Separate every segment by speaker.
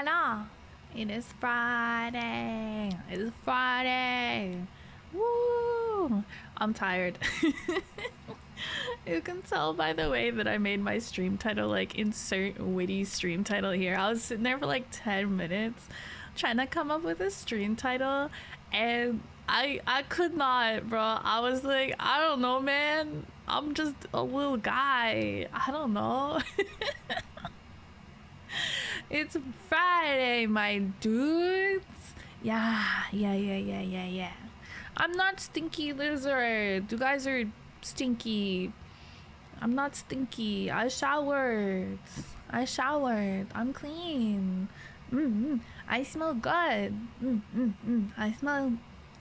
Speaker 1: la. It is Friday. It is Friday. Woo! I'm tired. You can tell by the way that I made my stream title, like insert witty stream title here. I was sitting there for like 10 minutes trying to come up with a stream title, and I could not, bro. I was like, I don't know, man. I'm just a little guy. I don't know. It's Friday, my dudes. Yeah. I'm not stinky lizard. You guys are stinky. I'm not stinky. I showered. I'm clean. I smell good. I smell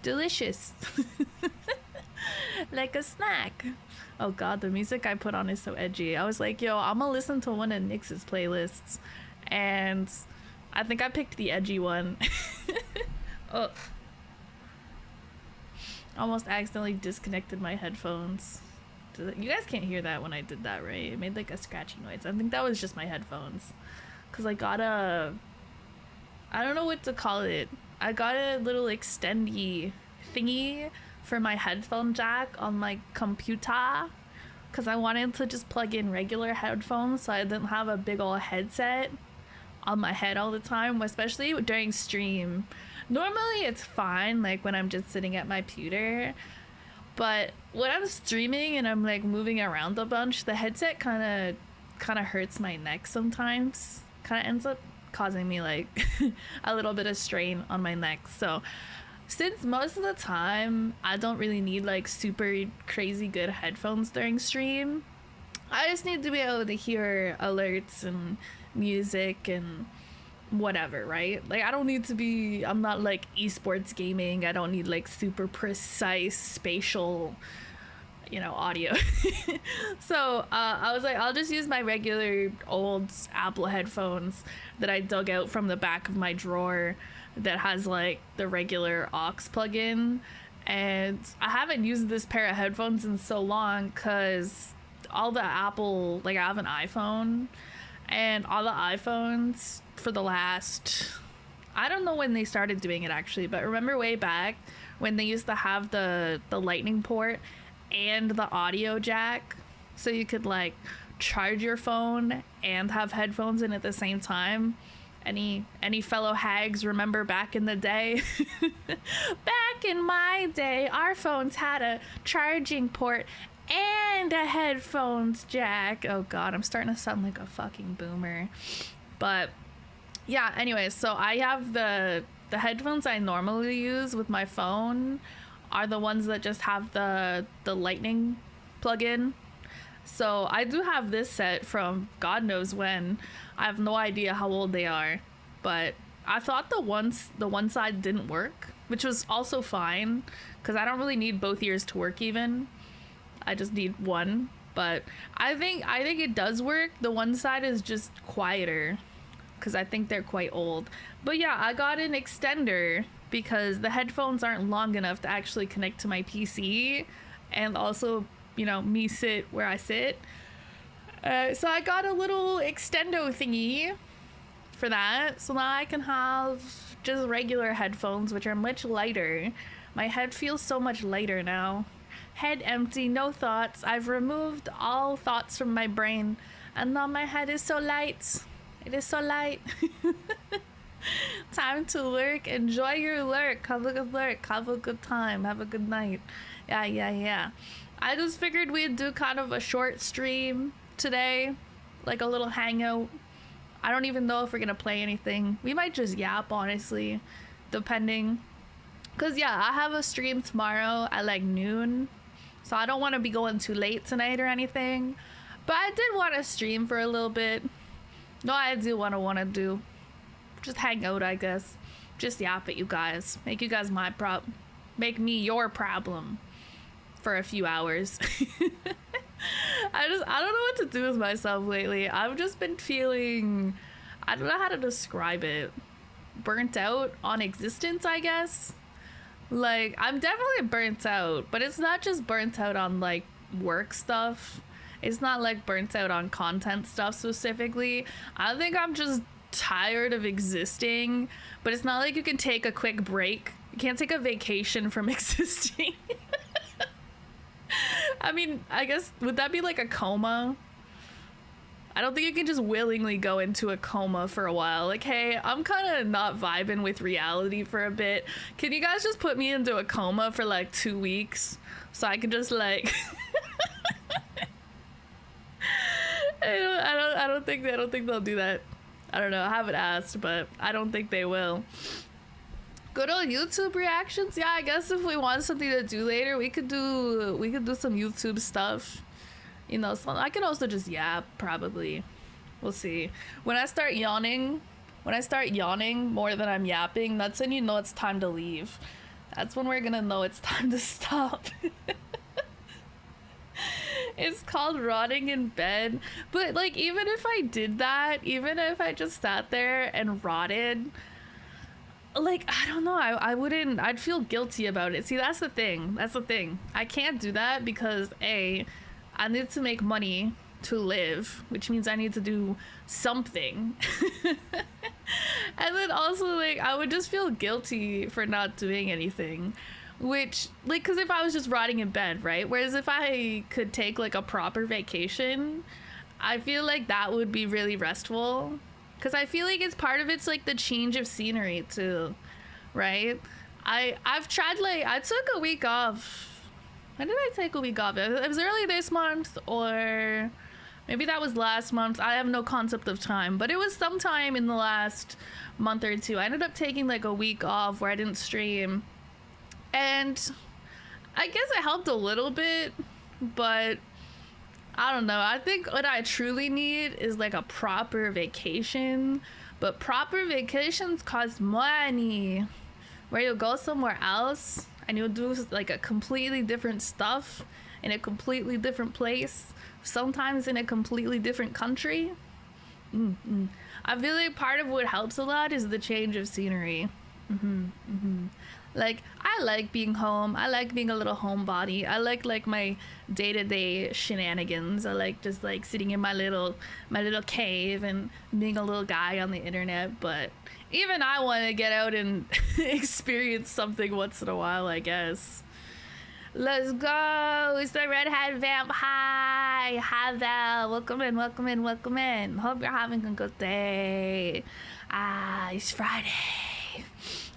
Speaker 1: delicious. Like a snack. Oh god, the music I put on is so edgy. I was like, yo, I'm gonna listen to one of Nyx's playlists, and I think I picked the edgy one. Oh, almost accidentally disconnected my headphones. You guys can't hear that when I did that, right? It made like a scratchy noise. I think that was just my headphones, because I got a, I don't know what to call it. I got a little extendy thingy for my headphone jack on my computer, because I wanted to just plug in regular headphones so I didn't have a big old headset on my head all the time, especially during stream. Normally it's fine, like when I'm just sitting at my computer, but when I'm streaming and I'm like moving around a bunch, the headset kind of hurts my neck sometimes. Kind of ends up causing me like a little bit of strain on my neck. So since most of the time I don't really need like super crazy good headphones during stream, I just need to be able to hear alerts and music and whatever, right? Like I don't need to be, I'm not like esports gaming. I don't need like super precise spatial, audio. So I was like, I'll just use my regular old Apple headphones that I dug out from the back of my drawer that has like the regular aux plug-in. And I haven't used this pair of headphones in so long because all the Apple, like I have an iPhone, and all the iPhones for the last, I don't know when they started doing it actually, but remember way back when they used to have the lightning port and the audio jack, so you could like charge your phone and have headphones in at the same time? Any fellow hags remember back in the day? Back in my day, our phones had a charging port and a headphones jack. Oh god, I'm starting to sound like a fucking boomer. But yeah, anyways, so I have the headphones I normally use with my phone are the ones that just have the lightning plug-in. So I do have this set from God knows when. I have no idea how old they are, but I thought the one side didn't work, which was also fine because I don't really need both ears to work even. I just need one, but I think it does work. The one side is just quieter because I think they're quite old. But yeah, I got an extender because the headphones aren't long enough to actually connect to my PC, and also, me sit where I sit. So I got a little extendo thingy for that, so now I can have just regular headphones, which are much lighter. My head feels so much lighter now. Head empty, no thoughts. I've removed all thoughts from my brain, and now my head is so light. It is so light. Time to lurk. Enjoy your lurk. Have a good lurk. Have a good time. Have a good night. Yeah. I just figured we'd do kind of a short stream today, like a little hangout. I don't even know if we're gonna play anything. We might just yap, honestly, depending. Cause yeah, I have a stream tomorrow at like noon, so I don't want to be going too late tonight or anything. But I did want to stream for a little bit. No, I do want to do just hang out, I guess. Just yap at you guys. Make you guys make me your problem for a few hours. I don't know what to do with myself lately. I've just been feeling, I don't know how to describe it, burnt out on existence, I guess. Like, I'm definitely burnt out, but it's not just burnt out on like work stuff. It's not like burnt out on content stuff specifically. I think I'm just tired of existing, but it's not like you can take a quick break. You can't take a vacation from existing. I mean, I guess, would that be like a coma? I don't think you can just willingly go into a coma for a while. Like, hey, I'm kind of not vibing with reality for a bit. Can you guys just put me into a coma for like 2 weeks so I can just like I don't think they'll do that. I don't know. I haven't asked, but I don't think they will. Good old YouTube reactions. Yeah, I guess if we want something to do later, we could do some YouTube stuff. You know, so I can also just yap, probably. We'll see. When I start yawning more than I'm yapping, that's when you know it's time to leave. That's when we're gonna know it's time to stop. It's called rotting in bed. But like, even if I did that, even if I just sat there and rotted, like, I don't know, I wouldn't, I'd feel guilty about it. See, that's the thing. I can't do that because A, I need to make money to live, which means I need to do something. And then also, like, I would just feel guilty for not doing anything, which, like, because if I was just rotting in bed, right? Whereas if I could take like a proper vacation, I feel like that would be really restful, because I feel like it's part of it's like the change of scenery too, right? I've tried, like, I took a week off. When did I take a week off? It was early this month, or maybe that was last month. I have no concept of time, but it was sometime in the last month or two. I ended up taking like a week off where I didn't stream, and I guess it helped a little bit, but I don't know. I think what I truly need is like a proper vacation, but proper vacations cost money, where you go somewhere else and you'll do like a completely different stuff in a completely different place, sometimes in a completely different country. I feel like part of what helps a lot is the change of scenery. Like, I like being home. I like being a little homebody. I like my day-to-day shenanigans. I like just like sitting in my little cave and being a little guy on the internet. But even I want to get out and experience something once in a while, I guess. Let's go. It's the redhead vamp. Hi Val. Welcome in. Hope you're having a good day. It's Friday.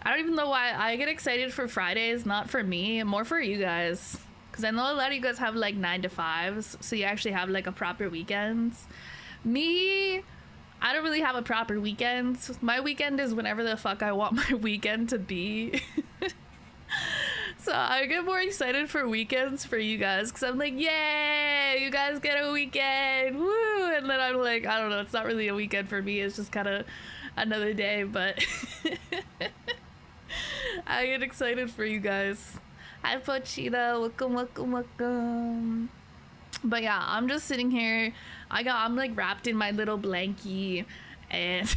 Speaker 1: I don't even know why I get excited for Fridays. Not for me, more for you guys, because I know a lot of you guys have like 9 to 5s, so you actually have like a proper weekends. Me, I don't really have a proper weekend. My weekend is whenever the fuck I want my weekend to be. So I get more excited for weekends for you guys, because I'm like, yay, you guys get a weekend, woo! And then I'm like, I don't know, it's not really a weekend for me, it's just kind of another day, but I get excited for you guys. Hi Pochita, welcome. But yeah, I'm just sitting here. I'm like wrapped in my little blankie, and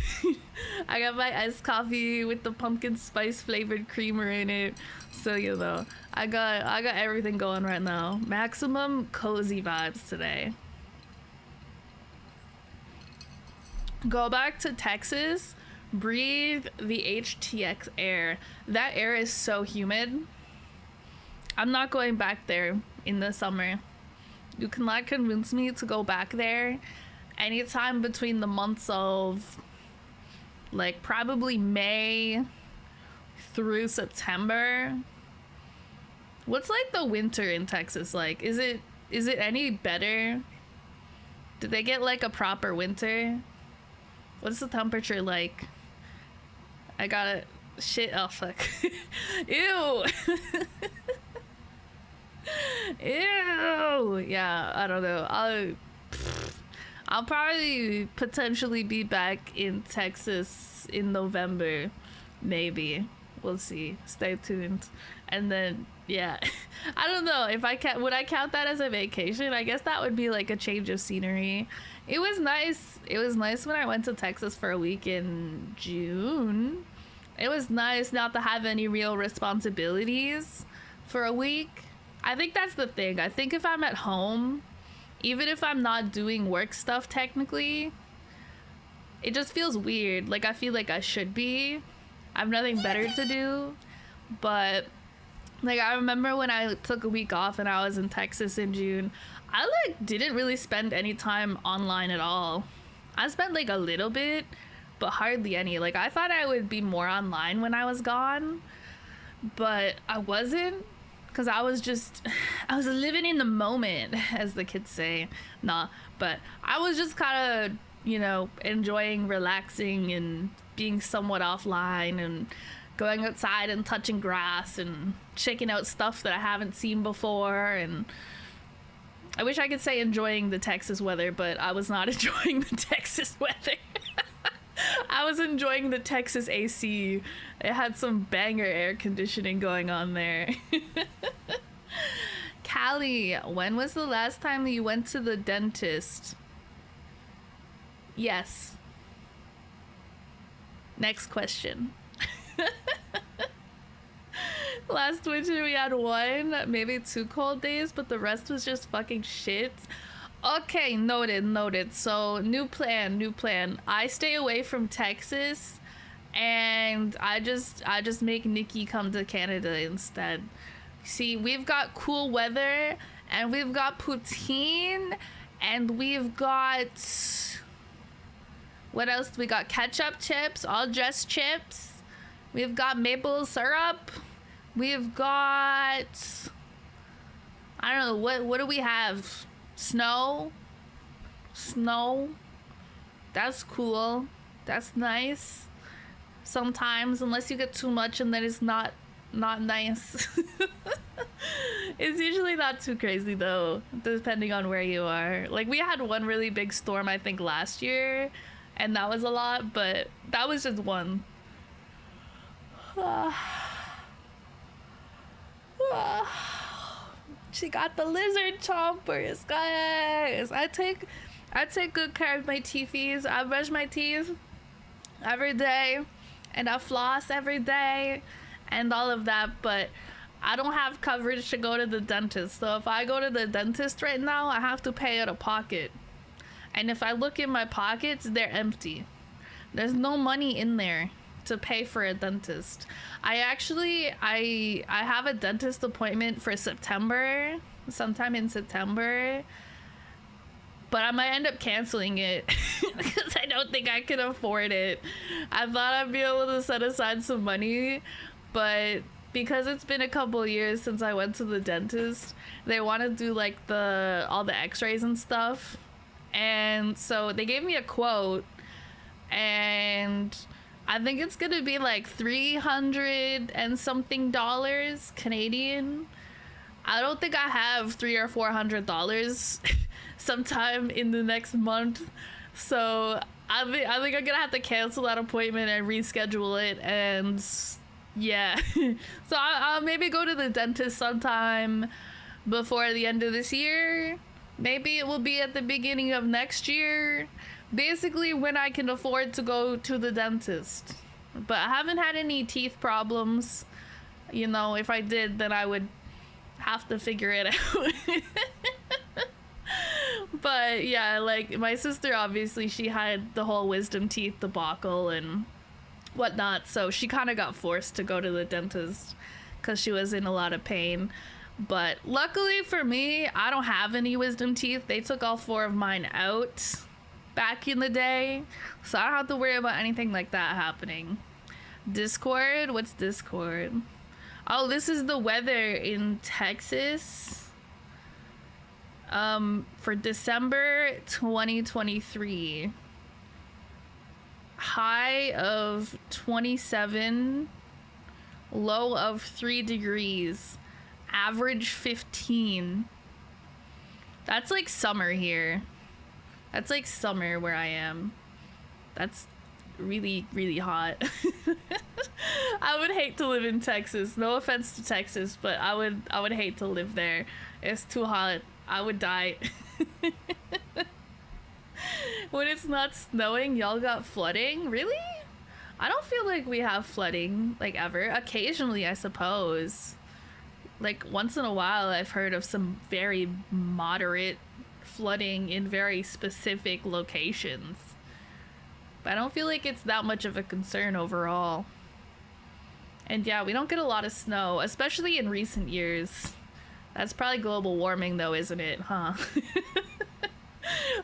Speaker 1: I got my iced coffee with the pumpkin spice flavored creamer in it. So, you know, I got everything going right now. Maximum cozy vibes today. Go back to Texas, breathe the HTX air. That air is so humid. I'm not going back there in the summer. You cannot convince me to go back there anytime between the months of like probably May through September. What's like the winter in Texas like? Is it any better? Did they get like a proper winter? What's the temperature like? I gotta shit. Oh fuck. Ew. Ew. Yeah, I don't know. I'll probably potentially be back in Texas in November, maybe. We'll see. Stay tuned. And then yeah, I don't know if would I count that as a vacation? I guess that would be like a change of scenery. It was nice. It was nice when I went to Texas for a week in June. It was nice not to have any real responsibilities for a week. I think that's the thing. I think if I'm at home, even if I'm not doing work stuff technically, it just feels weird. Like, I feel like I should be. I have nothing better to do. But, like, I remember when I took a week off and I was in Texas in June, I, like, didn't really spend any time online at all. I spent, like, a little bit, but hardly any. Like, I thought I would be more online when I was gone, but I wasn't. Because I was living in the moment, as the kids say. Nah, but I was just kind of, you know, enjoying relaxing and being somewhat offline and going outside and touching grass and checking out stuff that I haven't seen before. And I wish I could say enjoying the Texas weather, but I was not enjoying the Texas weather. I was enjoying the Texas AC. It had some banger air conditioning going on there. Callie, when was the last time you went to the dentist? Yes. Next question. Last winter we had 1, maybe 2 cold days, but the rest was just fucking shit. Okay, noted. So, new plan. I stay away from Texas, and I just make Nikki come to Canada instead. See, we've got cool weather, and we've got poutine, and we've got... What else? We got ketchup chips, all dressed chips. We've got maple syrup. We've got... I don't know, what do we have? Snow. That's cool. That's nice. Sometimes, unless you get too much and then it's not nice. It's usually not too crazy though, depending on where you are. Like, we had one really big storm I think last year, and that was a lot, but that was just one. She got the lizard chompers, guys. I take good care of my teethies. I brush my teeth every day, and I floss every day, and all of that. But I don't have coverage to go to the dentist. So if I go to the dentist right now, I have to pay out of pocket. And if I look in my pockets, they're empty. There's no money in there to pay for a dentist. I have a dentist appointment for September, sometime in September, but I might end up canceling it because I don't think I can afford it. I thought I'd be able to set aside some money, but because it's been a couple years since I went to the dentist, they want to do like all the x-rays and stuff, and so they gave me a quote, and I think it's gonna be like $300 and something Canadian. I don't think I have $300 or $400 sometime in the next month. So I think I'm gonna have to cancel that appointment and reschedule it. And yeah, so I'll maybe go to the dentist sometime before the end of this year. Maybe it will be at the beginning of next year. Basically when I can afford to go to the dentist. But I haven't had any teeth problems. You know, if I did, then I would have to figure it out. But yeah, like my sister, obviously she had the whole wisdom teeth debacle and whatnot, so she kind of got forced to go to the dentist because she was in a lot of pain. But luckily for me, I don't have any wisdom teeth. They took all 4 of mine out back in the day, so I don't have to worry about anything like that happening. Discord? What's Discord? Oh, this is the weather in Texas for December 2023. High of 27, low of 3 degrees, average 15. That's like summer here. That's like summer where I am. That's really, really hot. I would hate to live in Texas. No offense to Texas, but I would hate to live there. It's too hot. I would die. When it's not snowing, y'all got flooding? Really? I don't feel like we have flooding, like, ever. Occasionally, I suppose. Like, once in a while, I've heard of some very moderate flooding in very specific locations. But I don't feel like it's that much of a concern overall. And yeah, we don't get a lot of snow, especially in recent years. That's probably global warming though, isn't it? Huh?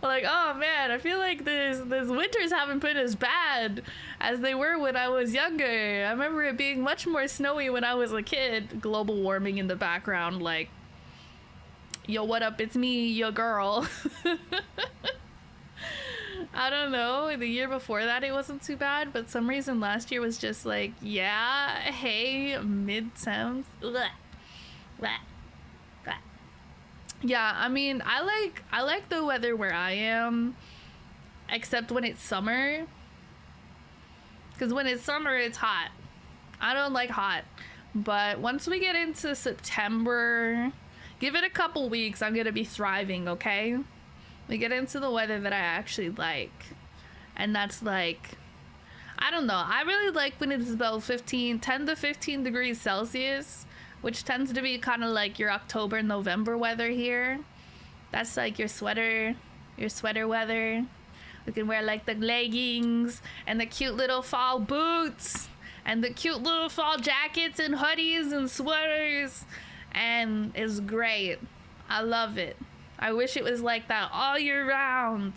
Speaker 1: Like, oh man, I feel like this winters haven't been as bad as they were when I was younger. I remember it being much more snowy when I was a kid. Global warming in the background, like, yo, what up? It's me, your girl. I don't know. The year before that, it wasn't too bad, but some reason last year was just like, yeah, hey, mid-sounds. Yeah, I mean, I like the weather where I am, except when it's summer. Because when it's summer, it's hot. I don't like hot. But once we get into September, give it a couple weeks, I'm gonna be thriving, okay? We get into the weather that I actually like. And that's like, I don't know. I really like when it's about 10 to 15 degrees Celsius, which tends to be kind of like your October, November weather here. That's like your sweater weather. You can wear like the leggings and the cute little fall boots and the cute little fall jackets and hoodies and sweaters. And it's great. I love it. I wish it was like that all year round.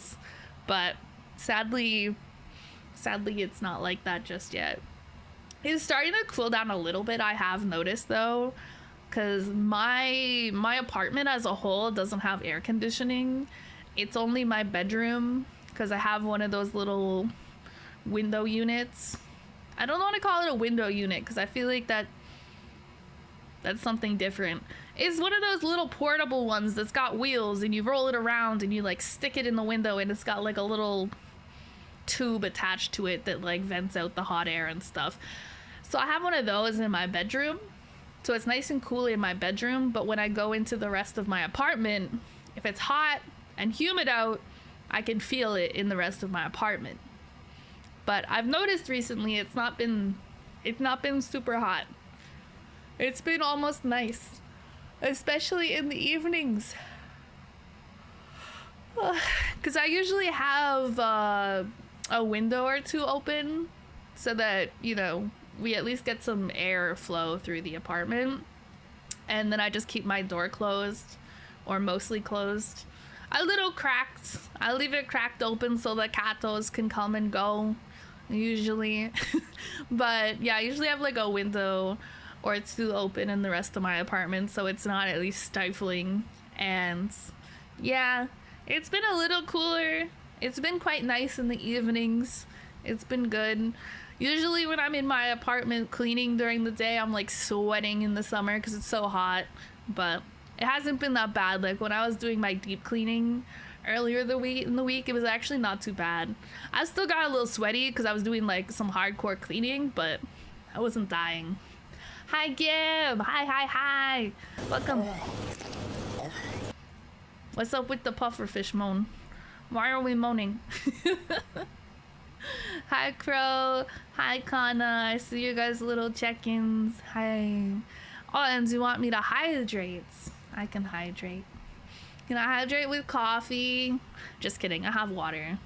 Speaker 1: But sadly, it's not like that just yet. It's starting to cool down a little bit, I have noticed though, because my apartment as a whole doesn't have air conditioning. It's only my bedroom, because I have one of those little window units. I don't want to call it a window unit because I feel like that's something different. It's one of those little portable ones that's got wheels and you roll it around and you like stick it in the window and it's got like a little tube attached to it that like vents out the hot air and stuff. So I have one of those in my bedroom, so it's nice and cool in my bedroom, but when I go into the rest of my apartment, if it's hot and humid out, I can feel it in the rest of my apartment. But I've noticed recently it's not been super hot. It's been almost nice, especially in the evenings. Because I usually have a window or two open so that, you know, we at least get some air flow through the apartment. And then I just keep my door closed, or mostly closed. A little cracked. I leave it cracked open so the catos can come and go, usually. But yeah, I usually have like a window or two open in the rest of my apartment so it's not at least stifling. And yeah, it's been a little cooler. It's been quite nice in the evenings. It's been good. Usually when I'm in my apartment cleaning during the day, I'm like sweating in the summer because it's so hot. But it hasn't been that bad. Like when I was doing my deep cleaning earlier in the week, it was actually not too bad. I still got a little sweaty because I was doing like some hardcore cleaning, but I wasn't dying. Hi, Gib. Hi. Welcome. What's up with the pufferfish moan? Why are we moaning? Hi, Crow. Hi, Kana. I see you guys' little check-ins. Hi. Oh, and do you want me to hydrate? I can hydrate. Can I hydrate with coffee? Just kidding. I have water.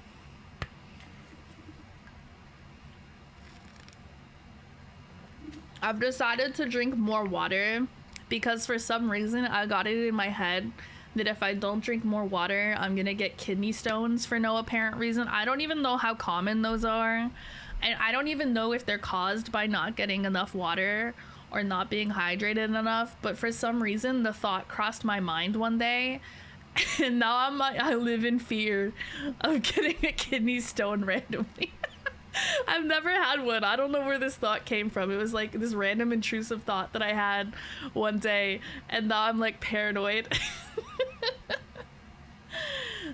Speaker 1: I've decided to drink more water because for some reason I got it in my head that if I don't drink more water, I'm gonna get kidney stones for no apparent reason. I don't even know how common those are. And I don't even know if they're caused by not getting enough water or not being hydrated enough. But for some reason, the thought crossed my mind one day. And now I live in fear of getting a kidney stone randomly. I've never had one. I don't know where this thought came from. It was like this random intrusive thought that I had one day. And now I'm like paranoid.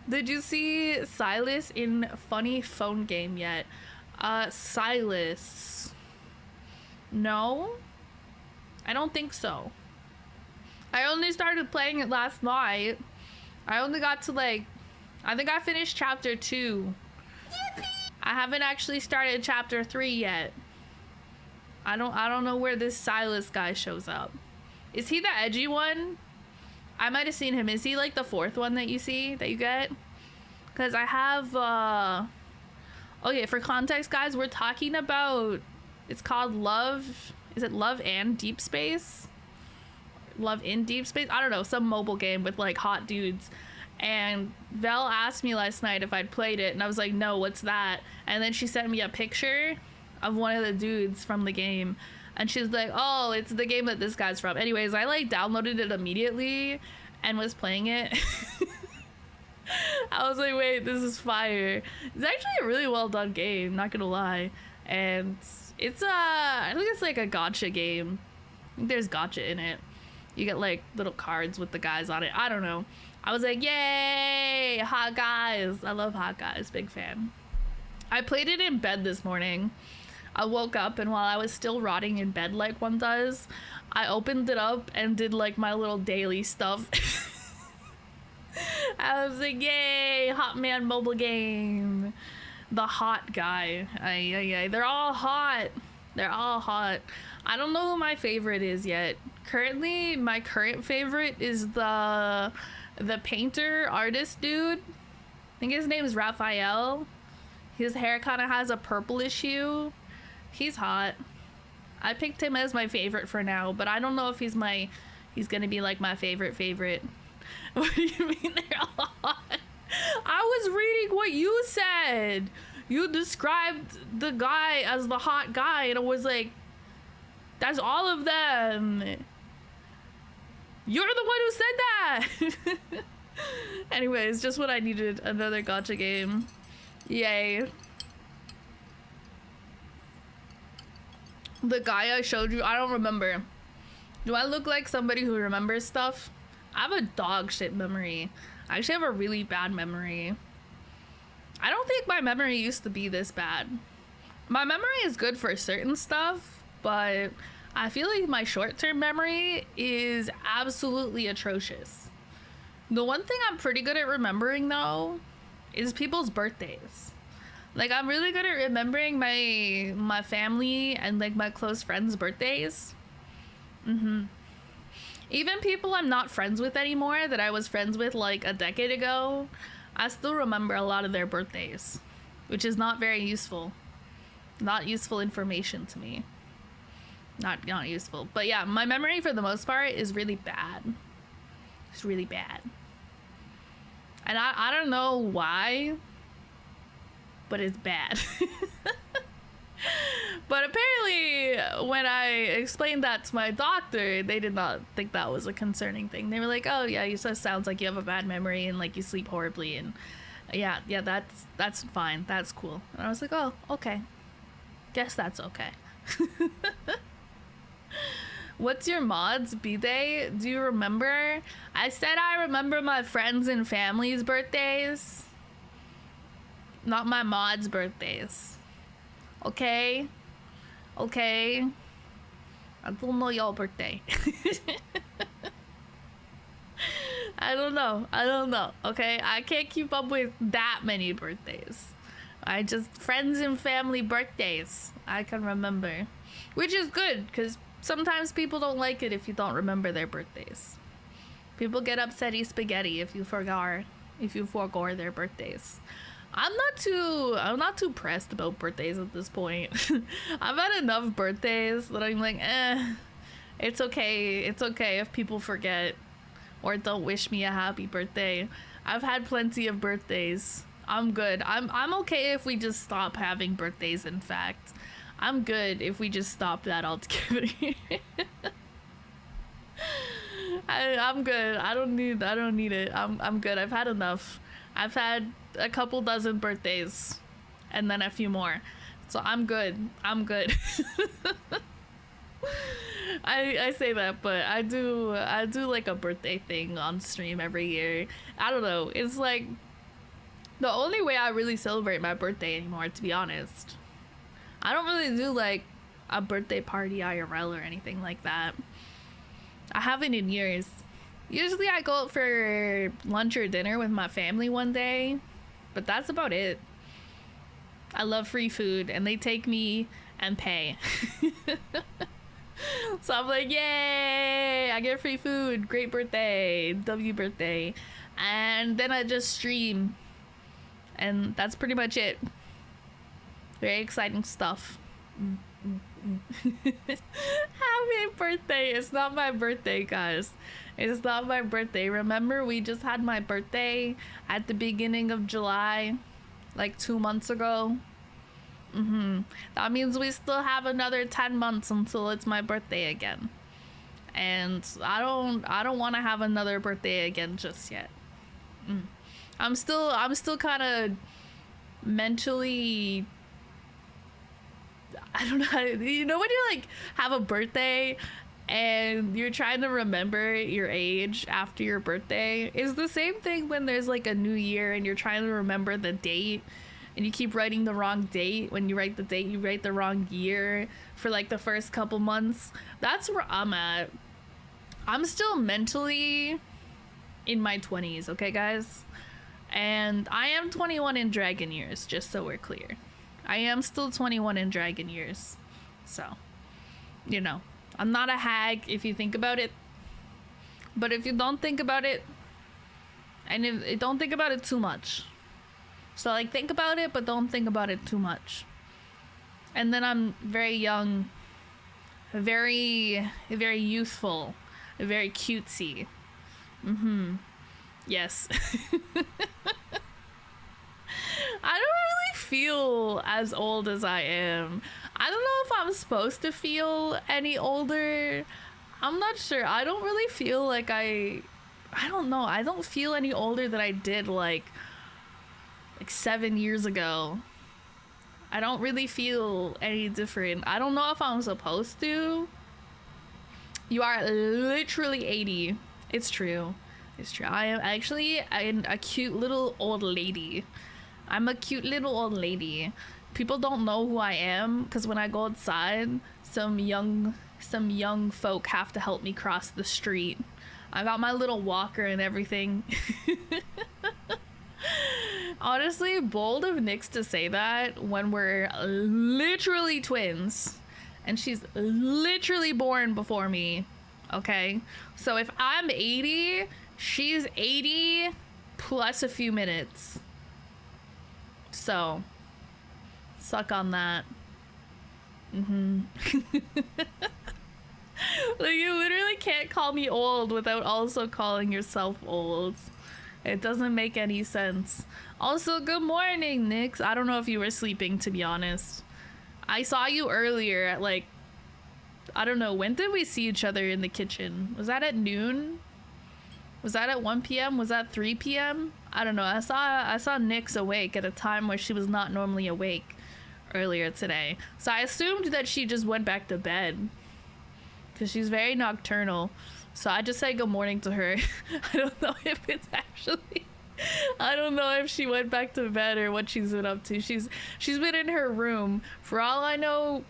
Speaker 1: Did you see Silas in Funny Phone Game yet? Silas. No? I don't think so. I only started playing it last night. I only got to like, I think I finished chapter 2. I haven't actually started chapter 3 yet. I don't know where this Silas guy shows up. Is he the edgy one? I might have seen him. Is he like the 4th one that you see, that you get? Because I have Okay, for context, guys, we're talking about, it's called Love, is it Love and Deep Space? Love in Deep Space? I don't know, some mobile game with like hot dudes. And Vel asked me last night if I'd played it, and I was like, no, what's that? And then she sent me a picture of one of the dudes from the game, and she's like, oh, it's the game that this guy's from. Anyways, I like downloaded it immediately and was playing it. I was like, wait, this is fire. It's actually a really well done game, not gonna lie. And it's I think it's like a gacha game. I think there's gacha in it. You get like little cards with the guys on it. I don't know. I was like, yay, hot guys. I love hot guys, big fan. I played it in bed this morning. I woke up, and while I was still rotting in bed like one does, I opened it up and did like my little daily stuff. I was like, yay, hot man mobile game. The hot guy. They're all hot. They're all hot. I don't know who my favorite is yet. Currently, my current favorite is the painter artist dude. I think his name is Raphael. His hair kind of has a purplish hue. He's hot. I picked him as my favorite for now, but I don't know if he's gonna be like my favorite. What do you mean they're all hot? I was reading what you said. You described the guy as the hot guy, and it was like, that's all of them. You're the one who said that. Anyways, just what I needed, another gacha game. Yay. The guy I showed you, I don't remember. Do I look like somebody who remembers stuff? I have a dog shit memory. I actually have a really bad memory. I don't think my memory used to be this bad. My memory is good for certain stuff, but I feel like my short-term memory is absolutely atrocious. The one thing I'm pretty good at remembering, though, is people's birthdays. Like, I'm really good at remembering my family and like my close friends' birthdays. Even people I'm not friends with anymore that I was friends with like a decade ago, I still remember a lot of their birthdays, which is not very useful. Not useful information to me. Not useful. But yeah, my memory for the most part is really bad. It's really bad. And I don't know why, but it's bad. But apparently when I explained that to my doctor, they did not think that was a concerning thing. They were like, oh yeah, you just sounds like you have a bad memory and like you sleep horribly, and yeah, that's fine, that's cool. And I was like, oh, okay, guess that's okay. What's your mods B-Day? Do you remember? I said I remember my friends and family's birthdays, not my mods' birthdays. Okay? Okay? I don't know your birthday. I don't know. Okay? I can't keep up with that many birthdays. I just, friends and family birthdays I can remember. Which is good, because sometimes people don't like it if you don't remember their birthdays. People get upsetty spaghetti if you forgot their birthdays. I'm not too pressed about birthdays at this point. I've had enough birthdays that I'm like, it's okay if people forget or don't wish me a happy birthday. I've had plenty of birthdays. I'm good. I'm okay if we just stop having birthdays, in fact. I'm good if we just stop that altogether. I'm good. I don't need it. I'm good. I've had enough. I've had a couple dozen birthdays and then a few more, so I'm good. I say that, but I do like a birthday thing on stream every year. I don't know, it's like the only way I really celebrate my birthday anymore, to be honest. I don't really do like a birthday party IRL or anything like that. I haven't in years. Usually I go out for lunch or dinner with my family one day, but that's about it. I love free food, and they take me and pay. So I'm like, yay, I get free food, great birthday, W birthday. And then I just stream, and that's pretty much it. Very exciting stuff. Happy birthday. It's not my birthday, guys. It's not my birthday. Remember, we just had my birthday at the beginning of July, like 2 months ago. That means we still have another 10 months until it's my birthday again. And I don't want to have another birthday again just yet. I'm still kind of mentally, I don't know how to, you know when you like have a birthday and you're trying to remember your age after your birthday? It's the same thing when there's like a new year and you're trying to remember the date and you keep writing the wrong date. When you write the date, you write the wrong year for like the first couple months. That's where I'm at. I'm still mentally in my 20s, okay, guys? And I am 21 in dragon years, just so we're clear. I am still 21 in dragon years. So, you know, I'm not a hag if you think about it. But if you don't think about it, and don't think about it too much. So, like, think about it, but don't think about it too much. And then I'm very young, very youthful, very cutesy. Yes. I don't really feel as old as I am. I don't know if I'm supposed to feel any older. I'm not sure. I don't really feel like I don't know. I don't feel any older than I did like 7 years ago. I don't really feel any different. I don't know if I'm supposed to. You are literally 80. It's true. It's true. I'm a cute little old lady. I'm a cute little old lady. People don't know who I am because when I go outside, some young folk have to help me cross the street. I got my little walker and everything. Honestly, bold of Nyx to say that when we're literally twins and she's literally born before me. Okay? So if I'm 80, she's 80 plus a few minutes. So, suck on that. Like, you literally can't call me old without also calling yourself old. It doesn't make any sense. Also, good morning, Nyx. I don't know if you were sleeping, to be honest. I saw you earlier at like, I don't know, when did we see each other in the kitchen? Was that at noon? Was that at 1 p.m.? Was that 3 p.m.? I don't know. I saw Nyx awake at a time where she was not normally awake earlier today. So I assumed that she just went back to bed because she's very nocturnal. So I just said good morning to her. I don't know if it's actually, I don't know if she went back to bed or what she's been up to. She's been in her room. For all I know,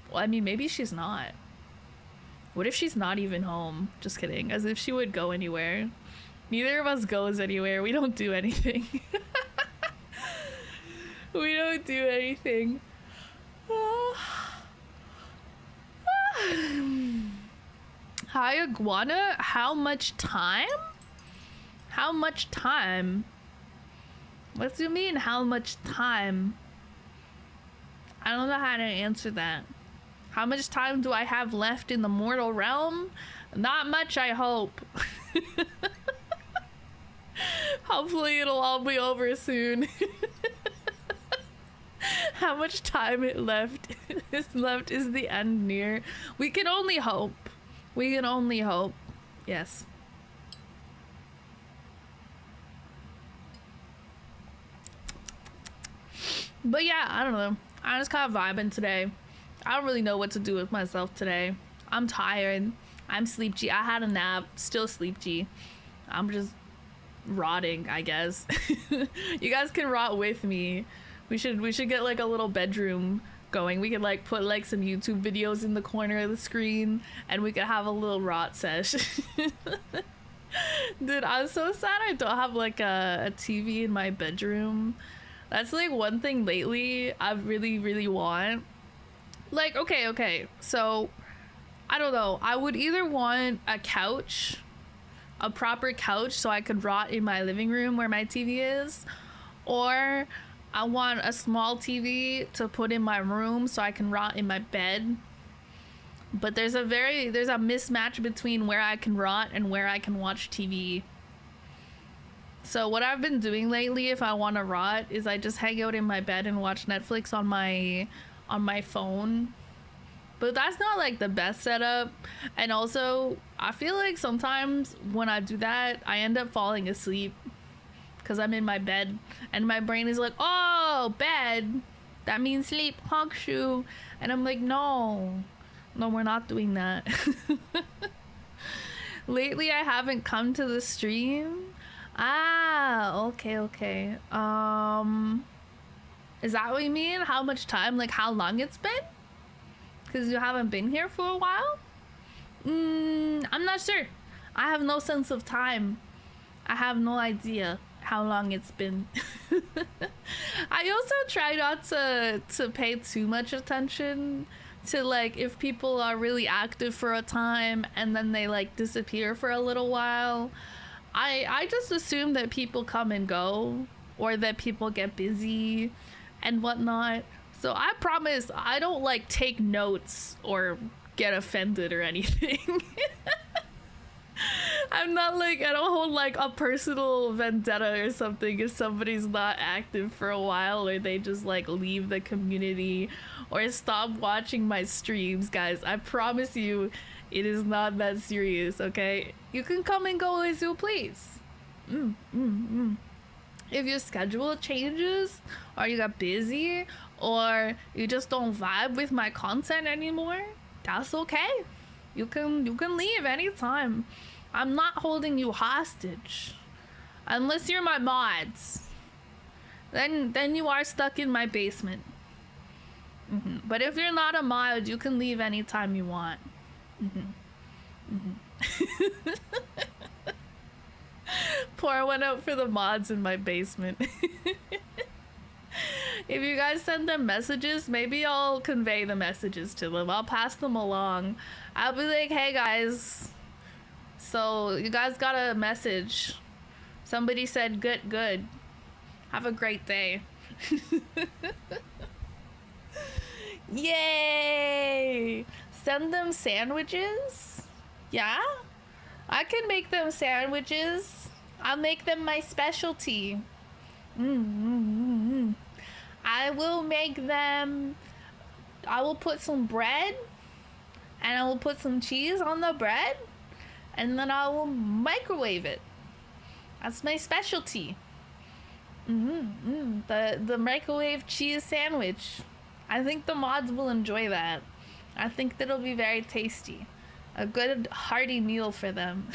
Speaker 1: well, I mean, maybe she's not. What if she's not even home? Just kidding. As if she would go anywhere. Neither of us goes anywhere. We don't do anything. We don't do anything. Hi, Iguana. How much time? How much time? What do you mean, how much time? I don't know how to answer that. How much time do I have left in the mortal realm? Not much, I hope. Hopefully it'll all be over soon. How much time is left is the end near? We can only hope. We can only hope. Yes. But yeah, I don't know. I'm just kind of vibing today. I don't really know what to do with myself today. I'm tired. I'm sleepy. I had a nap. Still sleepy. I'm just rotting, I guess. You guys can rot with me. We should get like a little bedroom going. We could like put like some YouTube videos in the corner of the screen and we could have a little rot sesh. Dude, I'm so sad I don't have like a TV in my bedroom. That's like one thing lately I really want. Like, okay, so I don't know. I would either want a couch, a proper couch so I could rot in my living room where my TV is, or I want a small TV to put in my room so I can rot in my bed. But there's a mismatch between where I can rot and where I can watch TV. So what I've been doing lately, if I want to rot, is I just hang out in my bed and watch Netflix on my phone. But that's not like the best setup. And also, I feel like sometimes when I do that, I end up falling asleep because I'm in my bed and my brain is like, oh, bed, that means sleep, honk shoe. And I'm like, no, we're not doing that. Lately I haven't come to the stream. Okay. Is that what you mean? How much time? Like how long it's been? Because you haven't been here for a while? I'm not sure. I have no sense of time. I have no idea how long it's been. I also try not to pay too much attention to like if people are really active for a time and then they like disappear for a little while. I just assume that people come and go or that people get busy and whatnot. So I promise I don't like take notes or get offended or anything. I'm not like, I don't hold like a personal vendetta or something if somebody's not active for a while or they just like leave the community or stop watching my streams, guys. I promise you it is not that serious, okay? You can come and go as you please. If your schedule changes or you got busy or you just don't vibe with my content anymore, that's okay. You can leave anytime. I'm not holding you hostage. Unless you're my mods. Then you are stuck in my basement. But if you're not a mod, you can leave anytime you want. Pour one out for the mods in my basement. If you guys send them messages, maybe I'll convey the messages to them. I'll pass them along. I'll be like, hey guys, so you guys got a message. Somebody said good. Have a great day. Yay! Send them sandwiches? Yeah? I can make them sandwiches. I'll make them my specialty. I will make them. I will put some bread and I will put some cheese on the bread and then I will microwave it. That's my specialty. The microwave cheese sandwich. I think the mods will enjoy that. I think that'll be very tasty. A good hearty meal for them.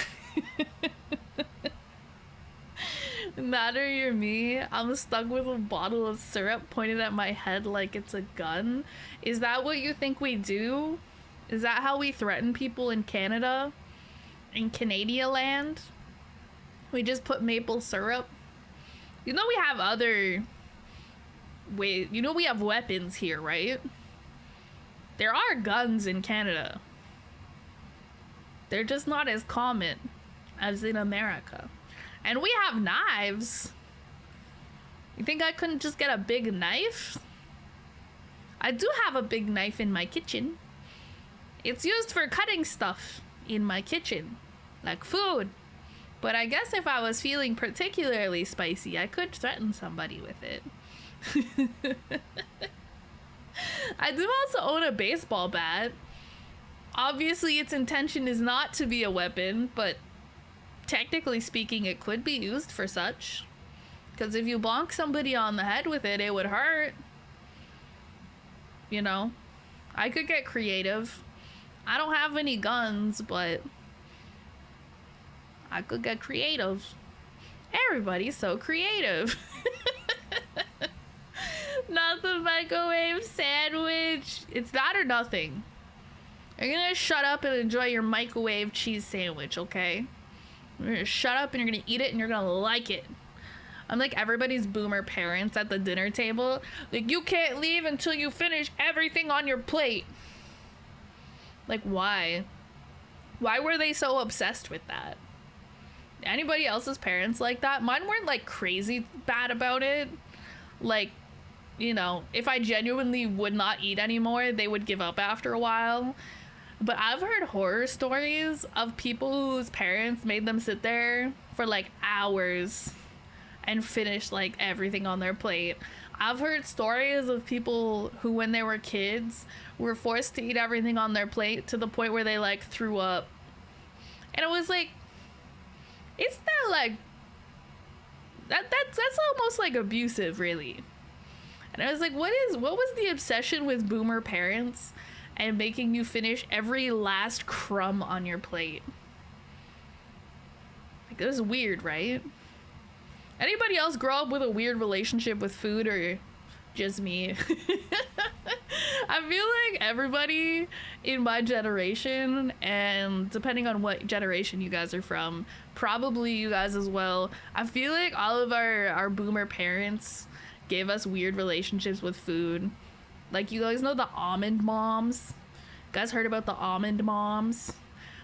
Speaker 1: Matter you're me, I'm stuck with a bottle of syrup pointed at my head like it's a gun. Is that what you think we do? Is that how we threaten people in Canada? In Canada land? We just put maple syrup? You know we have other ways. You know we have weapons here, right? There are guns in Canada. They're just not as common as in America. And we have knives. You think I couldn't just get a big knife? I do have a big knife in my kitchen. It's used for cutting stuff in my kitchen, like food. But I guess if I was feeling particularly spicy, I could threaten somebody with it. I do also own a baseball bat. Obviously, its intention is not to be a weapon, but technically speaking, it could be used for such. Because if you bonk somebody on the head with it, it would hurt. You know? I could get creative. I don't have any guns, but I could get creative. Everybody's so creative. Not the microwave sandwich. It's that or nothing. You're gonna shut up and enjoy your microwave cheese sandwich, okay? You're gonna shut up and you're gonna eat it and you're gonna like it. I'm like everybody's boomer parents at the dinner table. Like, you can't leave until you finish everything on your plate. Like, why? Why were they so obsessed with that? Anybody else's parents like that? Mine weren't like crazy bad about it. Like, you know, if I genuinely would not eat anymore, they would give up after a while. But I've heard horror stories of people whose parents made them sit there for like hours and finish like everything on their plate. I've heard stories of people who, when they were kids, were forced to eat everything on their plate to the point where they like threw up. And it was like, isn't that like that's almost like abusive, really? And I was like, what was the obsession with boomer parents and making you finish every last crumb on your plate? Like, it was weird, right? Anybody else grow up with a weird relationship with food, or just me? I feel like everybody in my generation, and depending on what generation you guys are from, probably you guys as well, I feel like all of our boomer parents gave us weird relationships with food. Like, you guys know the almond moms? You guys heard about the almond moms?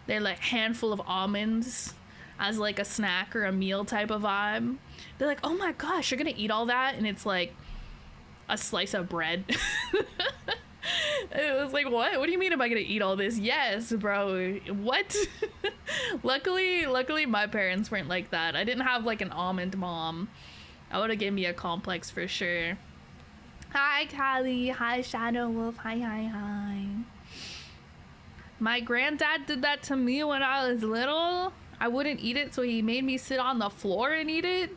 Speaker 1: They're like handful of almonds as like a snack or a meal type of vibe. They're like, oh my gosh, you're gonna eat all that? And it's like a slice of bread. It was like, what do you mean am I gonna eat all this? Yes, bro. What? luckily my parents weren't like that. I didn't have like an almond mom. I would have given me a complex for sure. Hi Callie, hi Shadow Wolf, hi. My granddad did that to me when I was little. I wouldn't eat it, so he made me sit on the floor and eat it.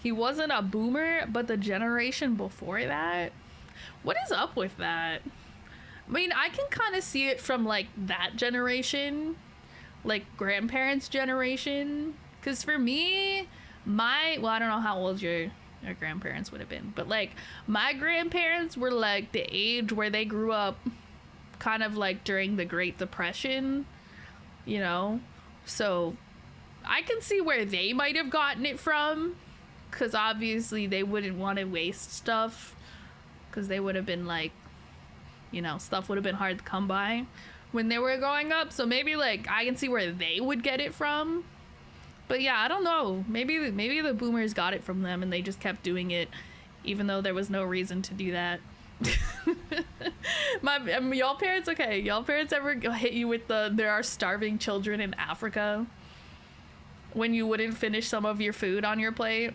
Speaker 1: He wasn't a boomer, but the generation before that, what is up with that? I mean, I can kind of see it from like that generation, like grandparents' generation. Because for me, I don't know how old your grandparents would have been, but like my grandparents were like the age where they grew up kind of like during the Great Depression, you know? So I can see where they might have gotten it from, because obviously they wouldn't want to waste stuff, because they would have been like, you know, stuff would have been hard to come by when they were growing up. So maybe like I can see where they would get it from. But yeah, I don't know. Maybe the boomers got it from them and they just kept doing it even though there was no reason to do that. Y'all parents, okay, y'all parents ever hit you with there are starving children in Africa when you wouldn't finish some of your food on your plate?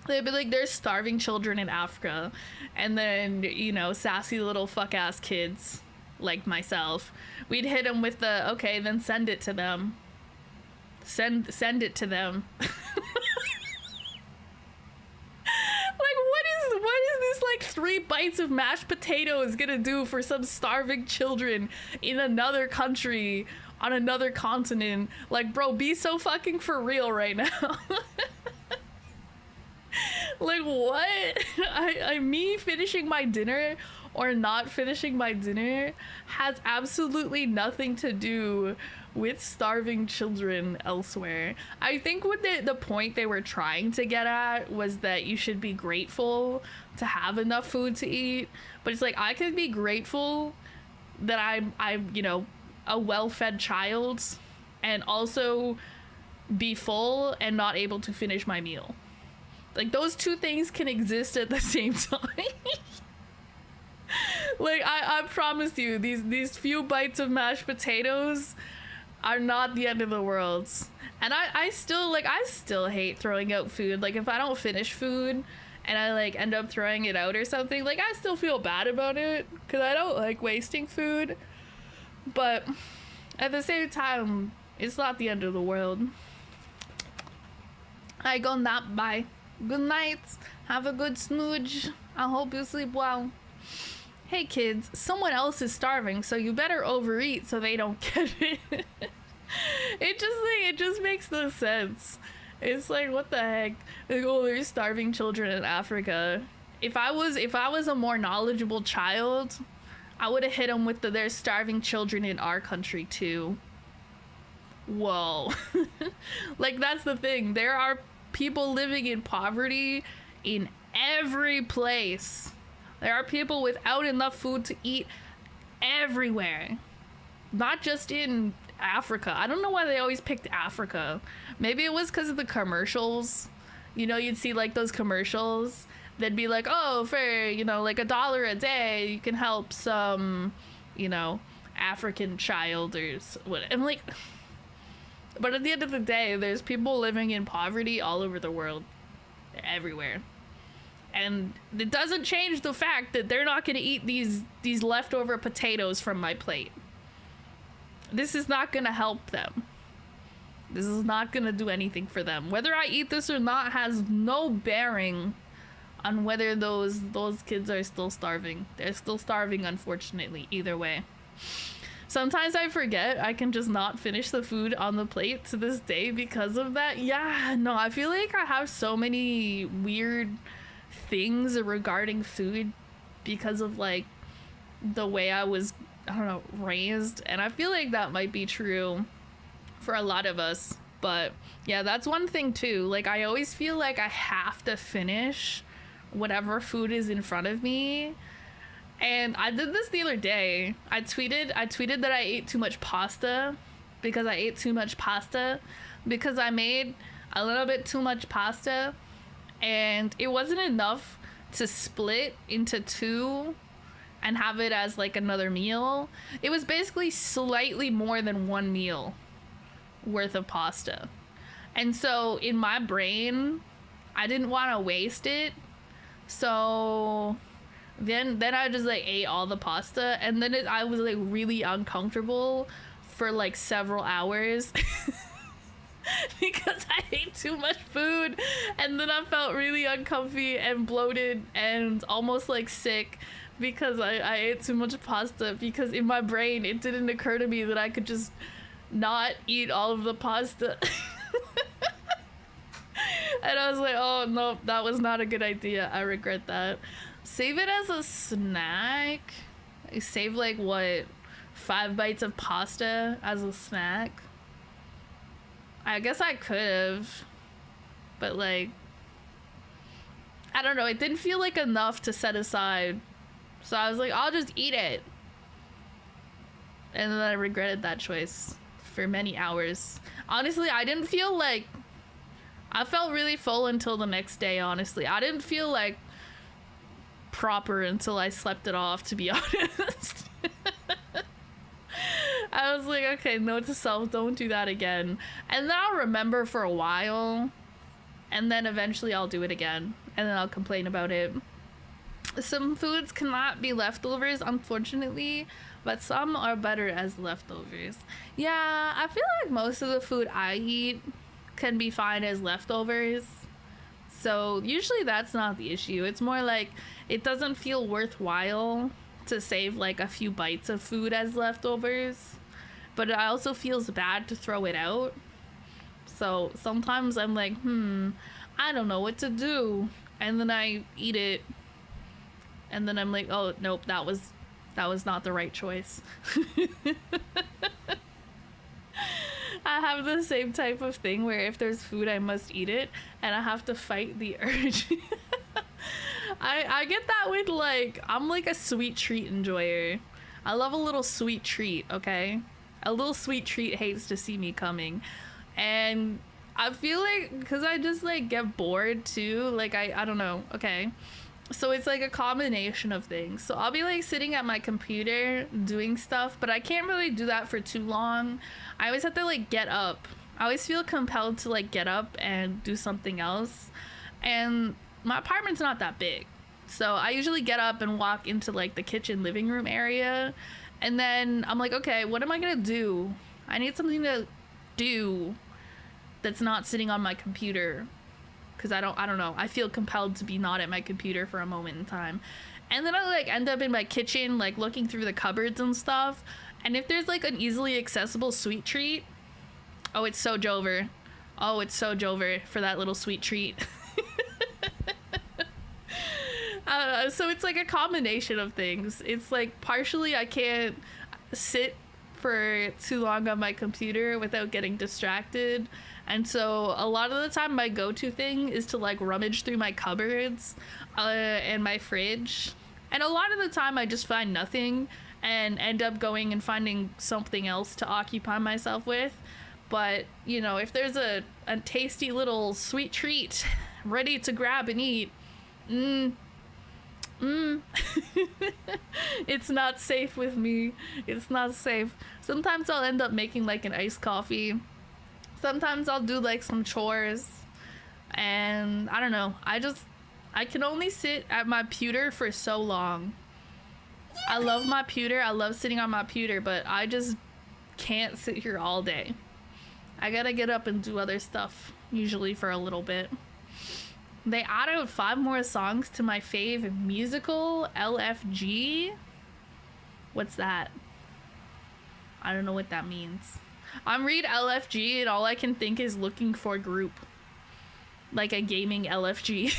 Speaker 1: They'd be like, there's starving children in Africa. And then, you know, sassy little fuck ass kids like myself, we'd hit them with the, okay, then send it to them. Send it to them. Like, what is this like 3 bites of mashed potatoes gonna do for some starving children in another country on another continent? Like, bro, be so fucking for real right now. Like, what? Me finishing my dinner or not finishing my dinner has absolutely nothing to do with starving children elsewhere. I think what the point they were trying to get at was that you should be grateful to have enough food to eat. But it's like, I can be grateful that I'm you know, a well-fed child, and also be full and not able to finish my meal. Like, those two things can exist at the same time. Like, I promise you, these few bites of mashed potatoes are not the end of the world. And I still hate throwing out food. Like, if I don't finish food and I like end up throwing it out or something, like, I still feel bad about it because I don't like wasting food. But at the same time, it's not the end of the world. I go nap, bye. Good night. Have a good snooze. I hope you sleep well. Hey kids, someone else is starving, so you better overeat so they don't get it. It just makes no sense. It's like, what the heck? Like, oh, there's starving children in Africa. If I was a more knowledgeable child, I would have hit them with there's starving children in our country too. Whoa. Like, that's the thing. There are people living in poverty in every place. There are people without enough food to eat everywhere. Not just in Africa. I don't know why they always picked Africa. Maybe it was because of the commercials. You know, you'd see like those commercials they'd be like, oh, for, you know, like $1 a day, you can help some, you know, African child or what. I'm like, but at the end of the day, there's people living in poverty all over the world. They're everywhere. And it doesn't change the fact that they're not going to eat these leftover potatoes from my plate. This is not going to help them. This is not going to do anything for them. Whether I eat this or not has no bearing on whether those kids are still starving. They're still starving, unfortunately, either way. Sometimes I forget I can just not finish the food on the plate to this day because of that. Yeah, no, I feel like I have so many weird things regarding food because of like the way I was, I don't know, raised. And I feel like that might be true for a lot of us. But yeah, that's one thing too. Like I always feel like I have to finish whatever food is in front of me. And I did this the other day. I tweeted that I ate too much pasta because I made a little bit too much pasta and it wasn't enough to split into two and have it as like another meal. It was basically slightly more than one meal worth of pasta. And so in my brain, I didn't want to waste it. So then I just like ate all the pasta, and then I was like really uncomfortable for like several hours because I ate too much food, and then I felt really uncomfy and bloated and almost like sick because I ate too much pasta, because in my brain it didn't occur to me that I could just not eat all of the pasta. And I was like, oh no, that was not a good idea. I regret that. Save it as a snack. I save like what, 5 bites of pasta as a snack. I guess I could have, but like, I don't know, it didn't feel like enough to set aside. So I was like, I'll just eat it. And then I regretted that choice for many hours. Honestly, I didn't feel like, I felt really full until the next day, honestly. I didn't feel like proper until I slept it off, to be honest. I was like, okay, note to self, don't do that again. And then I'll remember for a while, and then eventually I'll do it again, and then I'll complain about it. Some foods cannot be leftovers, unfortunately, but some are better as leftovers. Yeah, I feel like most of the food I eat can be fine as leftovers. So usually that's not the issue. It's more like it doesn't feel worthwhile to save like a few bites of food as leftovers, but it also feels bad to throw it out. So sometimes I'm like, I don't know what to do, and then I eat it, and then I'm like, oh nope, that was not the right choice. I have the same type of thing where if there's food, I must eat it, and I have to fight the urge. I get that with like, I'm like a sweet treat enjoyer. I love a little sweet treat, okay? A little sweet treat hates to see me coming. And I feel like, because I just like get bored too, like I don't know, okay? So it's like a combination of things. So I'll be like sitting at my computer doing stuff, but I can't really do that for too long. I always have to like get up. I always feel compelled to like get up and do something else. And my apartment's not that big. So I usually get up and walk into like the kitchen living room area. And then I'm like, okay, what am I gonna do? I need something to do that's not sitting on my computer. Because I don't know, I feel compelled to be not at my computer for a moment in time. And then I like end up in my kitchen, like looking through the cupboards and stuff, and if there's like an easily accessible sweet treat, oh, it's so Jover for that little sweet treat. So it's like a combination of things. It's like partially I can't sit for too long on my computer without getting distracted. And so a lot of the time my go-to thing is to like rummage through my cupboards and my fridge. And a lot of the time I just find nothing and end up going and finding something else to occupy myself with. But, you know, if there's a tasty little sweet treat ready to grab and eat, Mm. Mm. It's not safe with me. It's not safe. Sometimes I'll end up making like an iced coffee. Sometimes I'll do like some chores. And I don't know. I can only sit at my pewter for so long. I love my pewter. I love sitting on my pewter, but I just can't sit here all day. I gotta get up and do other stuff, usually for a little bit. They added 5 more songs to my fave musical, LFG. What's that? I don't know what that means. I'm read LFG and all I can think is looking for group. Like a gaming LFG.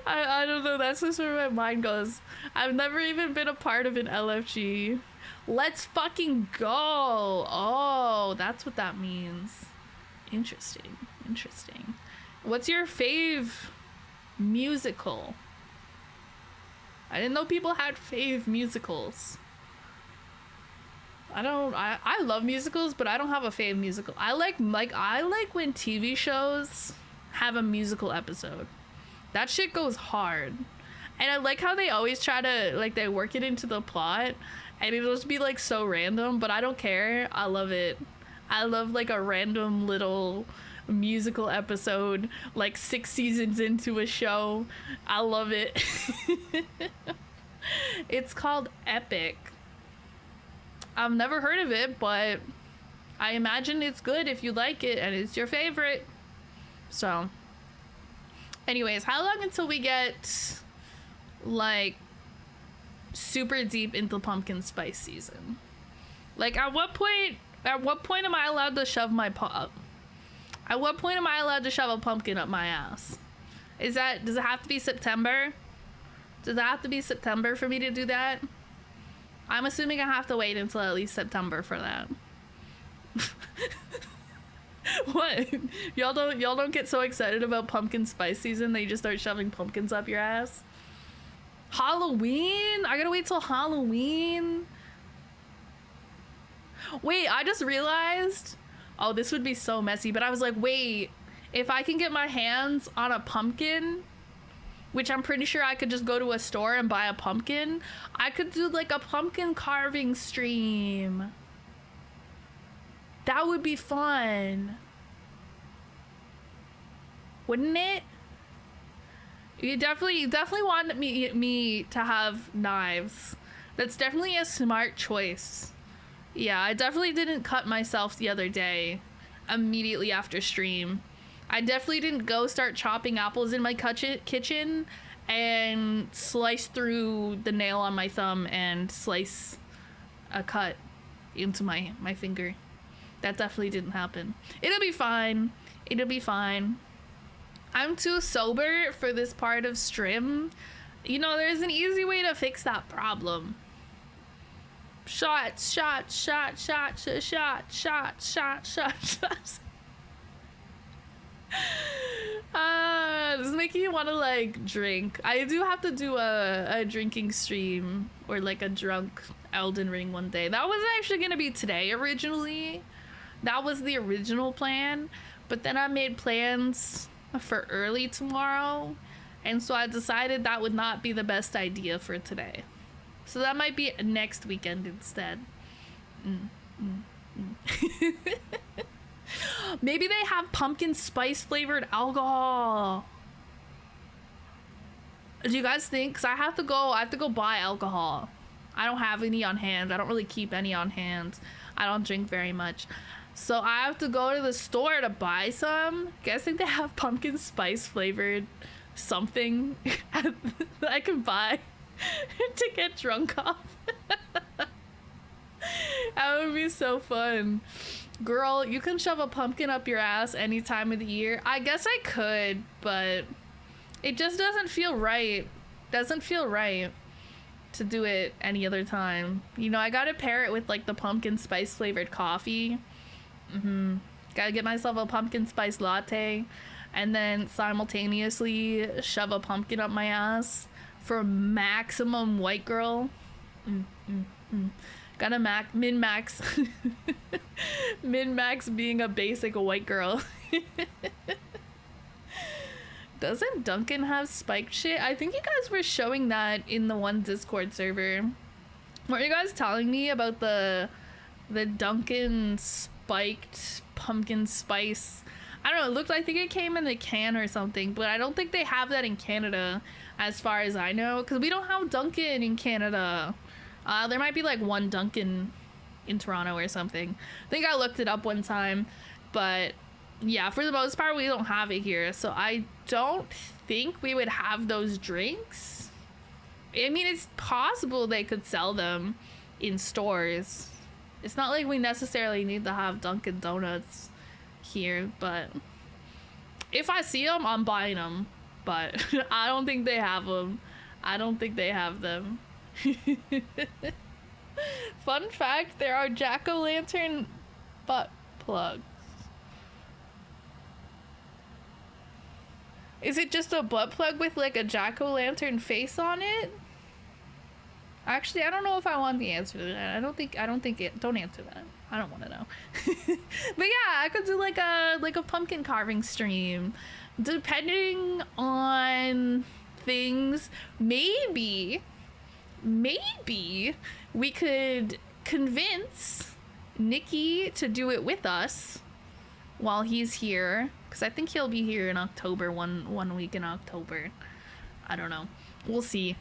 Speaker 1: I don't know, that's just where my mind goes. I've never even been a part of an LFG. Let's fucking go. Oh, that's what that means. Interesting. Interesting. What's your fave musical? I didn't know people had fave musicals. I love musicals, but I don't have a fave musical. I like when TV shows have a musical episode. That shit goes hard. And I like how they always try to, like, they work it into the plot, and it'll just be, like, so random, but I don't care. I love it. I love, like, a random little musical episode, like, 6 seasons into a show. I love it. It's called Epic. I've never heard of it, but I imagine it's good if you like it and it's your favorite. So, anyways, how long until we get, like, super deep into pumpkin spice season? Like, at what point am I allowed to shove my at what point am I allowed to shove a pumpkin up my ass? Does it have to be September? Does it have to be September for me to do that? I'm assuming I have to wait until at least September for that. What? Y'all don't get so excited about pumpkin spice season that you just start shoving pumpkins up your ass? Halloween? I gotta wait till Halloween? Wait, I just realized, oh, this would be so messy, but I was like, wait, if I can get my hands on a pumpkin, which I'm pretty sure I could just go to a store and buy a pumpkin, I could do like a pumpkin carving stream. That would be fun. Wouldn't it? You definitely want me to have knives. That's definitely a smart choice. Yeah, I definitely didn't cut myself the other day immediately after stream. I definitely didn't go start chopping apples in my kitchen and slice through the nail on my thumb and slice a cut into my finger. That definitely didn't happen. It'll be fine. It'll be fine. I'm too sober for this part of stream. You know, there's an easy way to fix that problem. Shots. This is making me want to like drink. I do have to do a drinking stream or like a drunk Elden Ring one day. That was actually gonna be today originally. That was the original plan, but then I made plans for early tomorrow, and so I decided that would not be the best idea for today. So that might be next weekend instead. Maybe they have pumpkin spice flavored alcohol. Do you guys think? Because I have to go buy alcohol. I don't have any on hand. I don't really keep any on hand. I don't drink very much. So I have to go to the store to buy some. Guessing they have pumpkin spice flavored something that I can buy to get drunk off. That would be so fun. Girl, you can shove a pumpkin up your ass any time of the year. I guess I could, but it just doesn't feel right. Doesn't feel right to do it any other time. You know, I gotta pair it with like the pumpkin spice flavored coffee. Gotta get myself a pumpkin spice latte and then simultaneously shove a pumpkin up my ass for maximum white girl. Gotta min-max being a basic white girl. Doesn't Duncan have spiked shit? I think you guys were showing that in the one Discord server. Weren't you guys telling me about the Duncan spiked pumpkin spice? I don't know, it looked like, I think it came in a can or something, but I don't think they have that in Canada as far as I know, because we don't have Duncan in Canada. There might be like one Duncan in Toronto or something. I think I looked it up one time, but yeah, for the most part we don't have it here, so I don't think we would have those drinks. I mean, it's possible they could sell them in stores. It's not like we necessarily need to have Dunkin' Donuts here, but if I see them, I'm buying them. But I don't think they have them. I don't think they have them. Fun fact, there are jack-o'-lantern butt plugs. Is it just a butt plug with like a jack-o'-lantern face on it? Actually, I don't know if I want the answer to that. Don't answer that. I don't want to know. But yeah, I could do like a pumpkin carving stream. Depending on things, maybe we could convince Nikki to do it with us while he's here, because I think he'll be here in October, one week in October. I don't know. We'll see.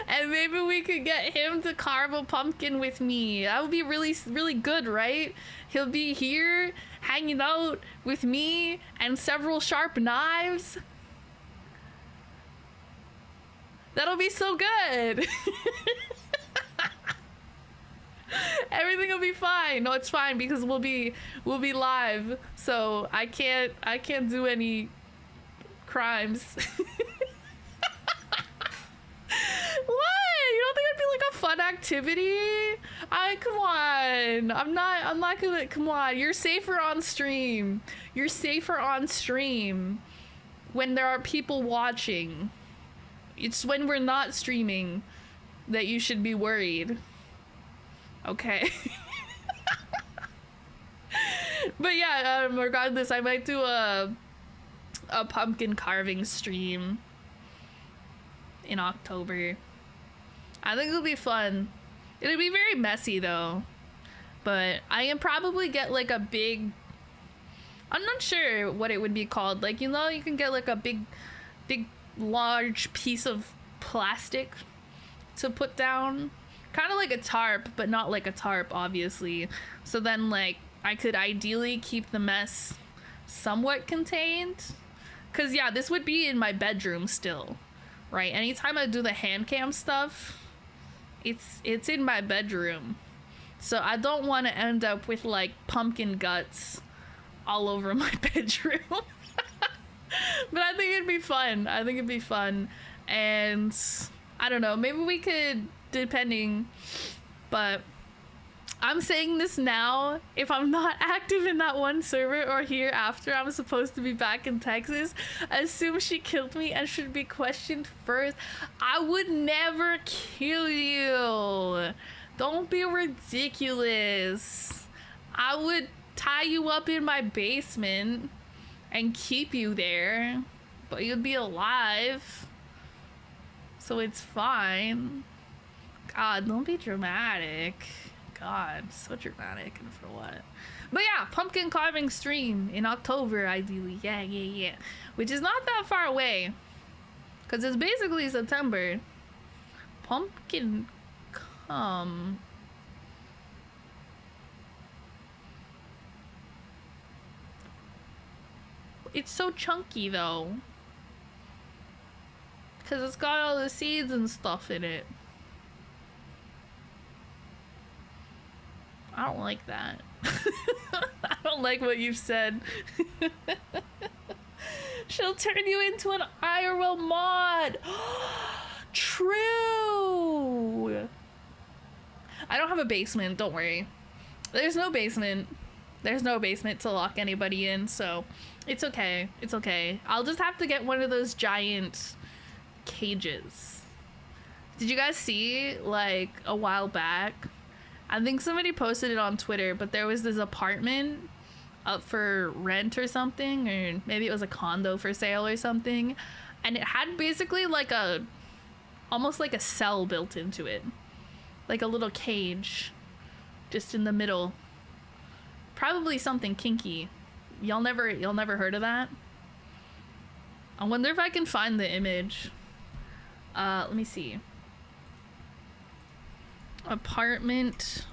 Speaker 1: And maybe we could get him to carve a pumpkin with me. That would be really, really good, right? He'll be here hanging out with me and several sharp knives. That'll be so good. Everything will be fine. No, it's fine because we'll be live. So I can't do any crimes. What? You don't think it'd be like a fun activity? Come on. I'm not gonna, come on. You're safer on stream. You're safer on stream when there are people watching. It's when we're not streaming that you should be worried. Okay. But yeah, regardless, I might do a pumpkin carving stream in October. I think it'll be fun. It'll be very messy though, but I can probably get like a big, I'm not sure what it would be called, like, you know, you can get like a big large piece of plastic to put down, kind of like a tarp, but not like a tarp obviously, so then like I could ideally keep the mess somewhat contained, because yeah, this would be in my bedroom still, right? Anytime I do the hand cam stuff, it's in my bedroom, so I don't want to end up with like pumpkin guts all over my bedroom. But I think it'd be fun. I think it'd be fun, and I don't know, maybe we could, depending, but I'm saying this now, if I'm not active in that one server or here after I'm supposed to be back in Texas, assume she killed me and should be questioned first. I would never kill you. Don't be ridiculous. I would tie you up in my basement and keep you there, but you'd be alive, so it's fine. God, don't be dramatic. God, so dramatic, and for what? But yeah, pumpkin carving stream in October, ideally. Yeah. Which is not that far away, because it's basically September. Pumpkin come. It's so chunky though, because it's got all the seeds and stuff in it. I don't like that. I don't like what you've said. She'll turn you into an IRL mod. True. I don't have a basement, don't worry. There's no basement. There's no basement to lock anybody in, so it's okay. It's okay. I'll just have to get one of those giant cages. Did you guys see, like, a while back? I think somebody posted it on Twitter, but there was this apartment up for rent or something, or maybe it was a condo for sale or something, and it had basically like almost like a cell built into it, like a little cage just in the middle. Probably something kinky. Y'all never heard of that? I wonder if I can find the image. Let me see. Apartment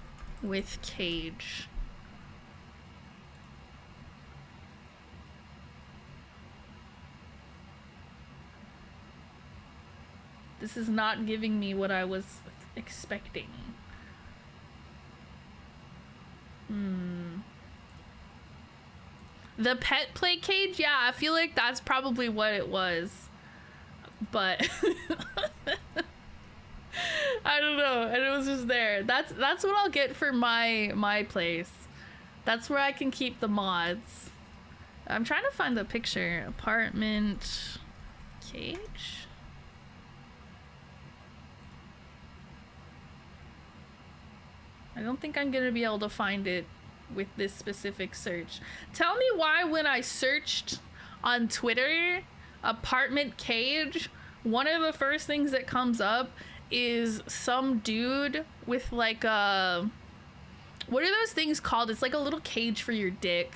Speaker 1: with cage. This is not giving me what I was expecting. The pet play cage? Yeah, I feel like that's probably what it was. But I don't know. And it was just there. That's what I'll get for my place. That's where I can keep the mods. I'm trying to find the picture. Apartment cage. I don't think I'm gonna be able to find it with this specific search. Tell me why when I searched on Twitter apartment cage, one of the first things that comes up is some dude with like a, what are those things called? It's like a little cage for your dick.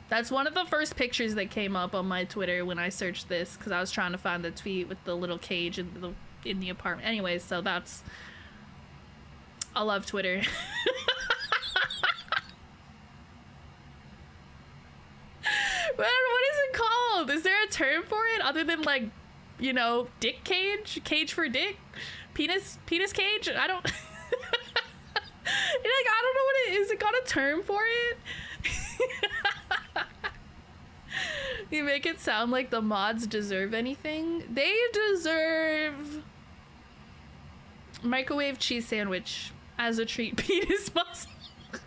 Speaker 1: That's one of the first pictures that came up on my Twitter when I searched this, because I was trying to find the tweet with the little cage in the apartment. Anyways, so that's, I love Twitter. What is it called? Is there a term for it other than like, you know, dick cage? Cage for dick? Penis cage? I don't like, I don't know what it is. It got a term for it? You make it sound like the mods deserve anything. They deserve microwave cheese sandwich as a treat. Penis muscle. Not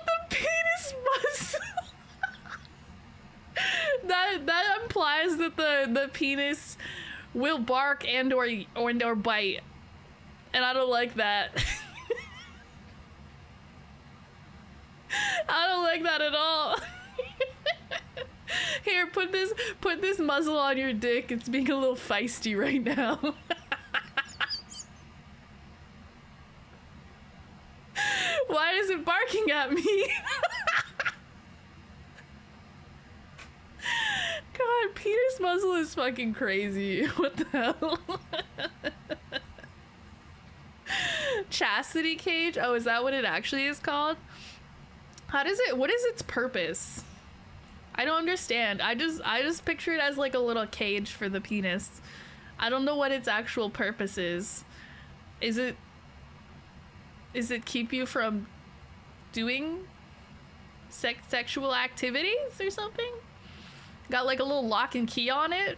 Speaker 1: the penis muscle. That implies that the penis will bark and or bite, and I don't like that. I don't like that at all. Here, put this muzzle on your dick. It's being a little feisty right now. Why is it barking at me? God, Peter's muzzle is fucking crazy. What the hell? Chastity cage? Oh, is that what it actually is called? What is its purpose? I don't understand. I just picture it as like a little cage for the penis. I don't know what its actual purpose is. Is it keep you from doing sexual activities or something? Got like a little lock and key on it?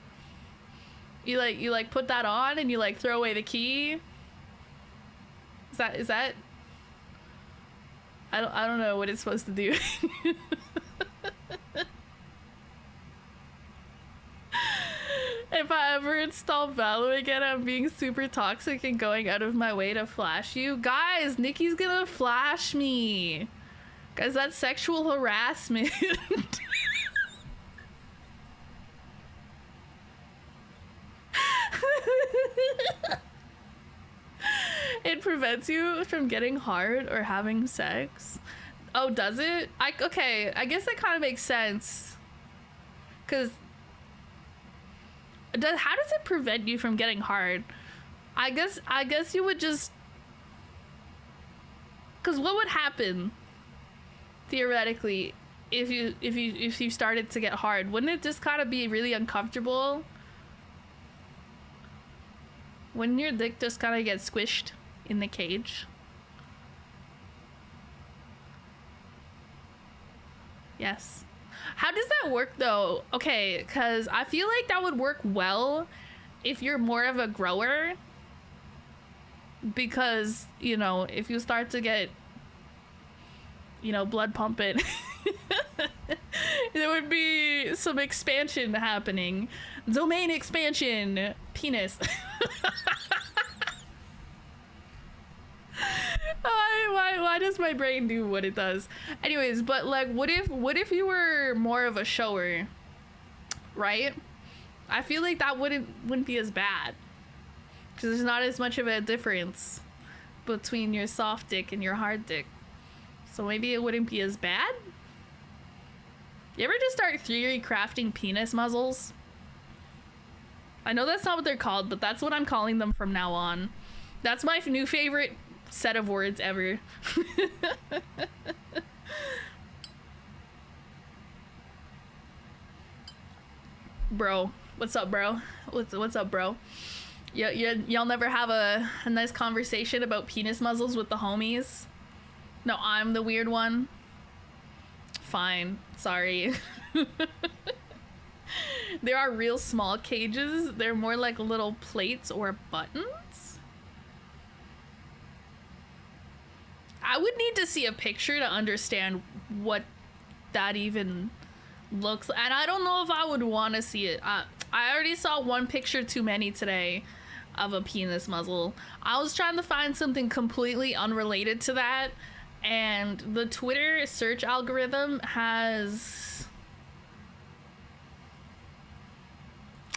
Speaker 1: You like put that on and you like throw away the key? Is that I don't know what it's supposed to do. If I ever install Valor again, I'm being super toxic and going out of my way to flash you. Guys, Nikki's gonna flash me. Guys, that's sexual harassment. It prevents you from getting hard or having sex. Oh, does it? Okay, I guess that kind of makes sense. Cause how does it prevent you from getting hard? I guess you would just, cause what would happen theoretically if you started to get hard? Wouldn't it just kind of be really uncomfortable? Wouldn't your dick just kind of get squished in the cage? Yes. How does that work though? Okay, because I feel like that would work well if you're more of a grower, because, you know, if you start to get, you know, blood pumping, there would be some expansion happening. Domain expansion. Penis. Why does my brain do what it does? Anyways, but like, what if you were more of a shower, right? I feel like that wouldn't be as bad, because there's not as much of a difference between your soft dick and your hard dick. So maybe it wouldn't be as bad. You ever just start theory crafting penis muzzles? I know that's not what they're called, but that's what I'm calling them from now on. That's my new favorite set of words ever. Bro, what's up, bro? What's up, bro? Y'all never have a nice conversation about penis muzzles with the homies? No, I'm the weird one. Fine, sorry. There are real small cages. They're more like little plates or buttons. I would need to see a picture to understand what that even looks like. And I don't know if I would want to see it. I already saw one picture too many today of a penis muzzle. I was trying to find something completely unrelated to that, and the Twitter search algorithm has,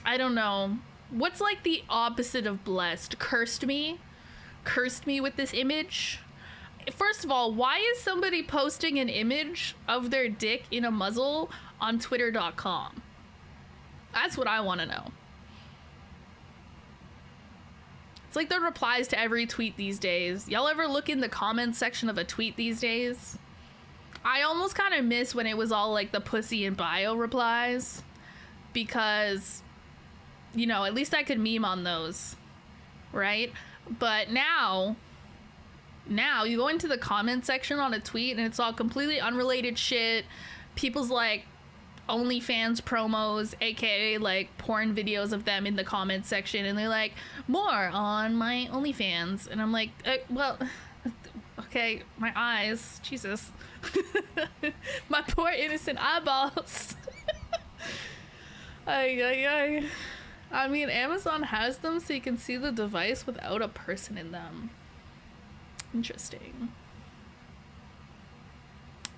Speaker 1: I don't know, what's like the opposite of blessed? Cursed me with this image. First of all, why is somebody posting an image of their dick in a muzzle on twitter.com? That's what I want to know. It's like the replies to every tweet these days. Y'all ever look in the comments section of a tweet these days? I almost kind of miss when it was all like the pussy and bio replies, because, you know, at least I could meme on those, right? But now you go into the comment section on a tweet and it's all completely unrelated shit. People's like OnlyFans promos, aka like porn videos of them in the comment section, and they're like, more on my OnlyFans, and I'm like, well, okay, my eyes, Jesus. My poor innocent eyeballs. I mean, Amazon has them so you can see the device without a person in them. Interesting.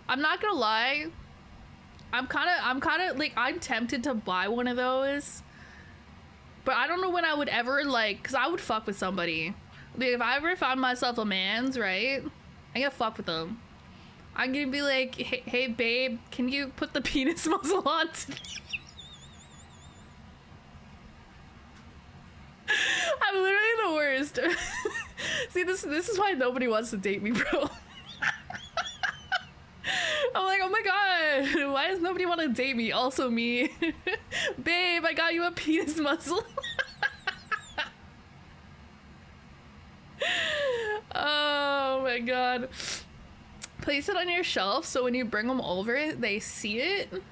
Speaker 1: I'm not gonna lie, I'm kind of like, I'm tempted to buy one of those, but I don't know when I would ever, like, because I would fuck with somebody. Like, if I ever found myself a man's, right, I'm gonna fuck with them. I'm gonna be like, hey babe, can you put the penis muzzle on today? I'm literally the worst. See, this is why nobody wants to date me, bro. I'm like, oh my god, why does nobody want to date me? Also me. Babe, I got you a penis muzzle. Oh my god. Place it on your shelf so when you bring them over, they see it.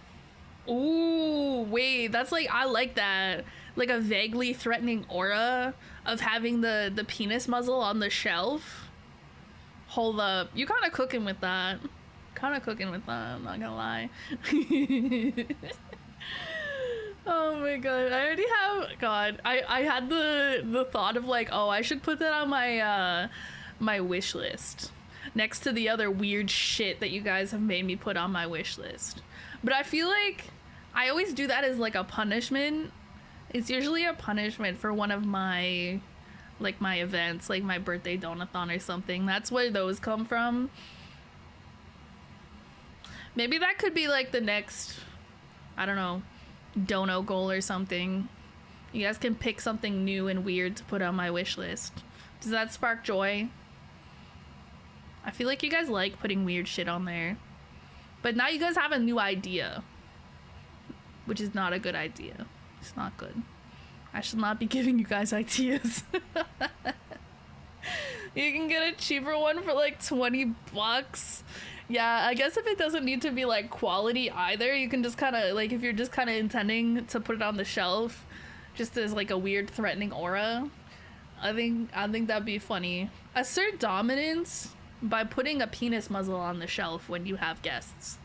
Speaker 1: Ooh, wait, that's like, I like that. Like a vaguely threatening aura of having the penis muzzle on the shelf. Hold up, you kind of cooking with that. I'm not gonna lie. Oh my god, I already have, god, I had the thought of like, oh, I should put that on my my wish list next to the other weird shit that you guys have made me put on my wish list. But I feel like I always do that as like a punishment. It's usually a punishment for one of my, like, my events, like my birthday donathon or something. That's where those come from. Maybe that could be like the next, I don't know, dono goal or something. You guys can pick something new and weird to put on my wish list. Does that spark joy? I feel like you guys like putting weird shit on there. But now you guys have a new idea, which is not a good idea. It's not good. I should not be giving you guys ideas. You can get a cheaper one for like $20. Yeah, I guess if it doesn't need to be like quality either, you can just kind of like, if you're just kind of intending to put it on the shelf just as like a weird threatening aura, I think that'd be funny. Assert dominance by putting a penis muzzle on the shelf when you have guests.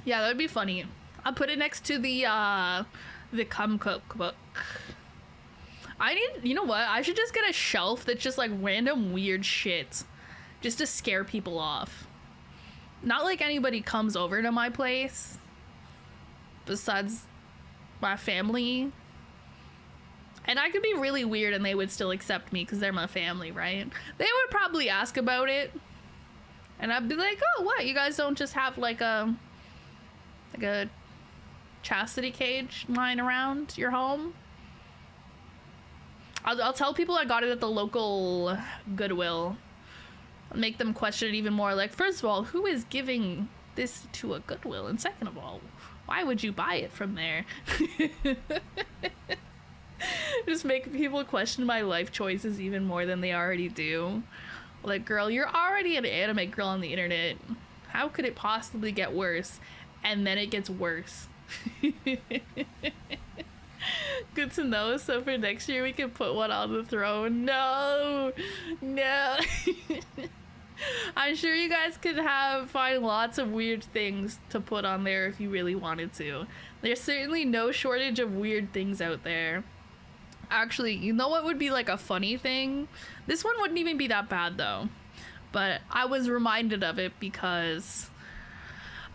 Speaker 1: Yeah, that'd be funny. I'll put it next to the cum cookbook. I need, you know what? I should just get a shelf that's just like random weird shit just to scare people off. Not like anybody comes over to my place besides my family. And I could be really weird and they would still accept me because they're my family, right? They would probably ask about it. And I'd be like, oh, what? You guys don't just have like a chastity cage lying around your home? I'll tell people I got it at the local Goodwill. I'll make them question it even more. Like, first of all, who is giving this to a Goodwill? And second of all, why would you buy it from there? Just make people question my life choices even more than they already do. Like, girl, you're already an anime girl on the internet. How could it possibly get worse? And then it gets worse. Good to know. So for next year, we can put one on the throne. No. I'm sure you guys could find lots of weird things to put on there if you really wanted to. There's certainly no shortage of weird things out there. Actually, you know what would be like a funny thing? This one wouldn't even be that bad though. But I was reminded of it because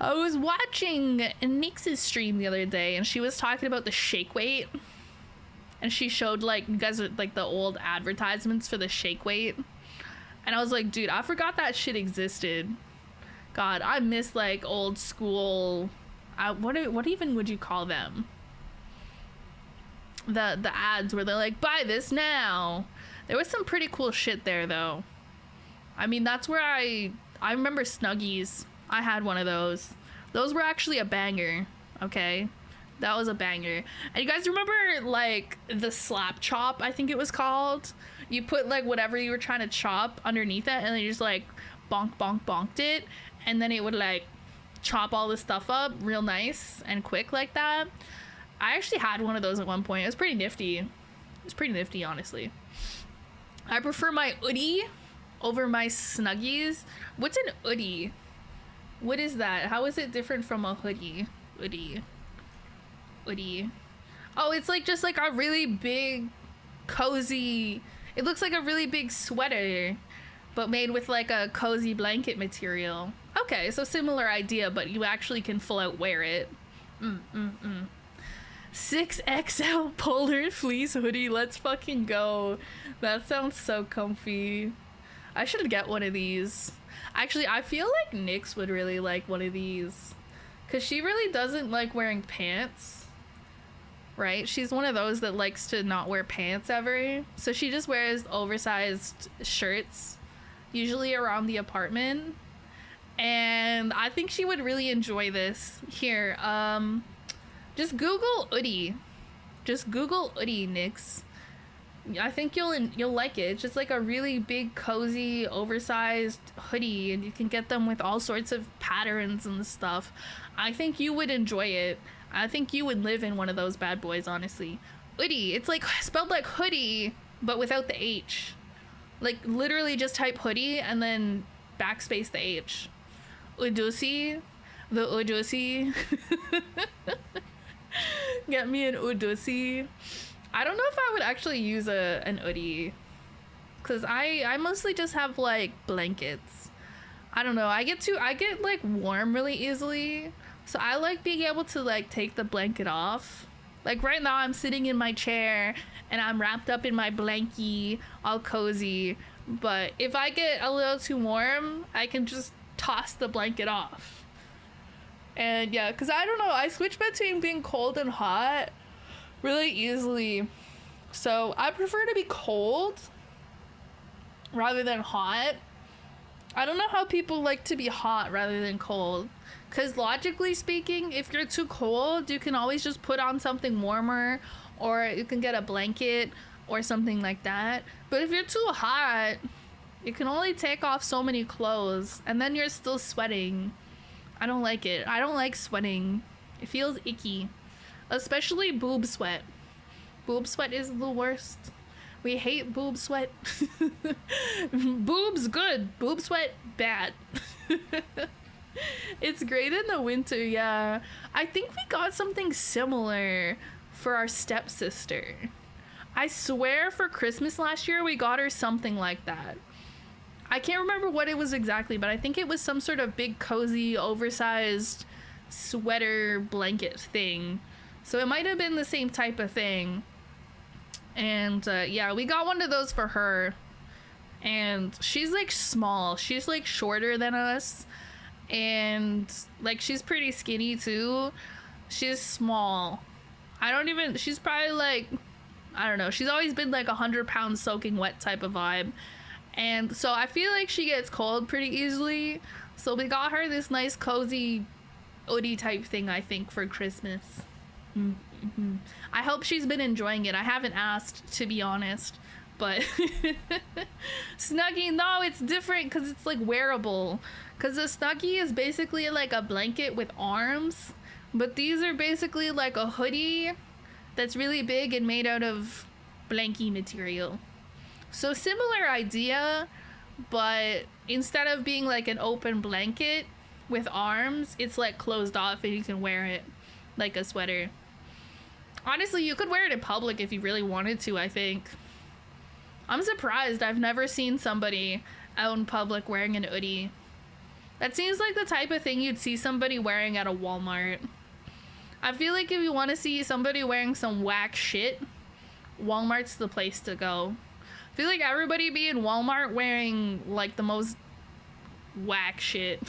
Speaker 1: I was watching Nix's stream the other day and she was talking about the shake weight. And she showed like, you guys, like the old advertisements for the shake weight. And I was like, dude, I forgot that shit existed. God, I miss like old school, what even would you call them? The ads where they're like, buy this now. There was some pretty cool shit there though. I mean, that's where I remember Snuggies. I had one of those. Those were actually a banger, okay? That was a banger. And you guys remember like the slap chop, I think it was called? You put like whatever you were trying to chop underneath it and then you just like bonk bonk bonked it and then it would like chop all the stuff up real nice and quick like that. I actually had one of those at one point. It was pretty nifty. It was pretty nifty, honestly. I prefer my Oodie over my Snuggies. What's an Oodie? What is that? How is it different from a hoodie? Oodie. Oh, it's like just like a really big, cozy. It looks like a really big sweater, but made with like a cozy blanket material. Okay, so similar idea, but you actually can full out wear it. 6XL polar fleece hoodie. Let's fucking go. That sounds so comfy. I should get one of these. Actually, I feel like Nyx would really like one of these because she really doesn't like wearing pants, right? She's one of those that likes to not wear pants ever. So she just wears oversized shirts, usually around the apartment. And I think she would really enjoy this. Here, just Google Oodie. Just Google Oodie, Nyx. I think you'll like it. It's just like a really big, cozy, oversized hoodie, and you can get them with all sorts of patterns and stuff. I think you would enjoy it. I think you would live in one of those bad boys, honestly. Oodie. It's like spelled like hoodie, but without the H. Like literally just type hoodie and then backspace the H. Udusi. The Udusi. Get me an Udusi. I don't know if I would actually use an Oodie, because I mostly just have like blankets. I don't know, I get like warm really easily, so I like being able to like take the blanket off. Like right now I'm sitting in my chair and I'm wrapped up in my blankie, all cozy, but if I get a little too warm, I can just toss the blanket off. And yeah, because I don't know, I switch between being cold and hot really easily. So I prefer to be cold rather than hot. I don't know how people like to be hot rather than cold, because logically speaking, if you're too cold, you can always just put on something warmer, or you can get a blanket or something like that. But if you're too hot, you can only take off so many clothes and then you're still sweating. I don't like it. I don't like sweating. It feels icky. Especially boob sweat. Boob sweat is the worst. We hate boob sweat. Boobs good. Boob sweat bad. It's great in the winter, yeah. I think we got something similar for our stepsister. I swear for Christmas last year, we got her something like that. I can't remember what it was exactly, but I think it was some sort of big, cozy, oversized sweater blanket thing. So it might have been the same type of thing. And yeah, we got one of those for her. And she's like small. She's like shorter than us. And like she's pretty skinny too. She's small. She's probably like, I don't know. She's always been like 100 pounds soaking wet type of vibe. And so I feel like she gets cold pretty easily. So we got her this nice cozy hoodie type thing, I think, for Christmas. Mm-hmm. I hope she's been enjoying it. I haven't asked, to be honest. But Snuggie, no, it's different because it's like wearable. Because the Snuggie is basically like a blanket with arms. But these are basically like a hoodie that's really big and made out of blankie material. So similar idea, but instead of being like an open blanket with arms, it's like closed off and you can wear it like a sweater. Honestly, you could wear it in public if you really wanted to, I think. I'm surprised I've never seen somebody out in public wearing an hoodie. That seems like the type of thing you'd see somebody wearing at a Walmart. I feel like if you want to see somebody wearing some whack shit, Walmart's the place to go. I feel like everybody be in Walmart wearing like the most whack shit.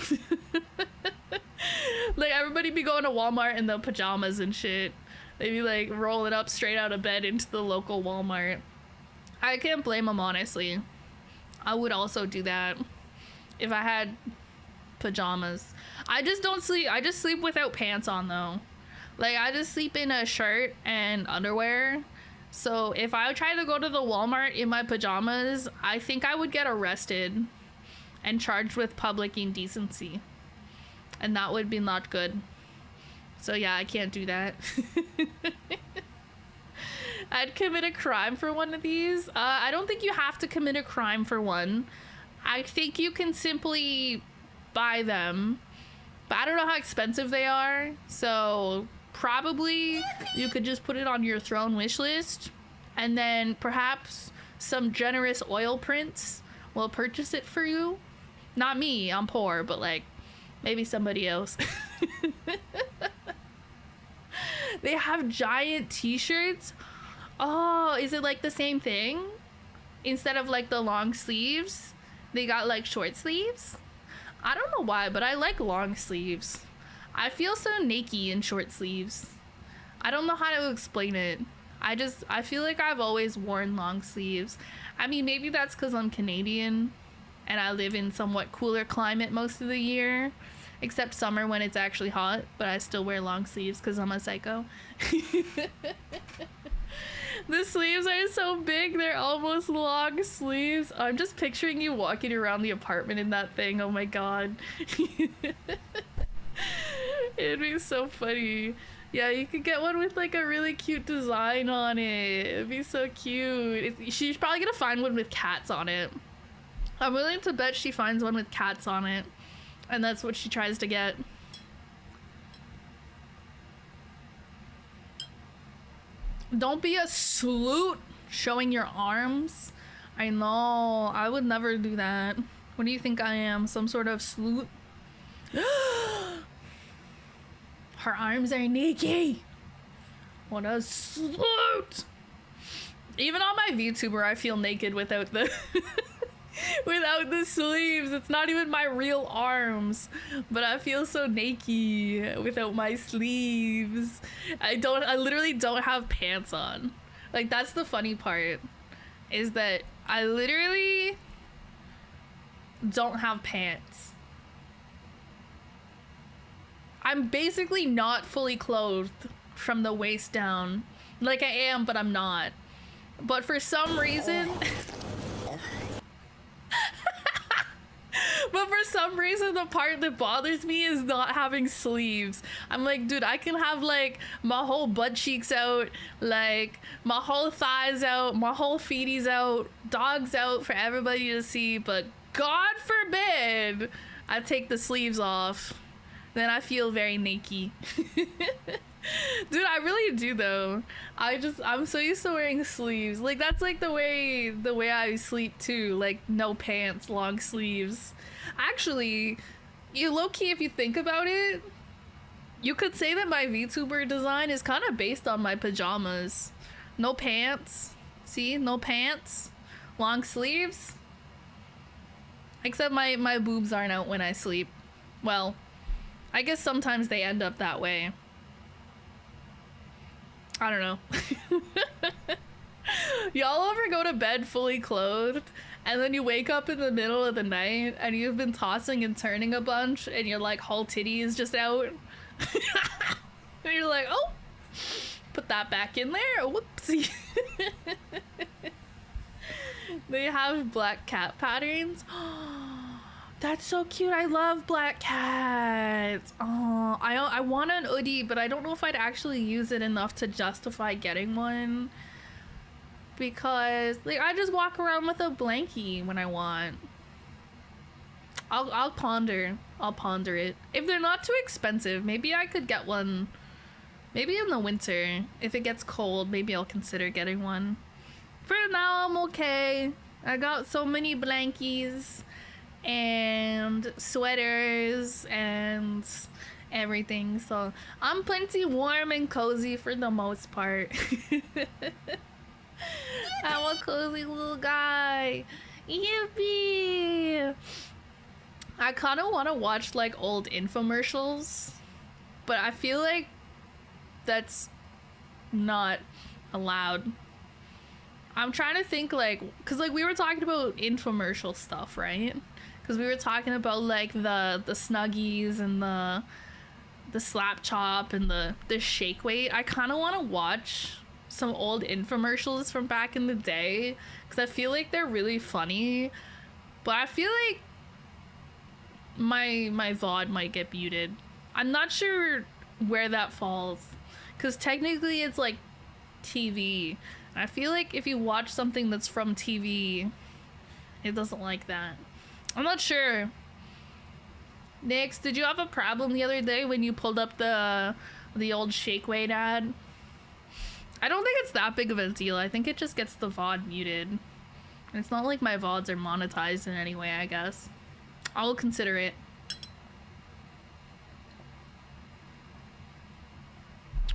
Speaker 1: Like everybody be going to Walmart in their pajamas and shit. They be like rolling up straight out of bed into the local Walmart. I can't blame them, honestly. I would also do that if I had pajamas. I just don't sleep. I just sleep without pants on though. Like I just sleep in a shirt and underwear. So if I try to go to the Walmart in my pajamas, I think I would get arrested and charged with public indecency. And that would be not good. So yeah, I can't do that. I'd commit a crime for one of these. I don't think you have to commit a crime for one. I think you can simply buy them. But I don't know how expensive they are. So probably you could just put it on your throne wish list. And then perhaps some generous oil prince will purchase it for you. Not me, I'm poor, but like maybe somebody else. They have giant t-shirts. Oh, is it like the same thing? Instead of like the long sleeves, they got like short sleeves? I don't know why, but I like long sleeves. I feel so naked in short sleeves. I don't know how to explain it. I feel like I've always worn long sleeves. I mean, maybe that's because I'm Canadian and I live in somewhat cooler climate most of the year. Except summer when it's actually hot, but I still wear long sleeves because I'm a psycho. The sleeves are so big, they're almost long sleeves. I'm just picturing you walking around the apartment in that thing. Oh my god. It'd be so funny. Yeah, you could get one with like a really cute design on it. It'd be so cute. She's probably gonna find one with cats on it. I'm willing to bet she finds one with cats on it. And that's what she tries to get. Don't be a sloot showing your arms. I know. I would never do that. What do you think I am? Some sort of sloot? Her arms are naked. What a sloot. Even on my VTuber, I feel naked without the... without the sleeves. It's not even my real arms, but I feel so naked without my sleeves. I literally don't have pants on. Like, that's the funny part, is that I literally don't have pants. I'm basically not fully clothed from the waist down. Like I am, but I'm not. But for some reason but for some reason, the part that bothers me is not having sleeves. I'm like, dude, I can have like my whole butt cheeks out, like my whole thighs out, my whole feeties out, dogs out for everybody to see, but God forbid I take the sleeves off. Then I feel very naked. Dude, I really do though. I'm so used to wearing sleeves. Like that's like the way I sleep too. Like no pants, long sleeves. Actually, you low key if you think about it, you could say that my VTuber design is kind of based on my pajamas. No pants. See? No pants. Long sleeves. Except my boobs aren't out when I sleep. Well, I guess sometimes they end up that way. I don't know. Y'all ever go to bed fully clothed and then you wake up in the middle of the night and you've been tossing and turning a bunch and your like whole titty is just out? And you're like, oh, put that back in there. Whoopsie. They have black cat patterns. That's so cute. I love black cats. Oh, I want an hoodie, but I don't know if I'd actually use it enough to justify getting one. Because like I just walk around with a blankie when I want. I'll ponder. I'll ponder it. If they're not too expensive, maybe I could get one. Maybe in the winter. If it gets cold, maybe I'll consider getting one. For now, I'm okay. I got so many blankies and sweaters and everything, so I'm plenty warm and cozy for the most part. I'm a cozy little guy. Yippee! I kind of want to watch like old infomercials, but I feel like that's not allowed. I'm trying to think like, cause like we were talking about infomercial stuff, right? Cause we were talking about like the Snuggies and the slap chop and the shake weight. I kind of want to watch some old infomercials from back in the day, cause I feel like they're really funny, but I feel like my VOD might get muted. I'm not sure where that falls, cause technically it's like TV. I feel like if you watch something that's from TV, it doesn't like that. I'm not sure. Nix, did you have a problem the other day when you pulled up the old shake weight ad? I don't think it's that big of a deal. I think it just gets the VOD muted. And it's not like my VODs are monetized in any way, I guess. I'll consider it.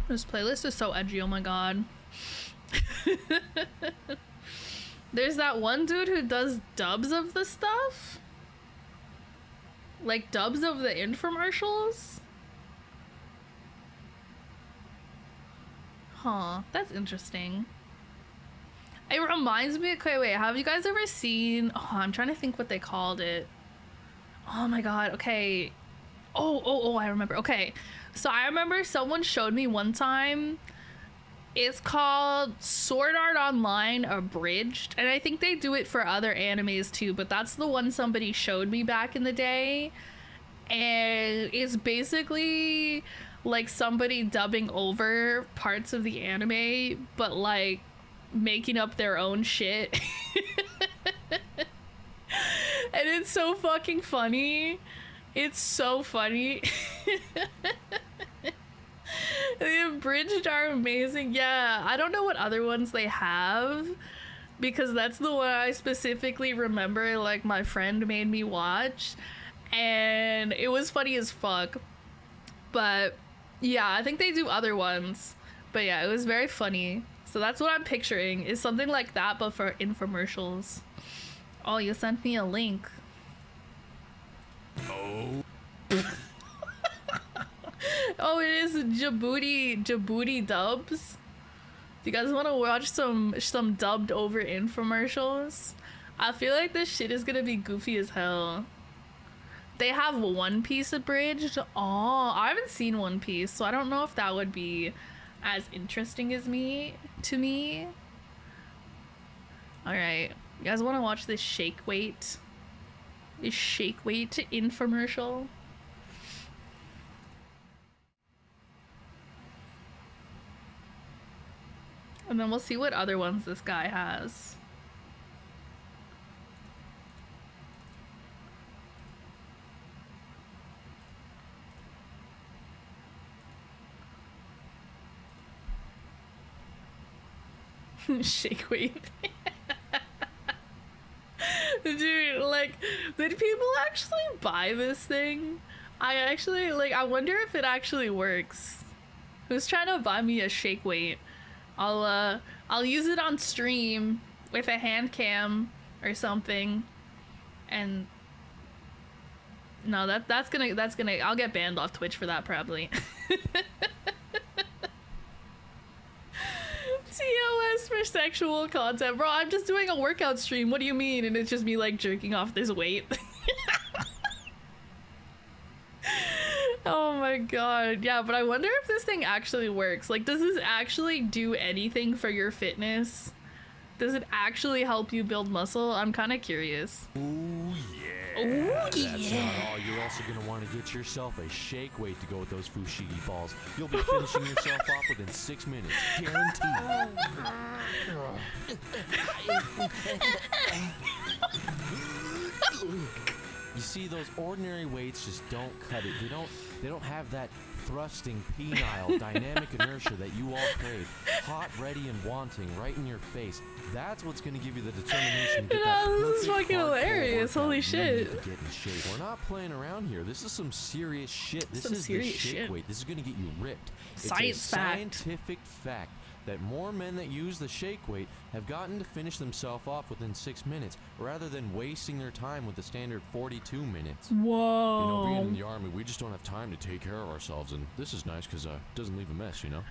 Speaker 1: This playlist is so edgy, oh my god. There's that one dude who does dubs of the stuff, like dubs of the infomercials. Huh, that's interesting. It reminds me, okay, wait, have you guys ever seen, oh, I'm trying to think what they called it. Oh my god, okay. Oh, I remember. Okay, so I remember someone showed me one time. It's called Sword Art Online Abridged, and I think they do it for other animes too, but that's the one somebody showed me back in the day. And it's basically like somebody dubbing over parts of the anime, but like making up their own shit. And it's so fucking funny. It's so funny. The abridged are amazing. Yeah, I don't know what other ones they have, because that's the one I specifically remember, like my friend made me watch, and it was funny as fuck. But yeah, I think they do other ones, but yeah, it was very funny. So that's what I'm picturing, is something like that but for infomercials. Oh, you sent me a link.
Speaker 2: Oh.
Speaker 1: Oh, it is Djibouti dubs. Do you guys want to watch some dubbed over infomercials? I feel like this shit is gonna be goofy as hell. They have One Piece abridged. Oh, I haven't seen One Piece, so I don't know if that would be as interesting as to me. All right, you guys want to watch this shake weight infomercial? And then we'll see what other ones this guy has. Shake weight. Dude, like, did people actually buy this thing? I wonder if it actually works. Who's trying to buy me a shake weight? I'll use it on stream with a hand cam or something. And no, that's gonna I'll get banned off Twitch for that probably. TOS for sexual content. Bro, I'm just doing a workout stream. What do you mean? And it's just me like jerking off this weight. Oh my god. Yeah, but I wonder if this thing actually works. Like, does this actually do anything for your fitness? Does it actually help you build muscle? I'm kind of curious.
Speaker 2: Ooh, yeah.
Speaker 1: Ooh,
Speaker 2: That's
Speaker 1: yeah.
Speaker 2: not all. You're also going to want to get yourself a shake weight to go with those fushigi balls. You'll be finishing yourself off within 6 minutes. Guaranteed. You see, those ordinary weights just don't cut it. They don't have that thrusting, penile, dynamic inertia that you all crave. Hot, ready, and wanting right in your face. That's what's going to give you the determination to get that
Speaker 1: This is
Speaker 2: perfect
Speaker 1: fucking
Speaker 2: hardcore
Speaker 1: hilarious.
Speaker 2: workout
Speaker 1: Holy
Speaker 2: you
Speaker 1: shit.
Speaker 2: need to get in shape. We're not playing around here. This is some serious shit. This
Speaker 1: Some
Speaker 2: is
Speaker 1: serious
Speaker 2: the shake
Speaker 1: shit.
Speaker 2: weight. This is going to get you ripped.
Speaker 1: Science
Speaker 2: it's a
Speaker 1: fact.
Speaker 2: scientific fact that more men that use the shake weight have gotten to finish themselves off within 6 minutes rather than wasting their time with the standard 42 minutes.
Speaker 1: Whoa.
Speaker 2: You know, being in the army, we just don't have time to take care of ourselves, and this is nice because it doesn't leave a mess, you know?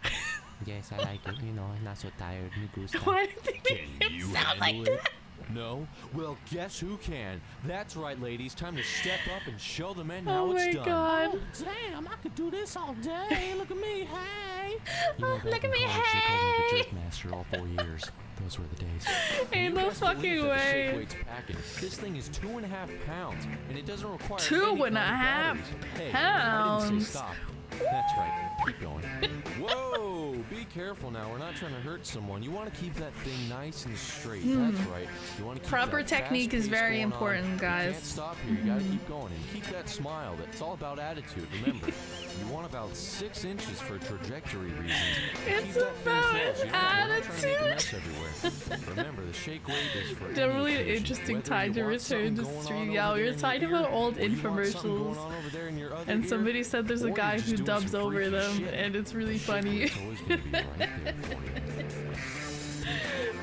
Speaker 3: Yes, I like it, you know, I'm not so tired, me gusta.
Speaker 1: Why did they
Speaker 2: Can
Speaker 1: make
Speaker 2: you
Speaker 1: him sound like
Speaker 2: handle it?
Speaker 1: that?
Speaker 2: No? Well, guess who can? That's right, ladies. Time to step up and show the men how
Speaker 1: Oh
Speaker 2: it's
Speaker 1: my
Speaker 2: done.
Speaker 1: god.
Speaker 3: Damn, I could do this all day. Look at me, hey.
Speaker 2: You know,
Speaker 1: Oh,
Speaker 2: back
Speaker 1: look at
Speaker 2: in
Speaker 1: me,
Speaker 2: college, they called me the
Speaker 1: hey.
Speaker 2: jerk master all 4 years. Those were the days.
Speaker 1: Ain't
Speaker 2: You
Speaker 1: no
Speaker 2: best believe
Speaker 1: fucking
Speaker 2: that the shake
Speaker 1: way.
Speaker 2: weight's packing. This thing is 2.5 pounds, and it doesn't require
Speaker 1: Two
Speaker 2: any
Speaker 1: and a
Speaker 2: kind of
Speaker 1: half
Speaker 2: batteries. Hey, I
Speaker 1: pounds.
Speaker 2: didn't say stop. That's right. Keep going. Whoa! Be careful now. We're not trying to hurt someone. You want to keep that thing nice and straight. That's right. You want to keep
Speaker 1: Proper
Speaker 2: that
Speaker 1: technique is
Speaker 2: fast pace
Speaker 1: very
Speaker 2: going on.
Speaker 1: important,
Speaker 2: You
Speaker 1: guys.
Speaker 2: can't stop here. You gotta keep going and keep that smile. It's all about attitude. Remember, you want about 6 inches for trajectory reasons.
Speaker 1: It's
Speaker 2: Keep that thing
Speaker 1: about
Speaker 2: close, you know? We're not trying to make a mess
Speaker 1: attitude.
Speaker 2: everywhere. Remember, the shake weight is for
Speaker 1: Definitely
Speaker 2: any
Speaker 1: an
Speaker 2: occasion.
Speaker 1: interesting
Speaker 2: Whether
Speaker 1: time
Speaker 2: you
Speaker 1: to
Speaker 2: want
Speaker 1: return
Speaker 2: something
Speaker 1: to
Speaker 2: going on
Speaker 1: stream.
Speaker 2: over
Speaker 1: Yeah, we
Speaker 2: there
Speaker 1: were
Speaker 2: in
Speaker 1: talking
Speaker 2: your
Speaker 1: about
Speaker 2: ear,
Speaker 1: old
Speaker 2: or you want something going
Speaker 1: infomercials.
Speaker 2: on over there in your other
Speaker 1: And
Speaker 2: ear,
Speaker 1: somebody said there's a
Speaker 2: or you're
Speaker 1: guy
Speaker 2: just
Speaker 1: who
Speaker 2: doing
Speaker 1: dubs
Speaker 2: some
Speaker 1: over
Speaker 2: freaky
Speaker 1: them,
Speaker 2: shit.
Speaker 1: and it's really
Speaker 2: The shake
Speaker 1: funny.
Speaker 2: weight's always gonna be right there for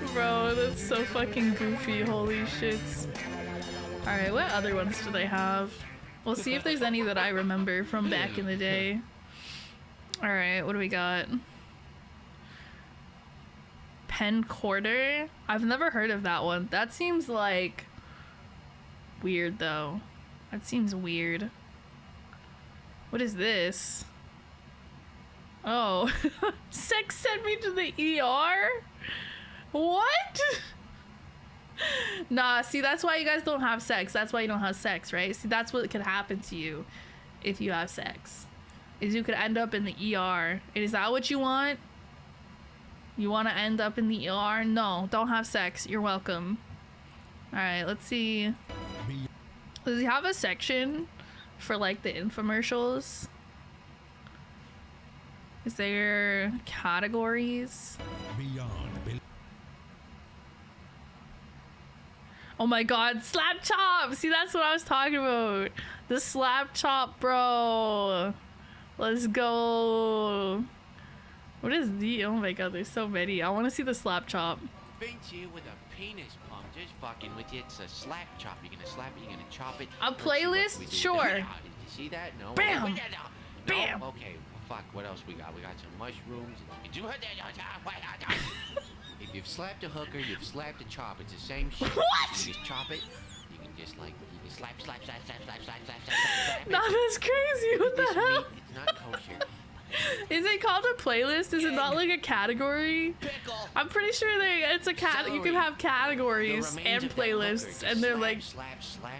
Speaker 2: you.
Speaker 1: Bro, that's so fucking goofy. Holy shits. Alright, what other ones do they have? We'll see if there's any that I remember from back in the day. Alright, what do we got? Pen quarter? I've never heard of that one. That seems like weird though. That seems weird. What is this? Oh. Sex sent me to the ER? What? Nah, see, that's why you guys don't have sex. That's why you don't have sex, right? See, that's what could happen to you if you have sex. Is you could end up in the ER. Is that what you want? You want to end up in the ER? No, don't have sex. You're welcome. Alright, let's see. Does he have a section for, like, the infomercials? Is there categories? Oh my god, slap chop! See, that's what I was talking about. The slap chop, bro. Let's go. What is the? Oh my god, there's so many. I want to see the slap chop.
Speaker 4: Vince here with a penis pump, just fucking with you. It's a slap chop. You're gonna slap it, you're gonna chop it.
Speaker 1: A
Speaker 4: Let's see what
Speaker 1: playlist?
Speaker 4: we do.
Speaker 1: Sure.
Speaker 4: Did you see that? No.
Speaker 1: Bam.
Speaker 4: No.
Speaker 1: Bam.
Speaker 4: Okay. Well, fuck. What else we got? We got some mushrooms. Did you heard that? If you've slapped a hooker, you've slapped a chop. It's the same shit.
Speaker 1: What?
Speaker 4: You just chop it. You can just like you can slap. it.
Speaker 1: Nah, that's crazy. What the
Speaker 4: This
Speaker 1: hell?
Speaker 4: meat, it's not kosher.
Speaker 1: Is it called a playlist? Is it not like a category?
Speaker 4: Pickle.
Speaker 1: I'm pretty sure it's a cat. You can have categories and playlists, and they're like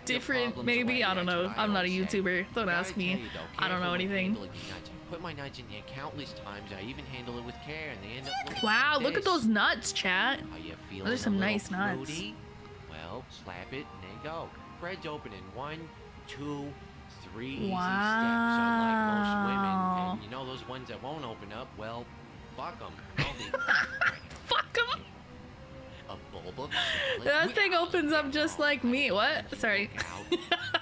Speaker 1: different. Maybe, I don't know. I'm not a YouTuber. Don't ask me. I don't know anything.
Speaker 4: Put my nuts in there countless times. I even handle it with care, and they end up looking
Speaker 1: Wow,
Speaker 4: like
Speaker 1: look at
Speaker 4: this.
Speaker 1: those nuts, chat.
Speaker 4: Are you feeling
Speaker 1: Those are some
Speaker 4: a little
Speaker 1: nice nuts.
Speaker 4: fruity? Well, slap it, and there you go. Bread's open in 1, 2, 3 easy steps, unlike most women. And you know those ones that won't open up? Well, fuck them.
Speaker 1: Fuck 'em.
Speaker 4: bulb of salad.
Speaker 1: That thing opens up just like me. What? Sorry.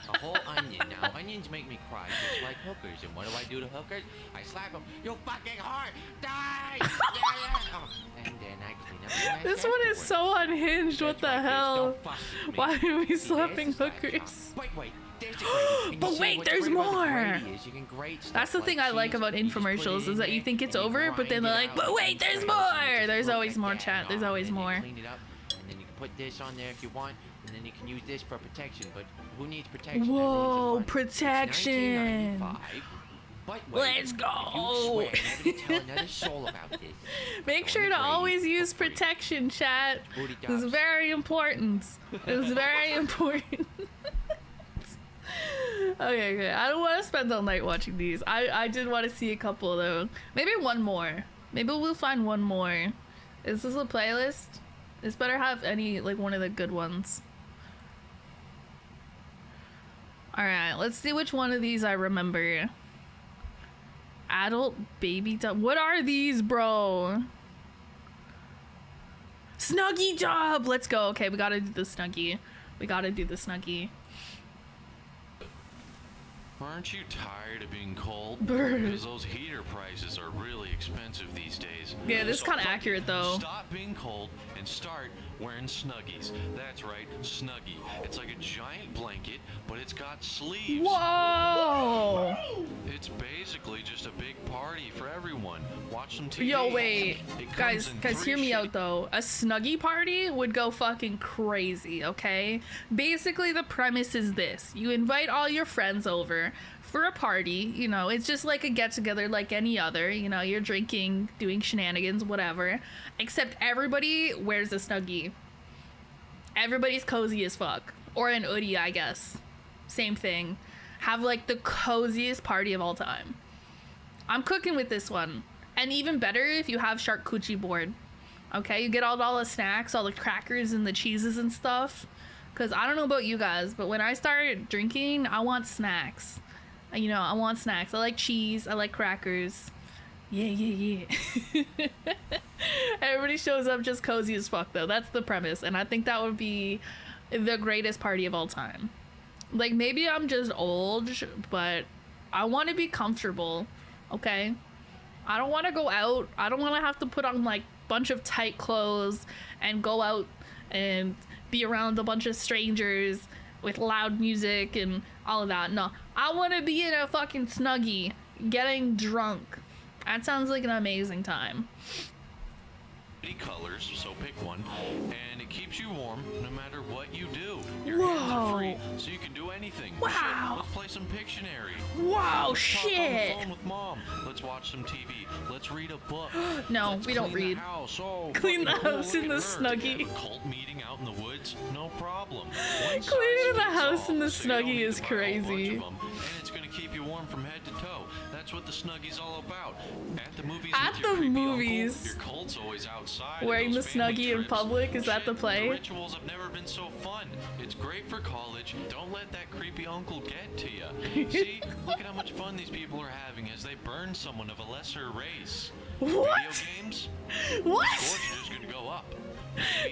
Speaker 4: A whole onion. Now, onions make me cry just like hookers. And what do I do to hookers? I slap them. You fucking whore! Die! Oh, and then I clean up the mess
Speaker 1: This one is
Speaker 4: afterwards.
Speaker 1: so unhinged. What
Speaker 4: That's
Speaker 1: the
Speaker 4: right, bitch,
Speaker 1: hell?
Speaker 4: don't fuss with me.
Speaker 1: Why are we
Speaker 4: See,
Speaker 1: slapping
Speaker 4: this is like,
Speaker 1: hookers?
Speaker 4: Wait, there's the gravy. And
Speaker 1: But
Speaker 4: you see
Speaker 1: wait,
Speaker 4: what's
Speaker 1: there's
Speaker 4: great about the
Speaker 1: more.
Speaker 4: gravy is you can grate stuff
Speaker 1: That's the
Speaker 4: like
Speaker 1: thing I like
Speaker 4: cheese,
Speaker 1: about
Speaker 4: you just put it
Speaker 1: infomercials
Speaker 4: in
Speaker 1: is that you
Speaker 4: there,
Speaker 1: think it's
Speaker 4: and you
Speaker 1: over, but then
Speaker 4: grind
Speaker 1: they're
Speaker 4: it
Speaker 1: like,
Speaker 4: out,
Speaker 1: but
Speaker 4: and
Speaker 1: wait,
Speaker 4: then
Speaker 1: there's
Speaker 4: you
Speaker 1: more.
Speaker 4: just
Speaker 1: There's
Speaker 4: look
Speaker 1: always
Speaker 4: like
Speaker 1: more,
Speaker 4: that
Speaker 1: chat.
Speaker 4: and
Speaker 1: There's
Speaker 4: all,
Speaker 1: always
Speaker 4: and then you
Speaker 1: more.
Speaker 4: clean it up, and then you can put this on there if you want, and then you can use this for protection. But who needs protection?
Speaker 1: Whoa,
Speaker 4: Everyone's a fun. It's
Speaker 1: protection.
Speaker 4: 1995. But wait,
Speaker 1: Let's
Speaker 4: if
Speaker 1: go.
Speaker 4: you swear never to tell another soul about this,
Speaker 1: Make
Speaker 4: go
Speaker 1: sure
Speaker 4: in
Speaker 1: to
Speaker 4: the grave
Speaker 1: always
Speaker 4: for
Speaker 1: use
Speaker 4: free.
Speaker 1: protection, chat.
Speaker 4: Booty
Speaker 1: It's
Speaker 4: dubs.
Speaker 1: very important. It's very important. Okay. I don't want to spend all night watching these. I did want to see a couple though. Maybe one more. Maybe we'll find one more. Is this a playlist? This better have any, like, one of the good ones. Alright, let's see which one of these I remember. Adult baby tub. What are these, bro? Snuggie job! Let's go. Okay, we gotta do the Snuggie.
Speaker 5: Aren't you tired of being cold?
Speaker 1: Brr.
Speaker 5: Because those heater prices are really expensive these days.
Speaker 1: Yeah, this is
Speaker 5: So
Speaker 1: kinda
Speaker 5: fuck
Speaker 1: accurate,
Speaker 5: it.
Speaker 1: though.
Speaker 5: Stop being cold and start wearing Snuggies. That's right, Snuggie. It's like a giant blanket, but it's got sleeves.
Speaker 1: Whoa!
Speaker 5: It's basically just a big party for everyone. Watch some TV.
Speaker 1: Yo, wait.
Speaker 5: It comes
Speaker 1: Guys,
Speaker 5: in
Speaker 1: hear
Speaker 5: 3
Speaker 1: me
Speaker 5: shitty-
Speaker 1: out though. A Snuggie party would go fucking crazy, okay? Basically, the premise is this. You invite all your friends over for a party, you know, it's just like a get-together like any other, you know, you're drinking, doing shenanigans, whatever, except everybody wears a Snuggie. Everybody's cozy as fuck. Or an hoodie, I guess. Same thing. Have like the coziest party of all time. I'm cooking with this one. And even better if you have charcuterie board. Okay, you get all the snacks, all the crackers and the cheeses and stuff. Because I don't know about you guys, but when I start drinking, I want snacks. You know, I want snacks. I like cheese. I like crackers. Yeah. Everybody shows up just cozy as fuck, though. That's the premise. And I think that would be the greatest party of all time. Like, maybe I'm just old, but I want to be comfortable, okay? I don't want to go out. I don't want to have to put on, like, bunch of tight clothes and go out and be around a bunch of strangers with loud music and all of that. No, I want to be in a fucking Snuggie getting drunk. That sounds like an amazing time.
Speaker 5: colors, so pick one, and it keeps you warm no matter what you do. Your hands
Speaker 1: Whoa.
Speaker 5: are free, so you can do anything.
Speaker 1: Wow.
Speaker 5: Shit, let's play some Pictionary.
Speaker 1: Wow,
Speaker 5: Let's talk on the
Speaker 1: shit.
Speaker 5: phone with mom. Let's watch some TV. Let's read a book.
Speaker 1: No,
Speaker 5: Let's
Speaker 1: we don't
Speaker 5: clean the
Speaker 1: read.
Speaker 5: house. Oh,
Speaker 1: Clean the
Speaker 5: fucking cool,
Speaker 1: house
Speaker 5: look
Speaker 1: in
Speaker 5: at
Speaker 1: the
Speaker 5: her.
Speaker 1: Snuggie.
Speaker 5: Cult meeting out in the woods, no problem.
Speaker 1: Cleaning
Speaker 5: One size
Speaker 1: the
Speaker 5: fits
Speaker 1: house
Speaker 5: all,
Speaker 1: in the
Speaker 5: so you don't
Speaker 1: Snuggie
Speaker 5: need
Speaker 1: is
Speaker 5: to buy a whole bunch
Speaker 1: crazy.
Speaker 5: of 'em, and it's gonna keep you warm from head to toe. That's what the Snuggie's all about. At the movies
Speaker 1: At
Speaker 5: with your
Speaker 1: the
Speaker 5: creepy
Speaker 1: movies.
Speaker 5: uncle, your cult's always outside. at
Speaker 1: Wearing
Speaker 5: those
Speaker 1: the
Speaker 5: family
Speaker 1: Snuggie in
Speaker 5: trips.
Speaker 1: public, is that the
Speaker 5: Shit,
Speaker 1: play?
Speaker 5: The rituals have never been so fun. It's great for college. Don't let that creepy uncle get to you. See, look at how much fun these people are having as they burn someone of a lesser race.
Speaker 1: What?
Speaker 5: Video games?
Speaker 1: What?
Speaker 5: Scores are just gonna go up.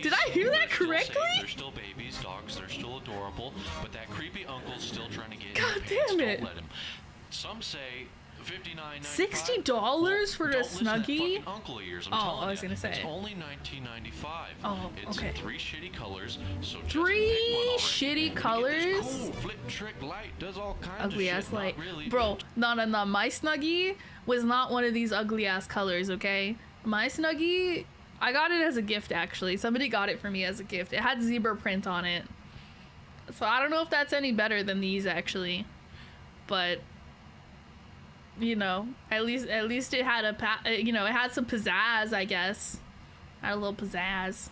Speaker 1: Did I hear that
Speaker 5: They're still
Speaker 1: correctly?
Speaker 5: safe, they're still babies, dogs, they're still adorable, but that creepy uncle's still trying to get in
Speaker 1: God
Speaker 5: your pants.
Speaker 1: damn
Speaker 5: Don't
Speaker 1: it.
Speaker 5: let him. Some say $59.95.
Speaker 1: $60 for the
Speaker 5: Don't listen to that
Speaker 1: Snuggie?
Speaker 5: fucking uncle of yours, I'm
Speaker 1: Oh,
Speaker 5: telling
Speaker 1: I was
Speaker 5: ya.
Speaker 1: gonna say.
Speaker 5: It's only $19.95.
Speaker 1: Oh,
Speaker 5: It's
Speaker 1: okay.
Speaker 5: in 3 shitty colors, so just
Speaker 1: Three
Speaker 5: pick one already.
Speaker 1: shitty
Speaker 5: And you get this
Speaker 1: colors?
Speaker 5: Cool flip trick light, does all kinds
Speaker 1: Ugly
Speaker 5: of
Speaker 1: ass
Speaker 5: shit.
Speaker 1: light.
Speaker 5: Not really.
Speaker 1: Bro, no. My Snuggie was not one of these ugly ass colors, okay? My Snuggie, I got it as a gift actually. Somebody got it for me as a gift. It had zebra print on it. So I don't know if that's any better than these actually. But you know, at least it had it had some pizzazz, I guess. Had a little pizzazz.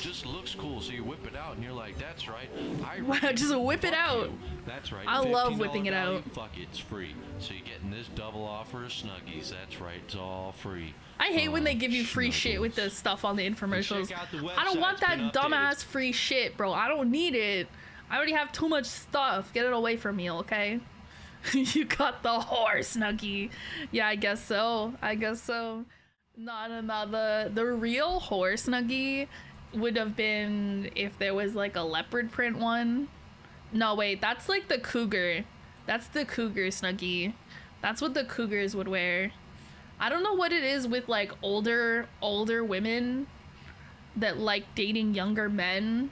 Speaker 5: Just looks cool, so you whip it out and you're like, that's right. I
Speaker 1: Wow,
Speaker 5: read
Speaker 1: just
Speaker 5: you.
Speaker 1: whip it
Speaker 5: Fuck
Speaker 1: out.
Speaker 5: you. That's right.
Speaker 1: I love
Speaker 5: $15
Speaker 1: whipping it
Speaker 5: value,
Speaker 1: out.
Speaker 5: Fuck it, it's free. So you're getting this double offer of Snuggies. That's right, it's all free.
Speaker 1: I hate when they give you free
Speaker 5: Snuggles.
Speaker 1: shit with the stuff on the infomercials.
Speaker 5: check out the
Speaker 1: I don't want
Speaker 5: website,
Speaker 1: that
Speaker 5: it's been
Speaker 1: dumbass
Speaker 5: updated.
Speaker 1: free shit, bro. I don't need it. I already have too much stuff. Get it away from me, okay? You got the horse, Snuggie. Yeah, I guess so. No. The real horse Snuggie would have been if there was like a leopard print one. No, wait, that's like the cougar. That's the cougar Snuggie. That's what the cougars would wear. I don't know what it is with like older women that like dating younger men,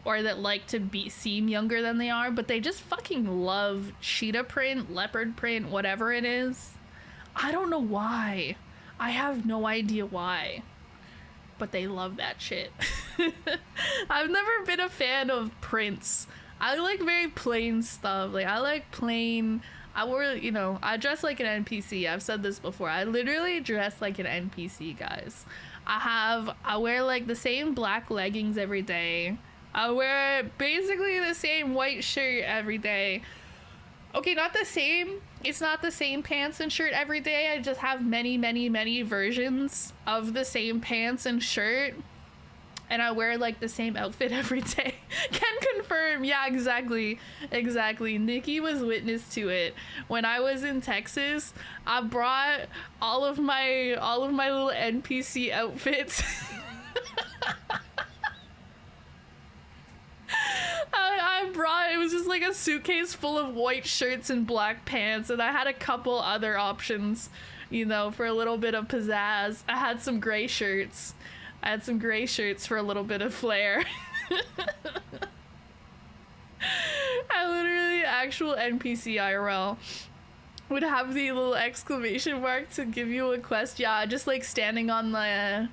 Speaker 1: or that like to seem younger than they are, but they just fucking love cheetah print, leopard print, whatever it is. I don't know why. I have no idea why. But they love that shit. I've never been a fan of prints. I like very plain stuff. Like, I like plain... I dress like an NPC. I've said this before. I literally dress like an NPC, guys. I wear like the same black leggings every day. I wear basically the same white shirt every day. Okay, not the same. It's not the same pants and shirt every day. I just have many, many, many versions of the same pants and shirt. And I wear like the same outfit every day. Can confirm. Yeah, exactly. Exactly. Nikki was witness to it. When I was in Texas, I brought all of my little NPC outfits. It was just like a suitcase full of white shirts and black pants, and I had a couple other options, for a little bit of pizzazz. I had some gray shirts. For a little bit of flair. I literally, actual NPC IRL, would have the little exclamation mark to give you a quest. Yeah, just like standing on the...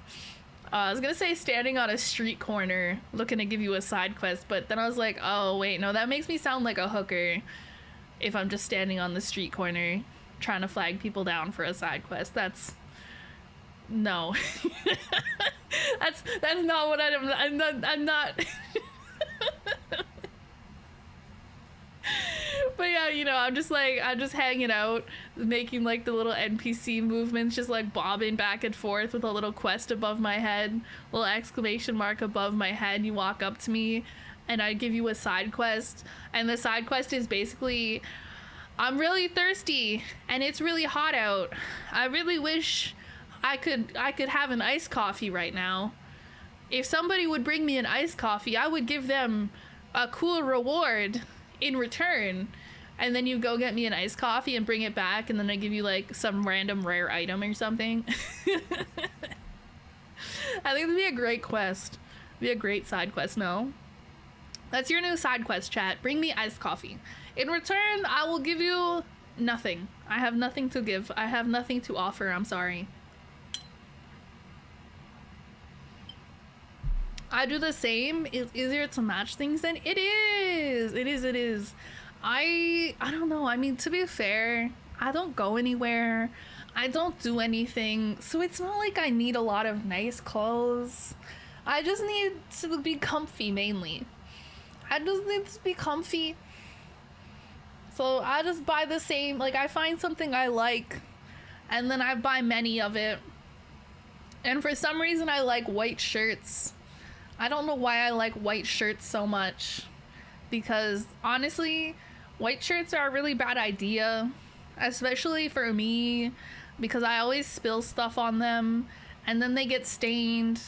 Speaker 1: I was gonna say standing on a street corner looking to give you a side quest, but then I was like, oh wait, no, that makes me sound like a hooker if I'm just standing on the street corner trying to flag people down for a side quest. That's... No. that's not what I'm not But yeah, I'm just hanging out, making like the little NPC movements, just like bobbing back and forth with a little quest above my head, little exclamation mark above my head. You walk up to me and I give you a side quest, and the side quest is basically, I'm really thirsty and it's really hot out. I really wish I could have an iced coffee right now. If somebody would bring me an iced coffee, I would give them a cool reward in return. And then you go get me an iced coffee and bring it back, and then I give you like some random rare item or something. I think it'd be a great quest. It'd be a great side quest. No, that's your new side quest, chat. Bring me iced coffee. In return, I will give you nothing. I have nothing to give. I have nothing to offer. I'm sorry. I do the same. It's easier to match things than it is. It is. I don't know. I mean, to be fair, I don't go anywhere. I don't do anything. So it's not like I need a lot of nice clothes. I just need to be comfy mainly. I just need to be comfy. So I just buy the same. Like, I find something I like, and then I buy many of it. And for some reason, I like white shirts. I don't know why I like white shirts so much, because honestly, white shirts are a really bad idea, especially for me, because I always spill stuff on them and then they get stained,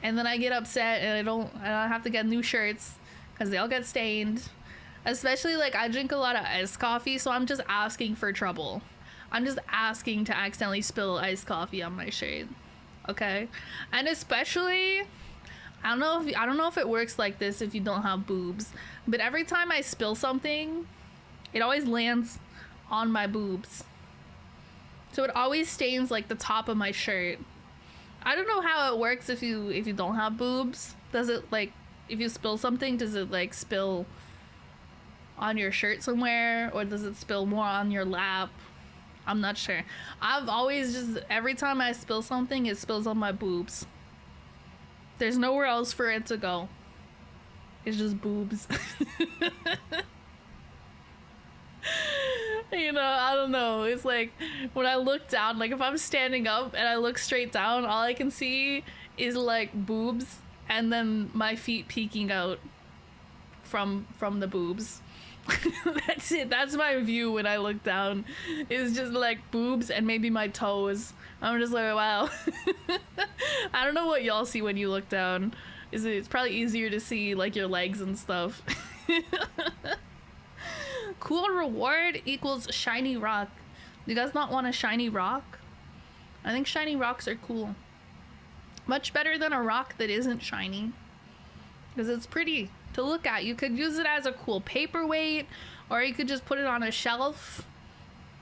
Speaker 1: and then I get upset and I have to get new shirts because they all get stained. Especially, like, I drink a lot of iced coffee, so I'm just asking for trouble. I'm just asking to accidentally spill iced coffee on my shirt. Okay? And especially, I don't know if it works like this if you don't have boobs, but every time I spill something, it always lands on my boobs. So it always stains like the top of my shirt. I don't know how it works if you don't have boobs. Does it, like, if you spill something, does it like spill on your shirt somewhere, or does it spill more on your lap? I'm not sure. I've always just, every time I spill something, it spills on my boobs. There's nowhere else for it to go. It's just boobs. I don't know. It's like when I look down, like if I'm standing up and I look straight down, all I can see is like boobs and then my feet peeking out from the boobs. That's it. That's my view when I look down. It's just like boobs and maybe my toes. I'm just like, wow. I don't know what y'all see when you look down. It's probably easier to see like your legs and stuff. Cool reward equals shiny rock. You guys not want a shiny rock? I think shiny rocks are cool. Much better than a rock that isn't shiny. Because it's pretty to look at. You could use it as a cool paperweight, or you could just put it on a shelf,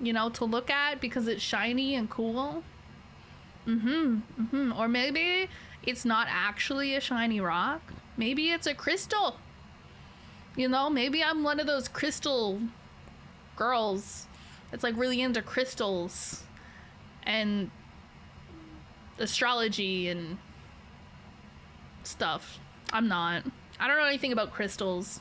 Speaker 1: you know, to look at because it's shiny and cool. Or maybe it's not actually a shiny rock. Maybe it's a crystal. You know, maybe I'm one of those crystal girls that's like really into crystals and astrology and stuff. I'm not. I don't know anything about crystals.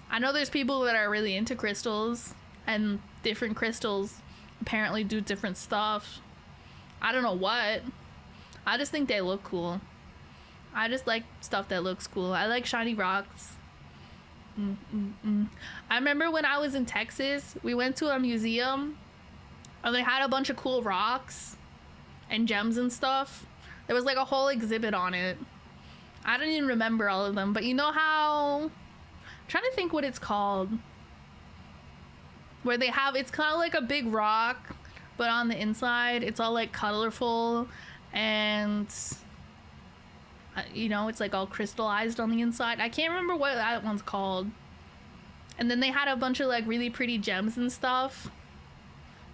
Speaker 1: I know there's people that are really into crystals, and different crystals apparently do different stuff. I don't know what. I just think they look cool. I just like stuff that looks cool. I like shiny rocks. I remember when I was in Texas, we went to a museum and they had a bunch of cool rocks and gems and stuff. There was like a whole exhibit on it. I don't even remember all of them, but you know how... I'm trying to think what it's called. Where they have... It's kind of like a big rock, but on the inside, it's all like colorful and... you know, it's like all crystallized on the inside. I can't remember what that one's called. And then they had a bunch of like really pretty gems and stuff.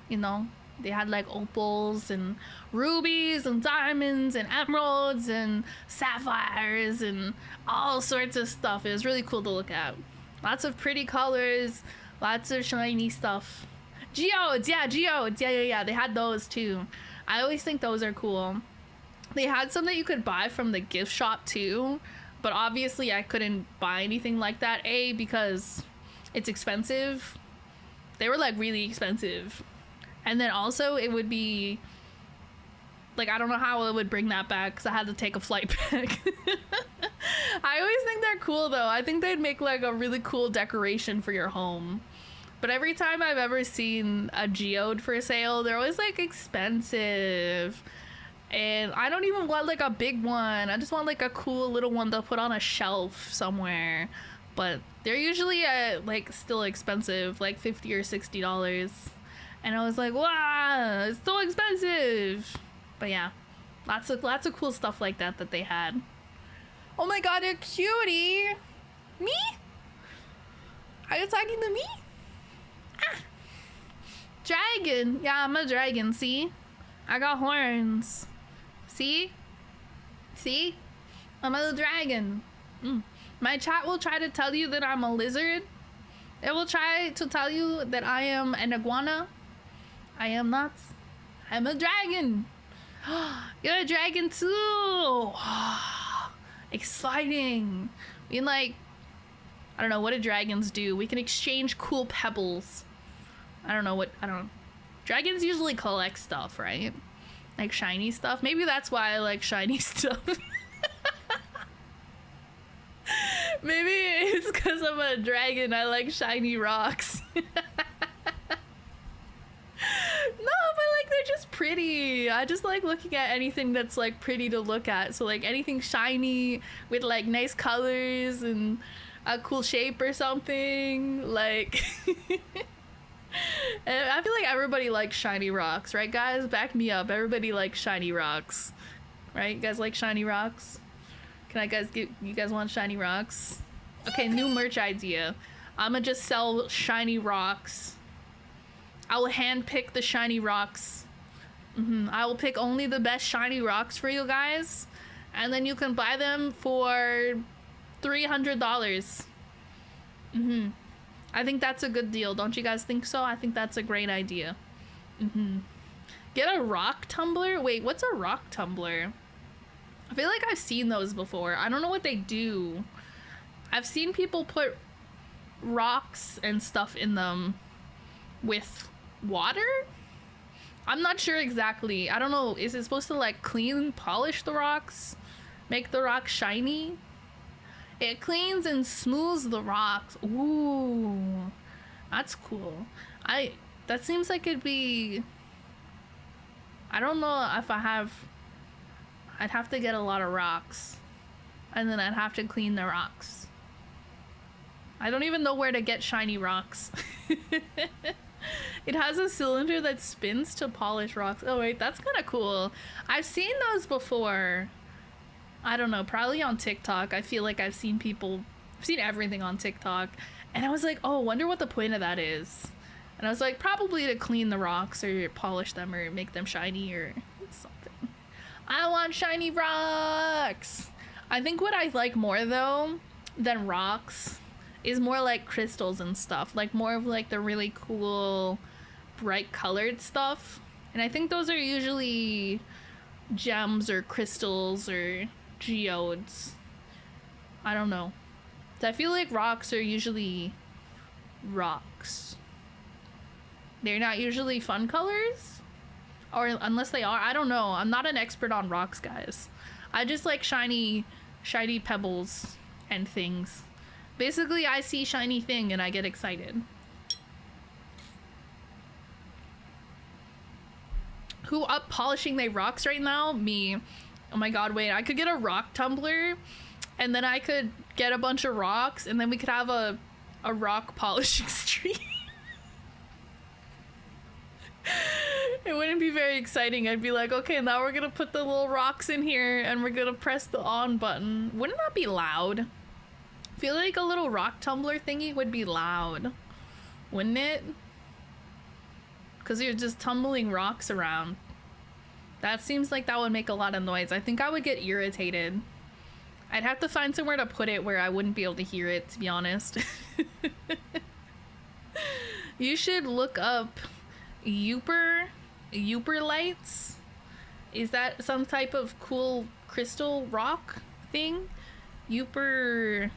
Speaker 1: You know, they had like opals and rubies and diamonds and emeralds and sapphires and all sorts of stuff. It was really cool to look at. Lots of pretty colors, lots of shiny stuff. Geodes, yeah, geodes, yeah. They had those too. I always think those are cool. They had some that you could buy from the gift shop too, but obviously I couldn't buy anything like that. A, because it's expensive. They were like really expensive. And then also it would be like, I don't know how I would bring that back because I had to take a flight back. I always think they're cool though. I think they'd make like a really cool decoration for your home. But every time I've ever seen a geode for sale, they're always like expensive. And I don't even want like a big one. I just want like a cool little one to put on a shelf somewhere. But they're usually like still expensive, like $50 or $60. And I was like, wow, it's so expensive. But yeah, lots of cool stuff like that they had. Oh my god, a cutie. Me? Are you talking to me? Ah. Dragon. Yeah, I'm a dragon, see? I got horns. See? See? I'm a little dragon. My chat will try to tell you that I'm a lizard. It will try to tell you that I am an iguana. I am not. I'm a dragon. You're a dragon too. Exciting. We can like... I don't know, what do dragons do? We can exchange cool pebbles. I don't know. Dragons usually collect stuff, right? Like shiny stuff. Maybe that's why I like shiny stuff. Maybe it's because I'm a dragon. I like shiny rocks. No, but like they're just pretty. I just like looking at anything that's like pretty to look at. So like anything shiny with like nice colors and a cool shape or something. Like I feel like everybody likes shiny rocks, right guys? Back me up. Everybody likes shiny rocks. Right? You guys like shiny rocks? Can I guys get you guys want shiny rocks? Okay, new merch idea. I'ma just sell shiny rocks. I will hand pick the shiny rocks. I will pick only the best shiny rocks for you guys, and then you can buy them for $300. I think that's a good deal. Don't you guys think so? I think that's a great idea. Get a rock tumbler? Wait, what's a rock tumbler? I feel like I've seen those before. I don't know what they do. I've seen people put rocks and stuff in them with water? I'm not sure exactly. I don't know. Is it supposed to like clean, polish the rocks? Make the rocks shiny? It cleans and smooths the rocks. Ooh. That's cool. That seems like it'd be, I don't know if I'd have to get a lot of rocks. And then I'd have to clean the rocks. I don't even know where to get shiny rocks. It has a cylinder that spins to polish rocks. Oh wait, that's kind of cool. I've seen those before. I don't know, probably on TikTok. I feel like I've seen everything on TikTok. And I was like, oh, wonder what the point of that is. And I was like, probably to clean the rocks or polish them or make them shiny or something. I want shiny rocks! I think what I like more though than rocks is more like crystals and stuff. Like more of like the really cool, bright colored stuff. And I think those are usually gems or crystals or geodes. I don't know. I feel like rocks are usually rocks. They're not usually fun colors, or unless they are, I don't know. I'm not an expert on rocks, guys. I just like shiny pebbles and things. Basically, I see shiny thing and I get excited. Who up polishing their rocks right now? Me. Oh my god, wait, I could get a rock tumbler and then I could get a bunch of rocks and then we could have a rock polishing stream. It wouldn't be very exciting. I'd be like, okay, now we're gonna put the little rocks in here and we're gonna press the on button. Wouldn't that be loud? I feel like a little rock tumbler thingy would be loud, wouldn't it? Because you're just tumbling rocks around. That seems like that would make a lot of noise. I think I would get irritated. I'd have to find somewhere to put it where I wouldn't be able to hear it, to be honest. You should look up Youper lights. Is that some type of cool crystal rock thing? Youper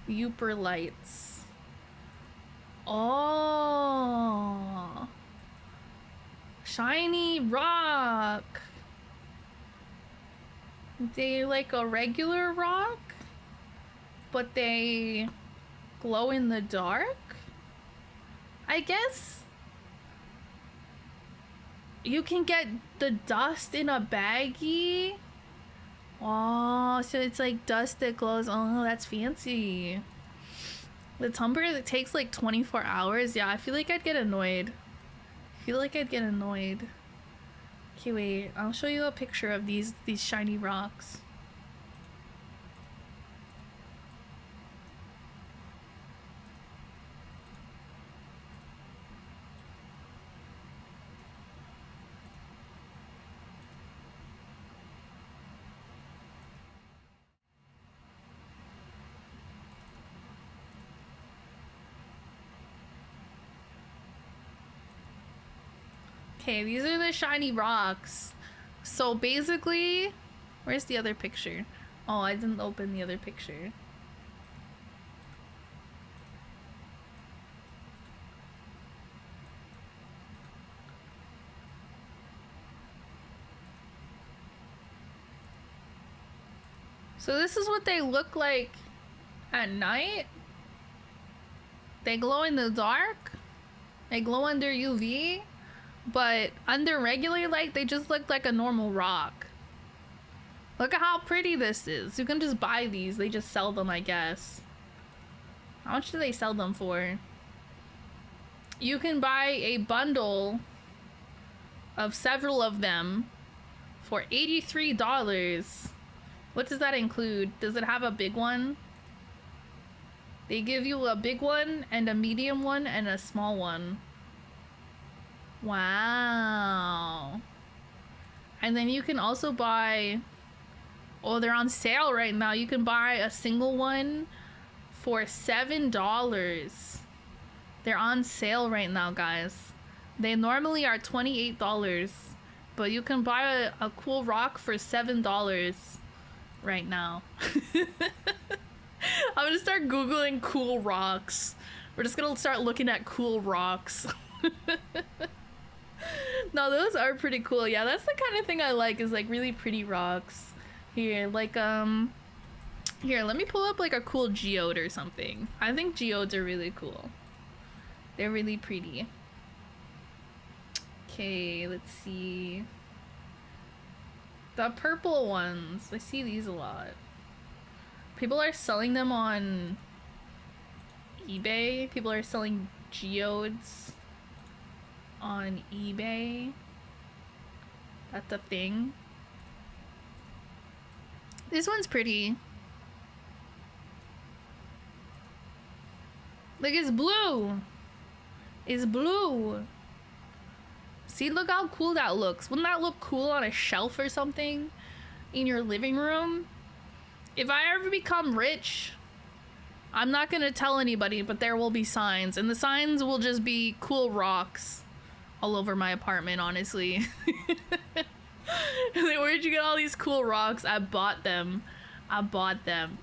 Speaker 1: lights. Oh, shiny rock. They like a regular rock, but they glow in the dark, I guess. You can get the dust in a baggie. Oh, so it's like dust that glows. Oh, that's fancy. The tumbler that takes like 24 hours. Yeah, I feel like I'd get annoyed. Okay, wait. I'll show you a picture of these shiny rocks. Okay, these are the shiny rocks. So basically, where's the other picture? Oh, I didn't open the other picture. So this is what they look like at night. They glow in the dark. They glow under UV. But under regular light, they just look like a normal rock. Look at how pretty this is. You can just buy these. They just sell them, I guess. How much do they sell them for? You can buy a bundle of several of them for $83. What does that include? Does it have a big one? They give you a big one and a medium one and a small one. Wow. And then you can also buy, oh, they're on sale right now. You can buy a single one for $7. They're on sale right now, guys. They normally are $28, but you can buy a cool rock for $7 right now. I'm gonna start Googling cool rocks. We're just gonna start looking at cool rocks. No, those are pretty cool. Yeah, that's the kind of thing I like, is like really pretty rocks. Here, like, here, let me pull up like a cool geode or something. I think geodes are really cool. They're really pretty. Okay, let's see. The purple ones. I see these a lot. People are selling them on eBay. People are selling geodes on eBay. That's a thing. This one's pretty. Like, it's blue. It's blue. See, look how cool that looks. Wouldn't that look cool on a shelf or something in your living room? If I ever become rich, I'm not gonna tell anybody, but there will be signs. And the signs will just be cool rocks all over my apartment, honestly. Like, where'd you get all these cool rocks? I bought them. I bought them.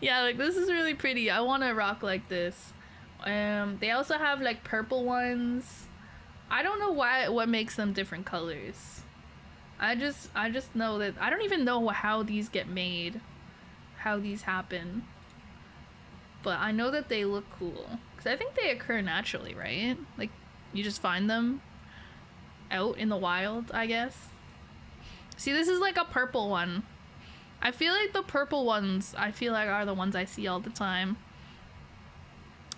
Speaker 1: Yeah, like, this is really pretty. I want a rock like this. They also have like purple ones. I don't know what makes them different colors. I just know that I don't even know how these get made, how these happen. But I know that they look cool because I think they occur naturally, right? Like, you just find them out in the wild, I guess. See, this is like a purple one. I feel like the purple ones, I feel like, are the ones I see all the time.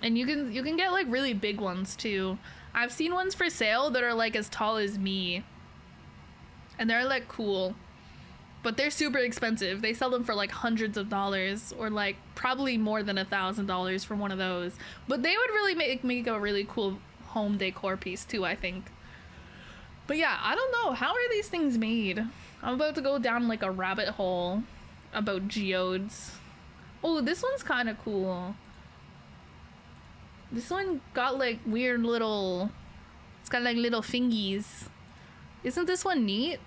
Speaker 1: And you can get like really big ones too. I've seen ones for sale that are like as tall as me. And they're like cool. But they're super expensive. They sell them for like hundreds of dollars, or like probably more than $1,000 for one of those. But they would really make a really cool home decor piece too, I think. But yeah, I don't know. How are these things made? I'm about to go down like a rabbit hole about geodes. Oh, this one's kind of cool. This one got like weird little... It's got like little fingies. Isn't this one neat?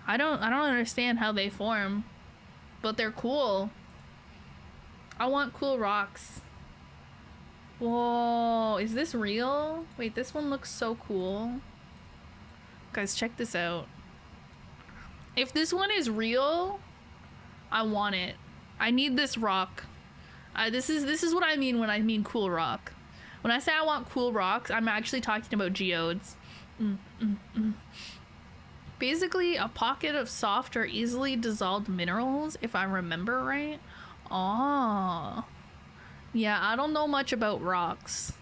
Speaker 1: I don't understand how they form, but they're cool. I want cool rocks. Whoa, is this real? Wait, this one looks so cool. Guys, check this out. If this one is real, I want it. I need this rock. This is what I mean when I mean cool rock. When I say I want cool rocks, I'm actually talking about geodes. Basically, a pocket of soft or easily dissolved minerals, if I remember right. Oh. Yeah, I don't know much about rocks.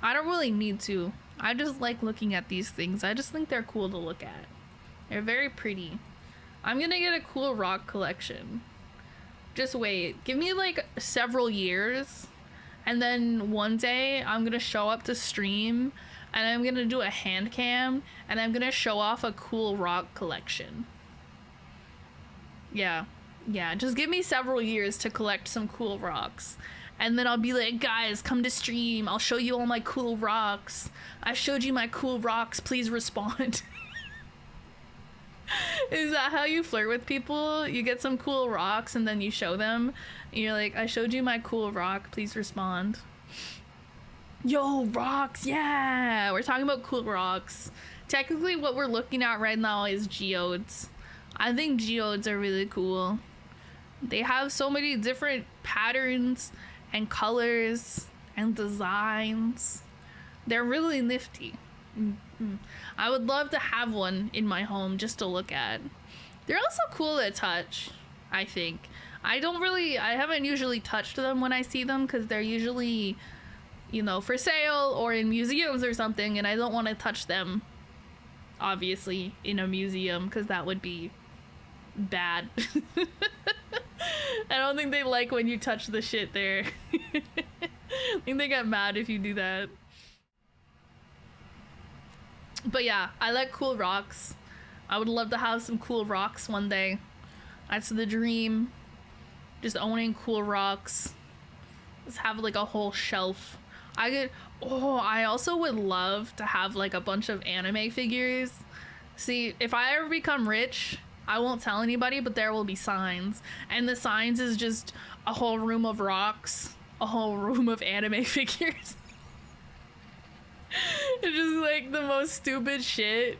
Speaker 1: I don't really need to. I just like looking at these things. I just think they're cool to look at. They're very pretty. I'm gonna get a cool rock collection. Just wait. Give me like several years. And then one day I'm gonna show up to stream and I'm gonna do a hand cam and I'm gonna show off a cool rock collection. Yeah. Yeah, just give me several years to collect some cool rocks. And then I'll be like, guys, come to stream. I'll show you all my cool rocks. I showed you my cool rocks. Please respond. Is that how you flirt with people? You get some cool rocks and then you show them. And you're like, I showed you my cool rock. Please respond. Yo, rocks. Yeah. We're talking about cool rocks. Technically, what we're looking at right now is geodes. I think geodes are really cool. They have so many different patterns and colors and designs. They're really nifty. I would love to have one in my home just to look at. They're also cool to touch, I think. I haven't usually touched them when I see them because they're usually, you know, for sale or in museums or something, and I don't want to touch them, obviously, in a museum because that would be bad. I don't think they like when you touch the shit there. I think they get mad if you do that. But yeah, I like cool rocks. I would love to have some cool rocks one day. That's the dream. Just owning cool rocks. Just have like a whole shelf. I also would love to have like a bunch of anime figures. See, if I ever become rich, I won't tell anybody, but there will be signs. And the signs is just a whole room of rocks, a whole room of anime figures. It's just like the most stupid shit.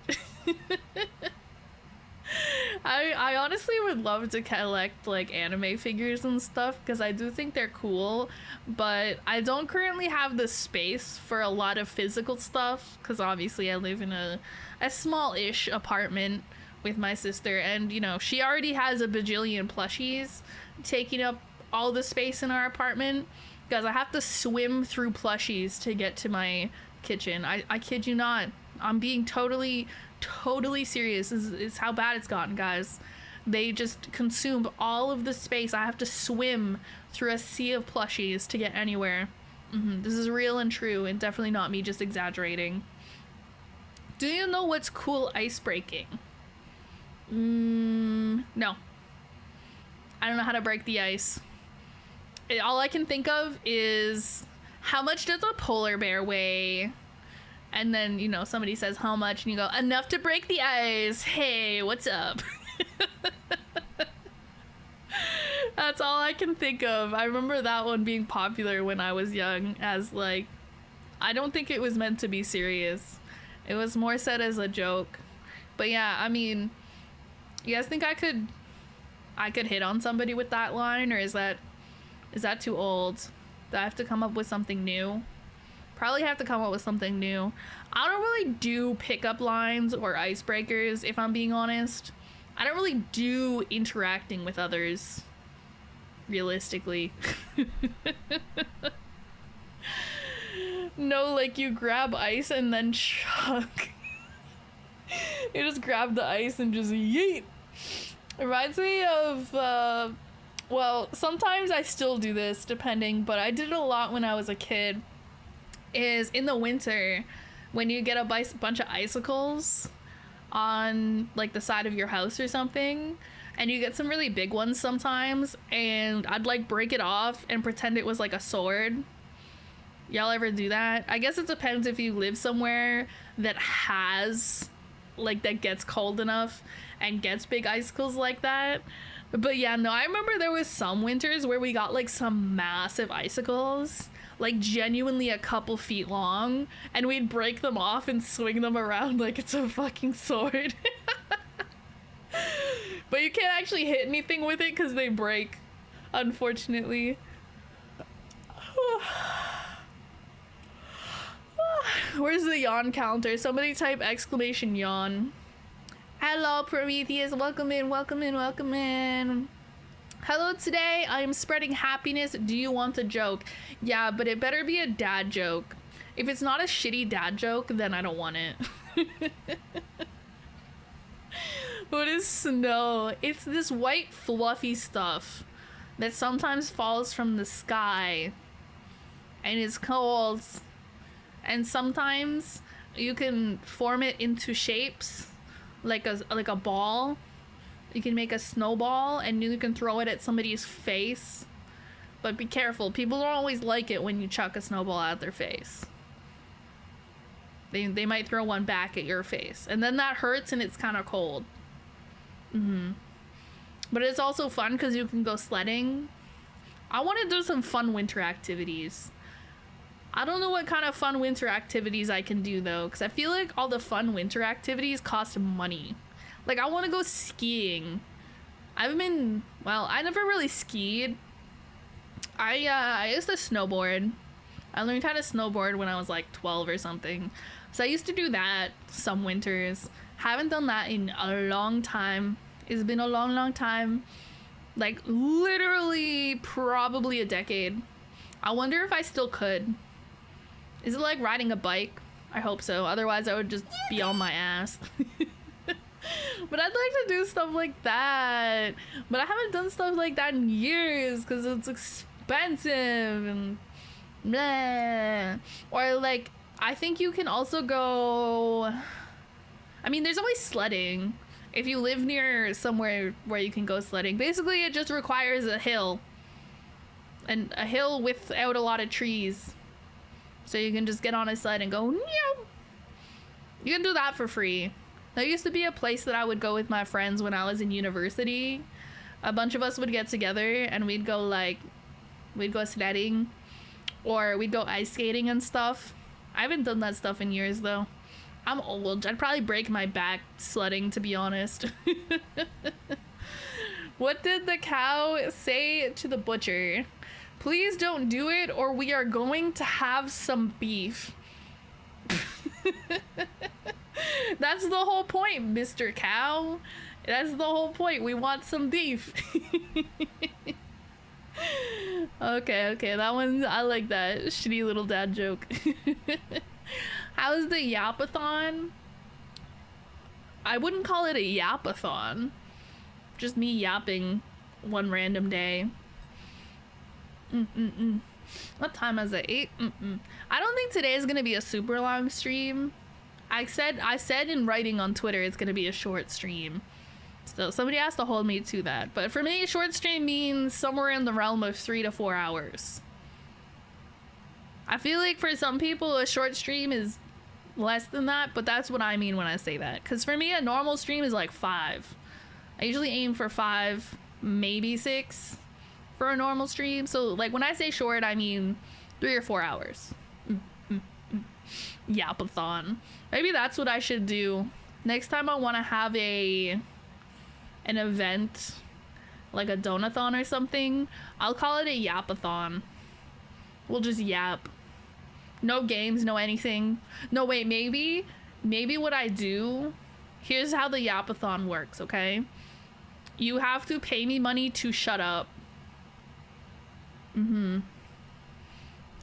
Speaker 1: I honestly would love to collect like anime figures and stuff because I do think they're cool, but I don't currently have the space for a lot of physical stuff because obviously I live in a small-ish apartment with my sister, and you know, she already has a bajillion plushies taking up all the space in our apartment because I have to swim through plushies to get to my kitchen. I kid you not. I'm being totally serious. This is how bad it's gotten, guys. They just consume all of the space. I have to swim through a sea of plushies to get anywhere. This is real and true, and definitely not me just exaggerating. Do you know what's cool ice breaking? No. I don't know how to break the ice. All I can think of is how much does a polar bear weigh? And then, you know, somebody says how much, and you go, enough to break the ice. Hey, what's up? That's all I can think of. I remember that one being popular when I was young as, like, I don't think it was meant to be serious. It was more said as a joke. But yeah, I mean, you guys think I could hit on somebody with that line, or is that too old? Do I have to come up with something new? Probably have to come up with something new. I don't really do pickup lines or icebreakers, if I'm being honest. I don't really do interacting with others, realistically. No, like you grab ice and then chuck. You just grab the ice and just yeet. It reminds me of, well, sometimes I still do this, depending, but I did it a lot when I was a kid. Is in the winter when you get a bunch of icicles on like the side of your house or something, and you get some really big ones sometimes, and I'd like break it off and pretend it was like a sword. Y'all ever do that? I guess it depends if you live somewhere that has like that gets cold enough and gets big icicles like that. But yeah, no, I remember there was some winters where we got like some massive icicles, like genuinely a couple feet long, and we'd break them off and swing them around like it's a fucking sword. But you can't actually hit anything with it because they break, unfortunately. Where's the yawn counter? Somebody type exclamation yawn. Hello, Prometheus. Welcome in, welcome in, welcome in. Hello, today I am spreading happiness. Do you want a joke? Yeah, but it better be a dad joke. If it's not a shitty dad joke, then I don't want it. What is snow? It's this white fluffy stuff that sometimes falls from the sky and it's cold. And sometimes you can form it into shapes like a ball. You can make a snowball and you can throw it at somebody's face. But be careful. People don't always like it when you chuck a snowball at their face. They might throw one back at your face. And then that hurts and it's kind of cold. But it's also fun because you can go sledding. I want to do some fun winter activities. I don't know what kind of fun winter activities I can do though, because I feel like all the fun winter activities cost money. Like I want to go skiing. I never really skied. I used to snowboard. I learned how to snowboard when I was like 12 or something. So I used to do that some winters. Haven't done that in a long time. It's been a long time. Like literally probably a decade. I wonder if I still could. Is it like riding a bike? I hope so. Otherwise I would just be on my ass. But I'd like to do stuff like that. But I haven't done stuff like that in years because it's expensive and blah. Or like, I think you can also go... I mean, there's always sledding. If you live near somewhere where you can go sledding. Basically, it just requires a hill. And a hill without a lot of trees. So you can just get on a sled and go, meow. You can do that for free. There used to be a place that I would go with my friends when I was in university. A bunch of us would get together and we'd go sledding. Or we'd go ice skating and stuff. I haven't done that stuff in years though. I'm old. I'd probably break my back sledding, to be honest. What did the cow say to the butcher? Please don't do it or we are going to have some beef. That's the whole point, Mr. Cow. That's the whole point. We want some beef. Okay, that one, I like that. Shitty little dad joke. How's the yapathon? I wouldn't call it a yapathon. Just me yapping one random day. What time is it? 8? I don't think today is gonna be a super long stream. I said in writing on Twitter it's gonna be a short stream. So somebody has to hold me to that. But for me, a short stream means somewhere in the realm of 3 to 4 hours. I feel like for some people a short stream is less than that, but that's what I mean when I say that. Because for me, a normal stream is like 5. I usually aim for 5, maybe 6 for a normal stream. So like when I say short, I mean 3 or 4 hours. Yapathon. Maybe that's what I should do. Next time I want to have an event, like a donathon or something, I'll call it a yapathon. We'll just yap. No games, no anything. No, wait, maybe what I do, here's how the yapathon works, okay? You have to pay me money to shut up.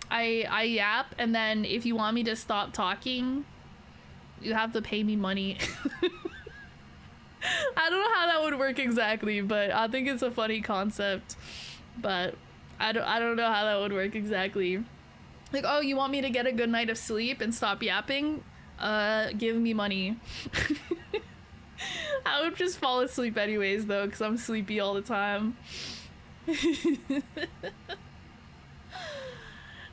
Speaker 1: I yap, and then if you want me to stop talking, you have to pay me money. I don't know how that would work exactly, but I think it's a funny concept. But I don't know how that would work exactly. Like, oh, you want me to get a good night of sleep and stop yapping? Give me money. I would just fall asleep anyways, though, because I'm sleepy all the time.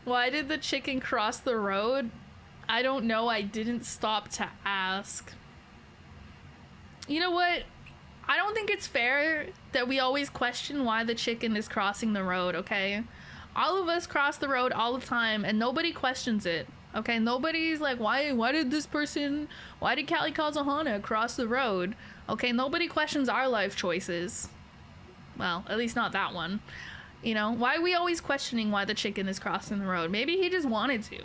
Speaker 1: Why did the chicken cross the road? I don't know. I didn't stop to ask. You know what? I don't think it's fair that we always question why the chicken is crossing the road, okay? All of us cross the road all the time and nobody questions it, okay? Nobody's like, why did Callie Kazahana cross the road? Okay, nobody questions our life choices. Well, at least not that one. You know, why are we always questioning why the chicken is crossing the road? Maybe he just wanted to.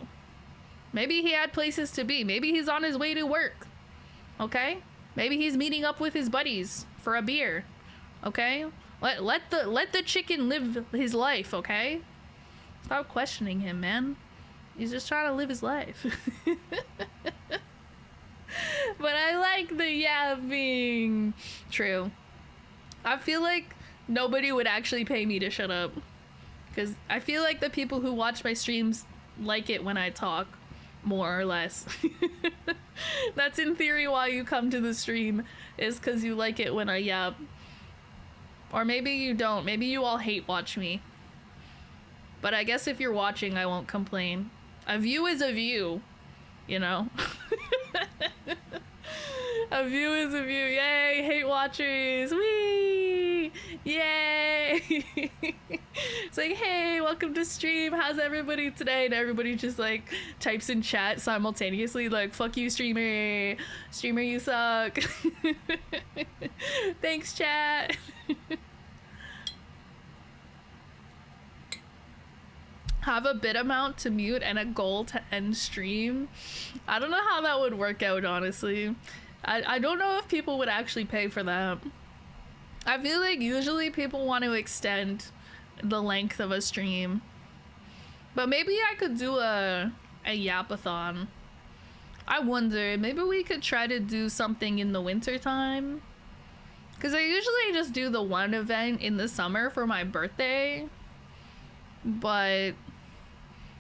Speaker 1: Maybe he had places to be. Maybe he's on his way to work, okay? Maybe he's meeting up with his buddies for a beer, okay? Let the chicken live his life, okay? Stop questioning him, man. He's just trying to live his life. But I like the yapping. True. I feel like nobody would actually pay me to shut up. Because I feel like the people who watch my streams like it when I talk, more or less. That's in theory why you come to the stream, is because you like it when I yap. Or maybe you don't. Maybe you all hate watch me. But I guess if you're watching, I won't complain. A view is a view, you know? A view is a view. Yay, hate watchers. Whee! Yay! It's like, hey, welcome to stream. How's everybody today? And everybody just like types in chat simultaneously, like, fuck you, streamer. Streamer, you suck. Thanks, chat. Have a bid amount to mute and a goal to end stream. I don't know how that would work out, honestly. I don't know if people would actually pay for that. I feel like usually people want to extend the length of a stream. But maybe I could do a yapathon. I wonder, maybe we could try to do something in the winter time. Because I usually just do the one event in the summer for my birthday. But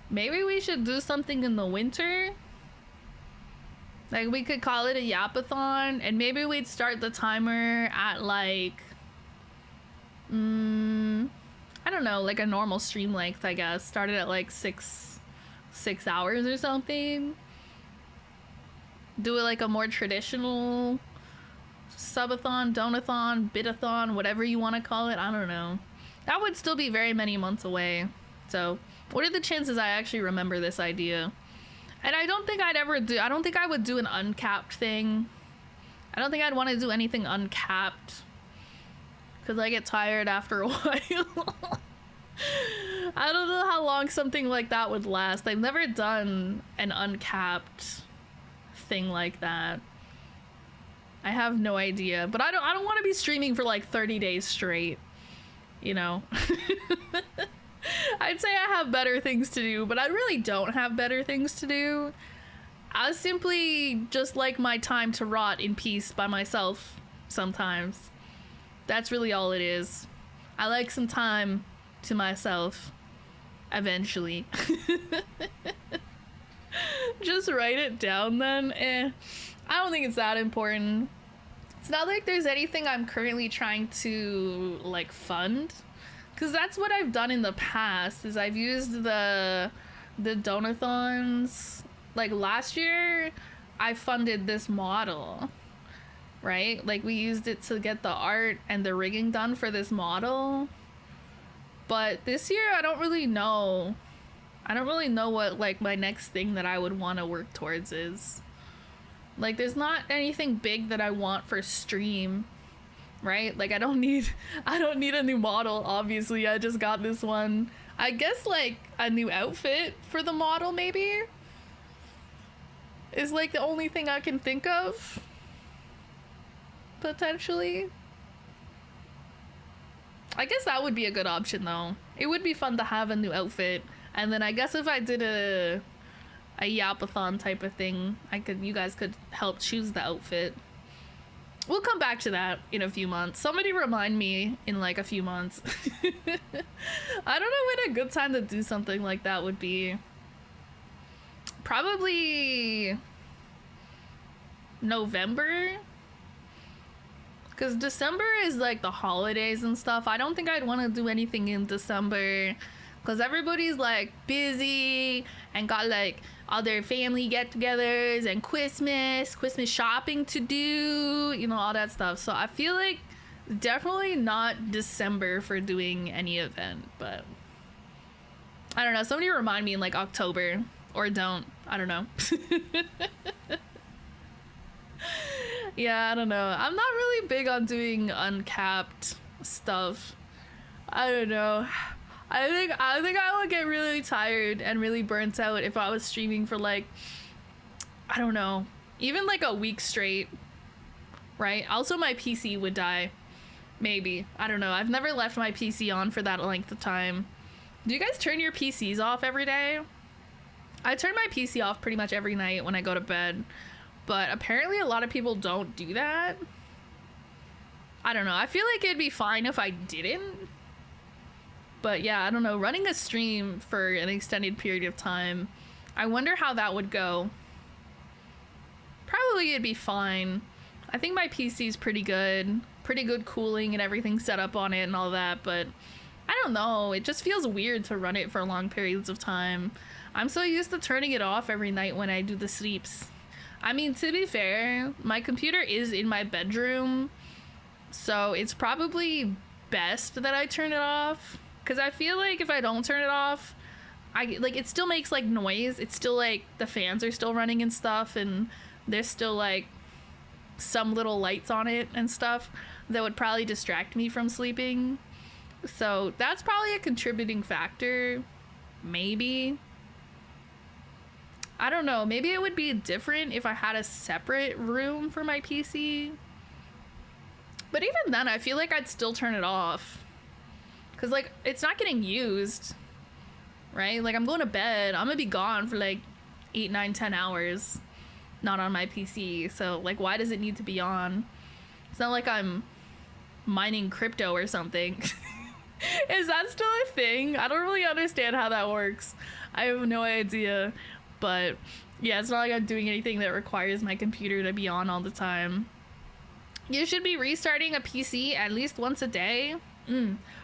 Speaker 1: maybe we should do something in the winter. Like, we could call it a yapathon, and maybe we'd start the timer at like, I don't know, like a normal stream length, I guess. Started at like 6 hours or something. Do it like a more traditional subathon, donathon, bidathon, whatever you want to call it. I don't know. That would still be very many months away. So, what are the chances I actually remember this idea? And I don't think I don't think I would do an uncapped thing. I don't think I'd want to do anything uncapped. Because I get tired after a while. I don't know how long something like that would last. I've never done an uncapped thing like that. I have no idea. But I don't want to be streaming for like 30 days straight. You know? I'd say I have better things to do, but I really don't have better things to do. I simply just like my time to rot in peace by myself sometimes. That's really all it is. I like some time to myself eventually. Just write it down then. I don't think it's that important. It's not like there's anything I'm currently trying to like fund. Because that's what I've done in the past, is I've used the donathons. Like last year, I funded this model, right? Like we used it to get the art and the rigging done for this model. But this year, I don't really know. I don't really know what like my next thing that I would want to work towards is. Like there's not anything big that I want for stream. Right? Like I don't need a new model, obviously. I just got this one. I guess like a new outfit for the model maybe is like the only thing I can think of potentially. I guess that would be a good option though. It would be fun to have a new outfit, and then I guess if I did a yapathon type of thing, you guys could help choose the outfit. We'll come back to that in a few months. Somebody remind me in like a few months. I don't know when a good time to do something like that would be. Probably November. Because December is like the holidays and stuff. I don't think I'd want to do anything in December. Because everybody's like busy and got like all their family get-togethers and Christmas shopping to do, you know, all that stuff. So I feel like definitely not December for doing any event, but I don't know. Somebody remind me in like October, or don't. I don't know. Yeah, I don't know. I'm not really big on doing uncapped stuff. I don't know. I think I would get really tired and really burnt out if I was streaming for like, I don't know, even like a week straight, right? Also, my PC would die, maybe. I don't know. I've never left my PC on for that length of time. Do you guys turn your PCs off every day? I turn my PC off pretty much every night when I go to bed, but apparently a lot of people don't do that. I don't know. I feel like it'd be fine if I didn't. But yeah, I don't know, running a stream for an extended period of time, I wonder how that would go. Probably it'd be fine. I think my PC's pretty good cooling and everything set up on it and all that, but I don't know, it just feels weird to run it for long periods of time. I'm so used to turning it off every night when I do the sleeps. I mean, to be fair, my computer is in my bedroom, so it's probably best that I turn it off. Because I feel like if I don't turn it off, it still makes like noise. It's still like the fans are still running and stuff, and there's still like some little lights on it and stuff that would probably distract me from sleeping. So that's probably a contributing factor. Maybe. I don't know. Maybe it would be different if I had a separate room for my PC. But even then, I feel like I'd still turn it off. Because, like, it's not getting used, right? Like, I'm going to bed. I'm going to be gone for, like, 8, 9, 10 hours. Not on my PC. So, like, why does it need to be on? It's not like I'm mining crypto or something. Is that still a thing? I don't really understand how that works. I have no idea. But, yeah, it's not like I'm doing anything that requires my computer to be on all the time. You should be restarting a PC at least once a day.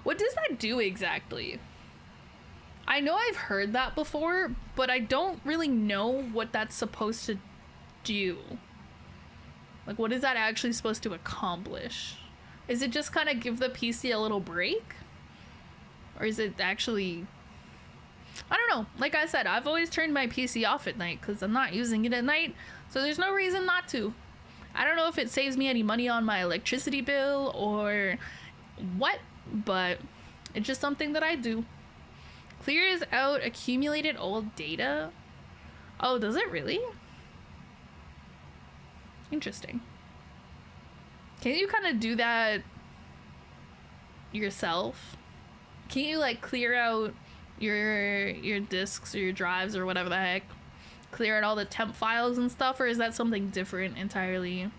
Speaker 1: What does that do exactly? I know I've heard that before, but I don't really know what that's supposed to do. Like, what is that actually supposed to accomplish? Is it just kind of give the PC a little break? Or is it actually... I don't know. Like I said, I've always turned my PC off at night because I'm not using it at night. So there's no reason not to. I don't know if it saves me any money on my electricity bill or what, but it's just something that I do. Clears out accumulated old data. Oh, does it really? Interesting. Can you kind of do that yourself? Can you like clear out your disks or your drives or whatever the heck? Clear out all the temp files and stuff, or is that something different entirely?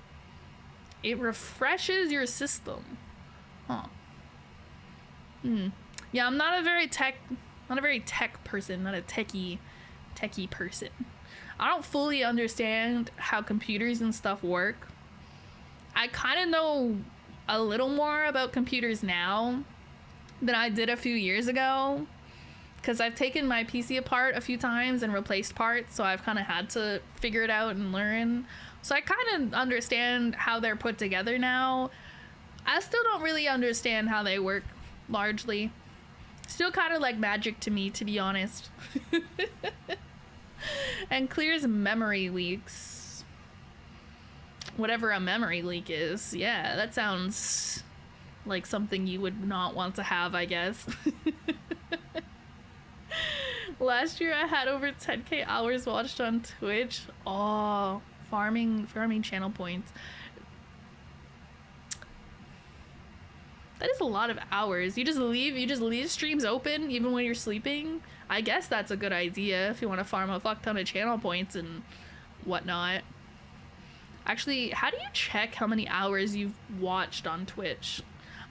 Speaker 1: It refreshes your system. Huh. Yeah, I'm not a very tech person, not a techie person. I don't fully understand how computers and stuff work. I kind of know a little more about computers now than I did a few years ago, because I've taken my PC apart a few times and replaced parts, so I've kind of had to figure it out and learn. So I kind of understand how they're put together now. I still don't really understand how they work, largely. Still kind of like magic to me, to be honest. And clears memory leaks. Whatever a memory leak is. Yeah, that sounds like something you would not want to have, I guess. Last year I had over 10k hours watched on Twitch. Oh, farming channel points. That is a lot of hours. You just leave streams open even when you're sleeping. I guess that's a good idea if you want to farm a fuck ton of channel points and whatnot. Actually, how do you check how many hours you've watched on Twitch?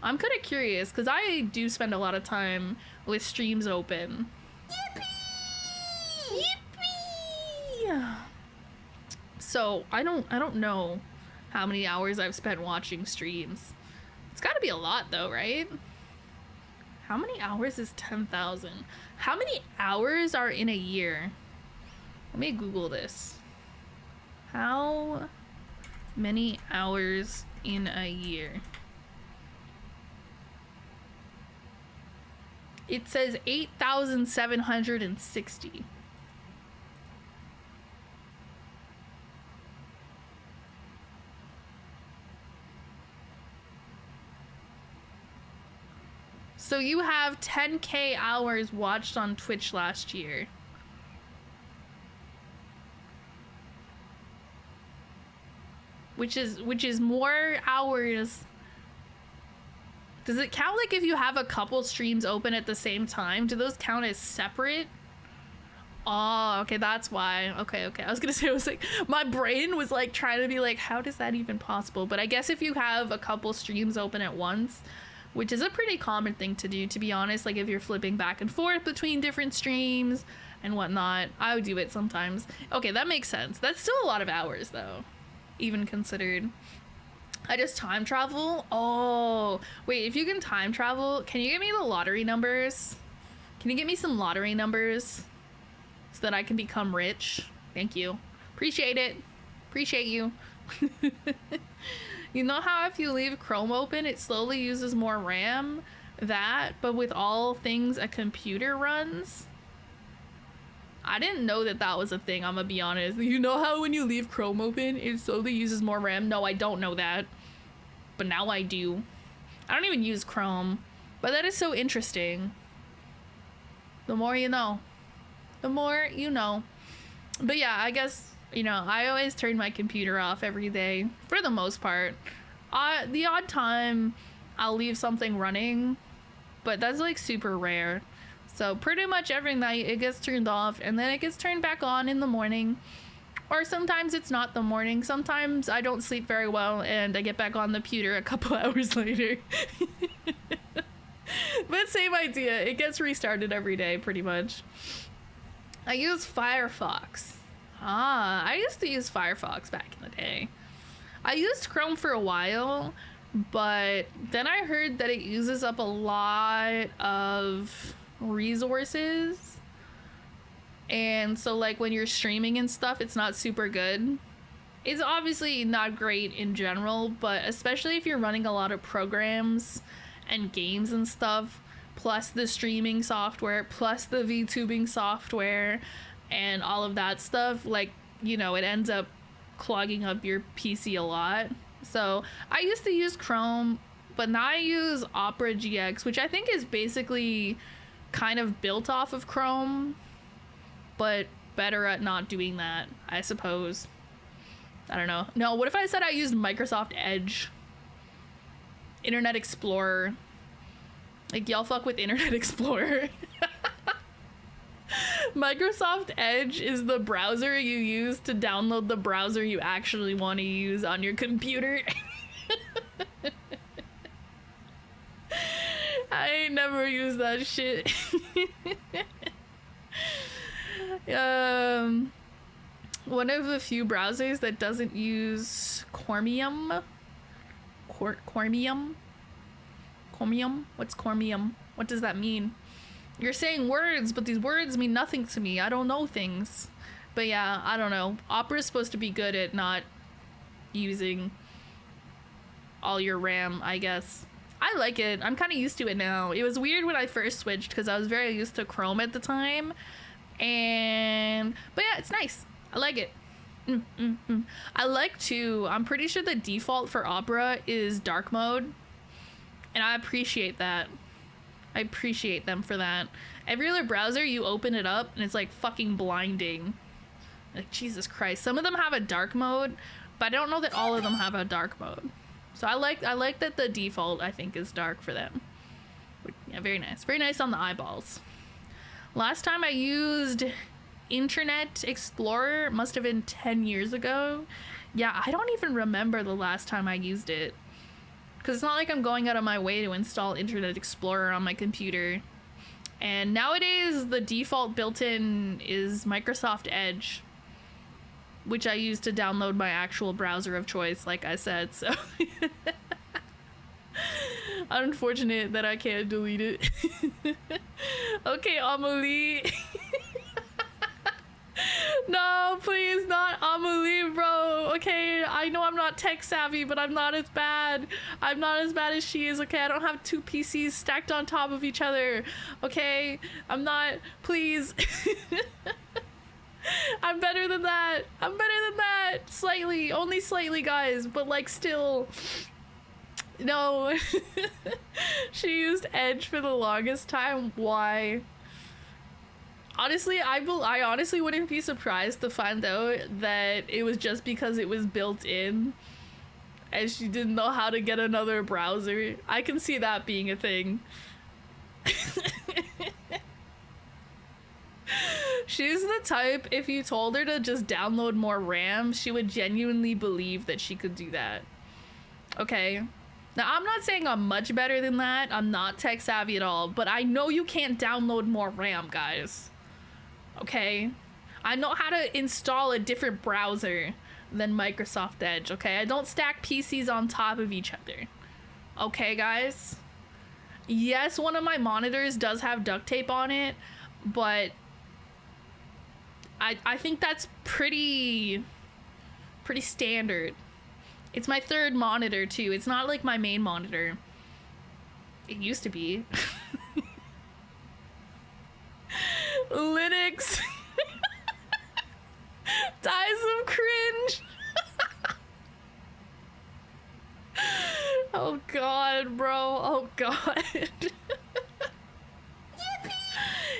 Speaker 1: I'm kind of curious because I do spend a lot of time with streams open. Yippee! Yippee! So I don't know how many hours I've spent watching streams. It's got to be a lot though, right? How many hours is 10,000? How many hours are in a year? Let me Google this. How many hours in a year? It says 8,760. So you have 10k hours watched on Twitch last year. Which is more hours. Does it count like if you have a couple streams open at the same time? Do those count as separate? Oh, okay, that's why. Okay. I was gonna say, I was like, my brain was like trying to be like, how does that even possible? But I guess if you have a couple streams open at once, which is a pretty common thing to do, to be honest, like if you're flipping back and forth between different streams and whatnot, I would do it sometimes. Okay, that makes sense. That's still a lot of hours though, even considered. I just time travel? Oh, wait, if you can time travel, can you give me the lottery numbers? Can you give me some lottery numbers so that I can become rich? Thank you. Appreciate it. Appreciate you. You know how if you leave Chrome open, it slowly uses more RAM? That, but with all things a computer runs? I didn't know that that was a thing, I'm gonna be honest. You know how when you leave Chrome open, it slowly uses more RAM? No, I don't know that. But now I do. I don't even use Chrome. But that is so interesting. The more you know. The more you know. But yeah, I guess, you know, I always turn my computer off every day, for the most part. The odd time, I'll leave something running, but that's like super rare. So pretty much every night it gets turned off and then it gets turned back on in the morning. Or sometimes it's not the morning. Sometimes I don't sleep very well and I get back on the computer a couple hours later. But same idea. It gets restarted every day pretty much. I use Firefox. I used to use Firefox back in the day. I used Chrome for a while, but then I heard that it uses up a lot of resources. And so like when you're streaming and stuff, it's not super good. It's obviously not great in general, but especially if you're running a lot of programs and games and stuff, plus the streaming software, plus the VTubing software, and all of that stuff, like, you know, it ends up clogging up your PC a lot. So I used to use Chrome, but now I use Opera GX, which I think is basically kind of built off of Chrome, but better at not doing that, I suppose. I don't know. No, what if I said I used Microsoft Edge? Internet Explorer. Like, y'all fuck with Internet Explorer. Microsoft Edge is the browser you use to download the browser you actually want to use on your computer. I ain't never used that shit. One of the few browsers that doesn't use Chromium. Chromium? What's Chromium? What does that mean? You're saying words, but these words mean nothing to me. I don't know things. But yeah, I don't know. Opera's supposed to be good at not using all your RAM, I guess. I like it. I'm kind of used to it now. It was weird when I first switched because I was very used to Chrome at the time. But yeah, it's nice. I like it. I like to, I'm pretty sure the default for Opera is dark mode. And I appreciate that. I appreciate them for that. Every other browser, you open it up and it's like fucking blinding. Like, Jesus Christ. Some of them have a dark mode, but I don't know that all of them have a dark mode. So I like that the default, I think, is dark for them. Yeah, very nice. Very nice on the eyeballs. Last time I used Internet Explorer must have been 10 years ago. Yeah, I don't even remember the last time I used it. Because it's not like I'm going out of my way to install Internet Explorer on my computer. And nowadays, the default built-in is Microsoft Edge, which I use to download my actual browser of choice, like I said, so... Unfortunate that I can't delete it. Okay, Amelie. No, please, not Amelie, bro. Okay, I know I'm not tech savvy, but I'm not as bad. I'm not as bad as she is, okay? I don't have two PCs stacked on top of each other, okay? I'm not, please. I'm better than that. I'm better than that. Slightly, only slightly, guys, but like still. No. She used Edge for the longest time. Why? Honestly, I honestly wouldn't be surprised to find out that it was just because it was built in and she didn't know how to get another browser. I can see that being a thing. She's the type, if you told her to just download more RAM, she would genuinely believe that she could do that. Okay? Now, I'm not saying I'm much better than that. I'm not tech savvy at all, but I know you can't download more RAM, guys. Okay? I know how to install a different browser than Microsoft Edge, okay? I don't stack PCs on top of each other. Okay, guys? Yes, one of my monitors does have duct tape on it, but I think that's pretty standard. It's my third monitor, too. It's not like my main monitor. It used to be. Linux. Dies of cringe. Oh god, bro. Oh god.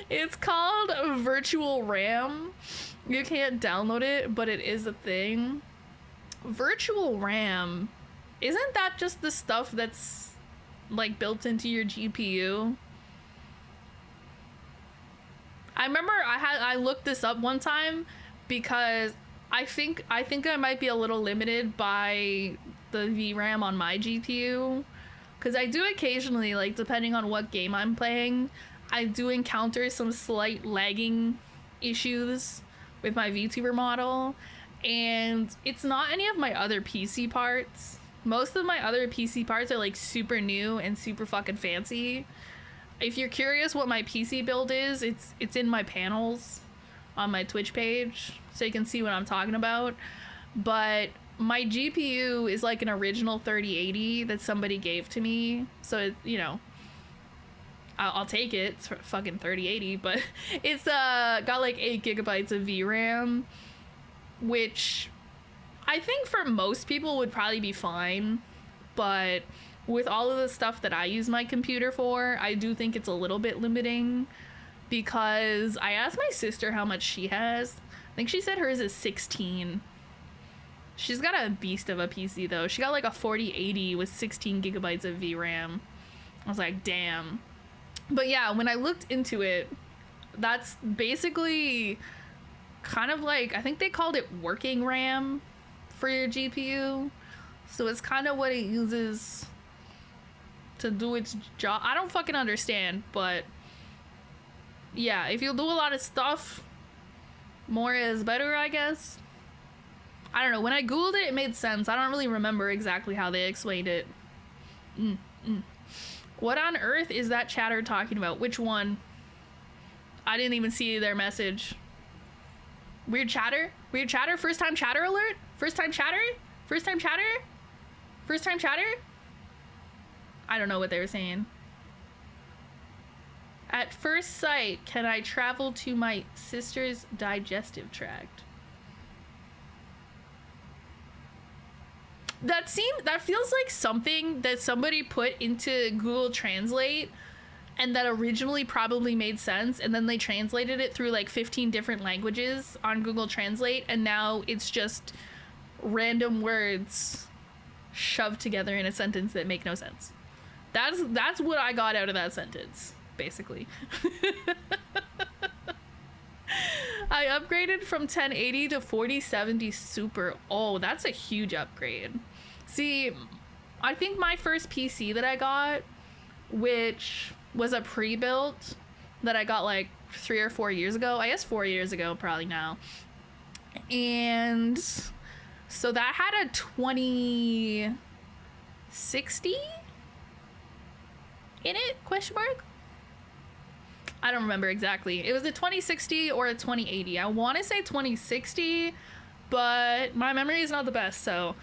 Speaker 1: It's called virtual RAM. You can't download it, but it is a thing. Virtual RAM, isn't that just the stuff that's like built into your GPU? I remember I looked this up one time because I think I might be a little limited by the VRAM on my GPU, because I do occasionally, like, depending on what game I'm playing, I do encounter some slight lagging issues with my VTuber model, and it's not any of my other PC parts. Most of my other PC parts are like super new and super fucking fancy. If you're curious what my PC build is, it's in my panels on my Twitch page, so you can see what I'm talking about. But my GPU is like an original 3080 that somebody gave to me, so it, you know, I'll take it. It's fucking 3080, but it's got like 8 gigabytes of VRAM, which I think for most people would probably be fine, but with all of the stuff that I use my computer for, I do think it's a little bit limiting, because I asked my sister how much she has. I think she said hers is 16. She's got a beast of a PC though. She got like a 4080 with 16 gigabytes of VRAM. I was like, damn. But yeah, when I looked into it, that's basically kind of like, I think they called it working RAM for your GPU. So it's kind of what it uses to do its job. I don't fucking understand, but yeah, if you do a lot of stuff, more is better, I guess. I don't know. When I Googled it, it made sense. I don't really remember exactly how they explained it. What on earth is that chatter talking about? Which one? I didn't even see their message. Weird chatter? Weird chatter? First time chatter alert? First time chatter? First time chatter? First time chatter? I don't know what they were saying. At first sight, can I travel to my sister's digestive tract? That feels like something that somebody put into Google Translate and that originally probably made sense, and then they translated it through like 15 different languages on Google Translate, and now it's just random words shoved together in a sentence that make no sense. That's what I got out of that sentence, basically. I upgraded from 1080 to 4070 Super. Oh, that's a huge upgrade. See, I think my first PC that I got, which was a pre-built that I got like 3 or 4 years ago. I guess 4 years ago, probably now. And so that had a 2060 in it, question mark? I don't remember exactly. It was a 2060 or a 2080. I want to say 2060, but my memory is not the best, so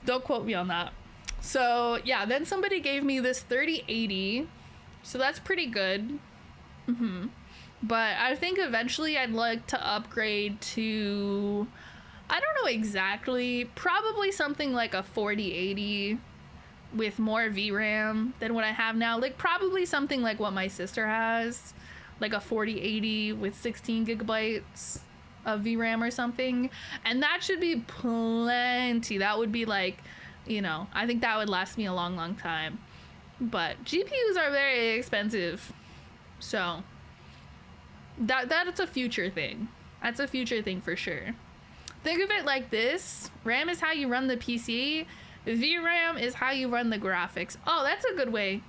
Speaker 1: don't quote me on that. So yeah, then somebody gave me this 3080, so that's pretty good. But I think eventually I'd like to upgrade to, I don't know exactly, probably something like a 4080 with more VRAM than what I have now. Like probably something like what my sister has, like a 4080 with 16 gigabytes of VRAM or something. And that should be plenty. That would be like, you know, I think that would last me a long, long time. But GPUs are very expensive. So that's a future thing. That's a future thing for sure. Think of it like this. RAM is how you run the PC. VRAM is how you run the graphics. Oh, that's a good way.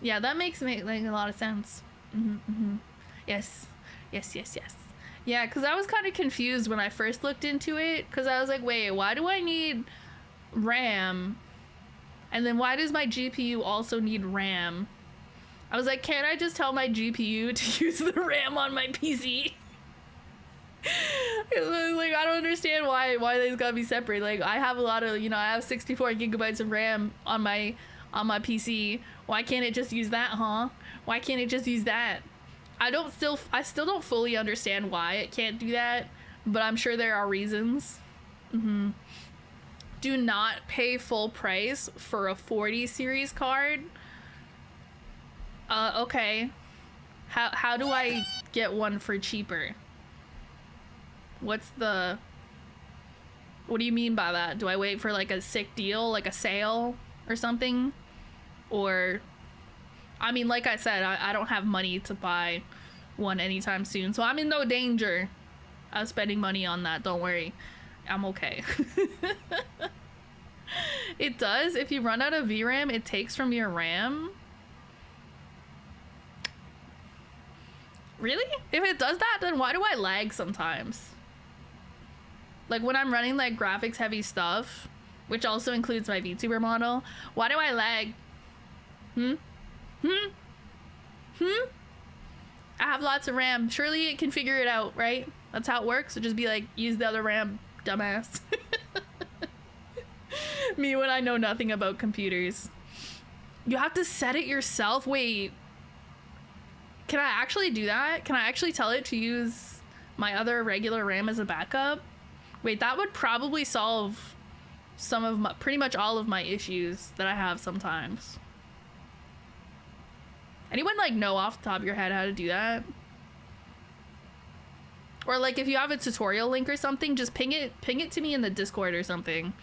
Speaker 1: Yeah, that makes like a lot of sense. Yes. Yeah, because I was kind of confused when I first looked into it, because I was like, wait, why do I need RAM? And then why does my GPU also need RAM? I was like, can't I just tell my GPU to use the RAM on my PC? Like, I don't understand why they's gotta be separate. Like, I have a lot of, you know, I have 64 gigabytes of RAM on my PC. Why can't it just use that, huh? Why can't it just use that? I still don't fully understand why it can't do that, but I'm sure there are reasons. Do not pay full price for a 40 series card. Okay. How do I get one for cheaper? What do you mean by that? Do I wait for like a sick deal, like a sale or something? Or, I mean, like I said, I don't have money to buy one anytime soon, so I'm in no danger of spending money on that. Don't worry, I'm okay. It does. If you run out of VRAM, it takes from your RAM. Really? If it does that, then why do I lag sometimes? Like when I'm running like graphics heavy stuff, which also includes my VTuber model, why do I lag? I have lots of RAM. Surely it can figure it out, right? That's how it works. So just be like, use the other RAM, dumbass. Me when I know nothing about computers. You have to set it yourself? Wait, Can I actually do that? Can I actually tell it to use my other regular RAM as a backup? Wait, that would probably solve some of my, pretty much all of my issues that I have sometimes. Anyone like know off the top of your head how to do that? Or like if you have a tutorial link or something, just ping it to me in the Discord or something,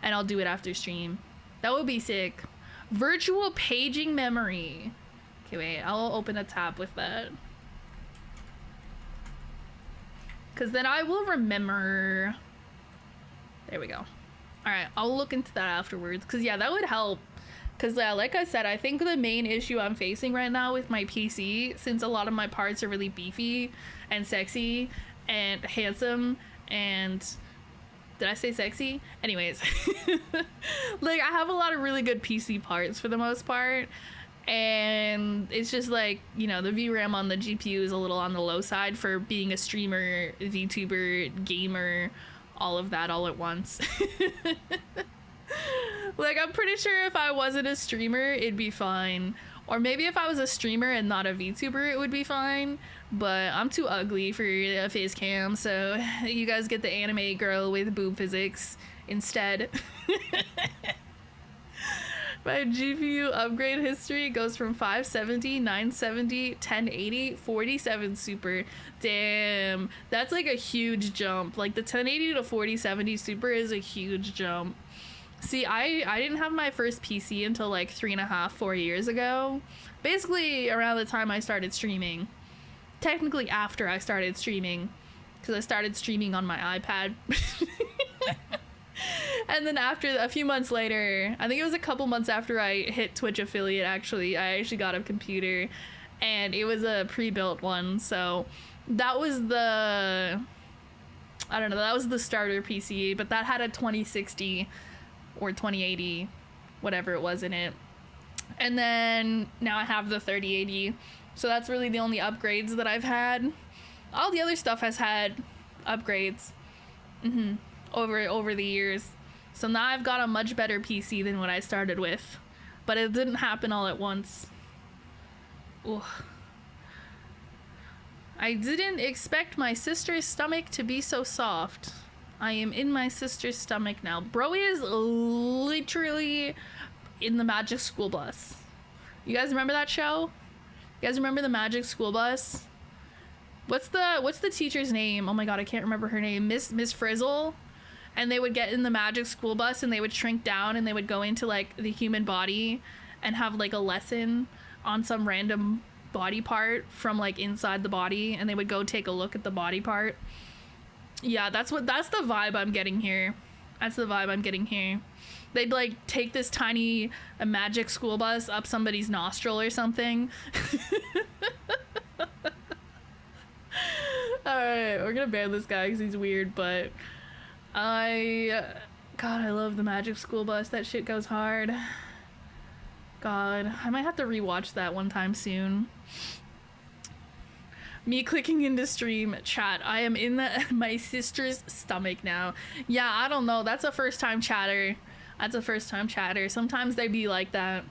Speaker 1: and I'll do it after stream. That would be sick. Virtual paging memory. Okay, wait, I'll open a tab with that. Cause then I will remember. There we go. All right, I'll look into that afterwards. Cause yeah, that would help. Cause like I said, I think the main issue I'm facing right now with my PC, since a lot of my parts are really beefy and sexy and handsome and did I say sexy? Anyways, like I have a lot of really good PC parts for the most part. And it's just like, you know, the VRAM on the GPU is a little on the low side for being a streamer, VTuber, gamer, all of that all at once. Like, I'm pretty sure if I wasn't a streamer, it'd be fine. Or maybe if I was a streamer and not a VTuber, it would be fine. But I'm too ugly for a face cam, so you guys get the anime girl with boob physics instead. My GPU upgrade history goes from 570, 970, 1080, 47 super. Damn, that's like a huge jump. Like the 1080 to 4070 super is a huge jump. See, I didn't have my first PC until like 3.5, 4 years ago. Basically around the time I started streaming. Technically after I started streaming, because I started streaming on my iPad. And then after a few months later, I think it was a couple months after I hit Twitch affiliate, actually, I actually got a computer, and it was a pre-built one. So that was the, I don't know, that was the starter PC, but that had a 2060 or 2080, whatever it was in it. And then now I have the 3080. So that's really the only upgrades that I've had. All the other stuff has had upgrades over the years. So now I've got a much better PC than what I started with. But it didn't happen all at once. Ugh. I didn't expect my sister's stomach to be so soft. I am in my sister's stomach now. Bro is literally in the Magic School Bus. You guys remember that show? You guys remember the Magic School Bus? What's the teacher's name? Oh my god, I can't remember her name. Miss Frizzle. And they would get in the Magic School Bus and they would shrink down and they would go into like the human body and have like a lesson on some random body part from like inside the body, and they would go take a look at the body part. Yeah, that's the vibe I'm getting here. That's the vibe I'm getting here. They'd like take this tiny Magic School Bus up somebody's nostril or something. Alright, we're gonna ban this guy because he's weird, but God, I love the Magic School Bus. That shit goes hard. God, I might have to rewatch that one time soon. Me clicking into stream chat. I am in my sister's stomach now. Yeah, I don't know. That's a first time chatter. That's a first time chatter. Sometimes they be like that.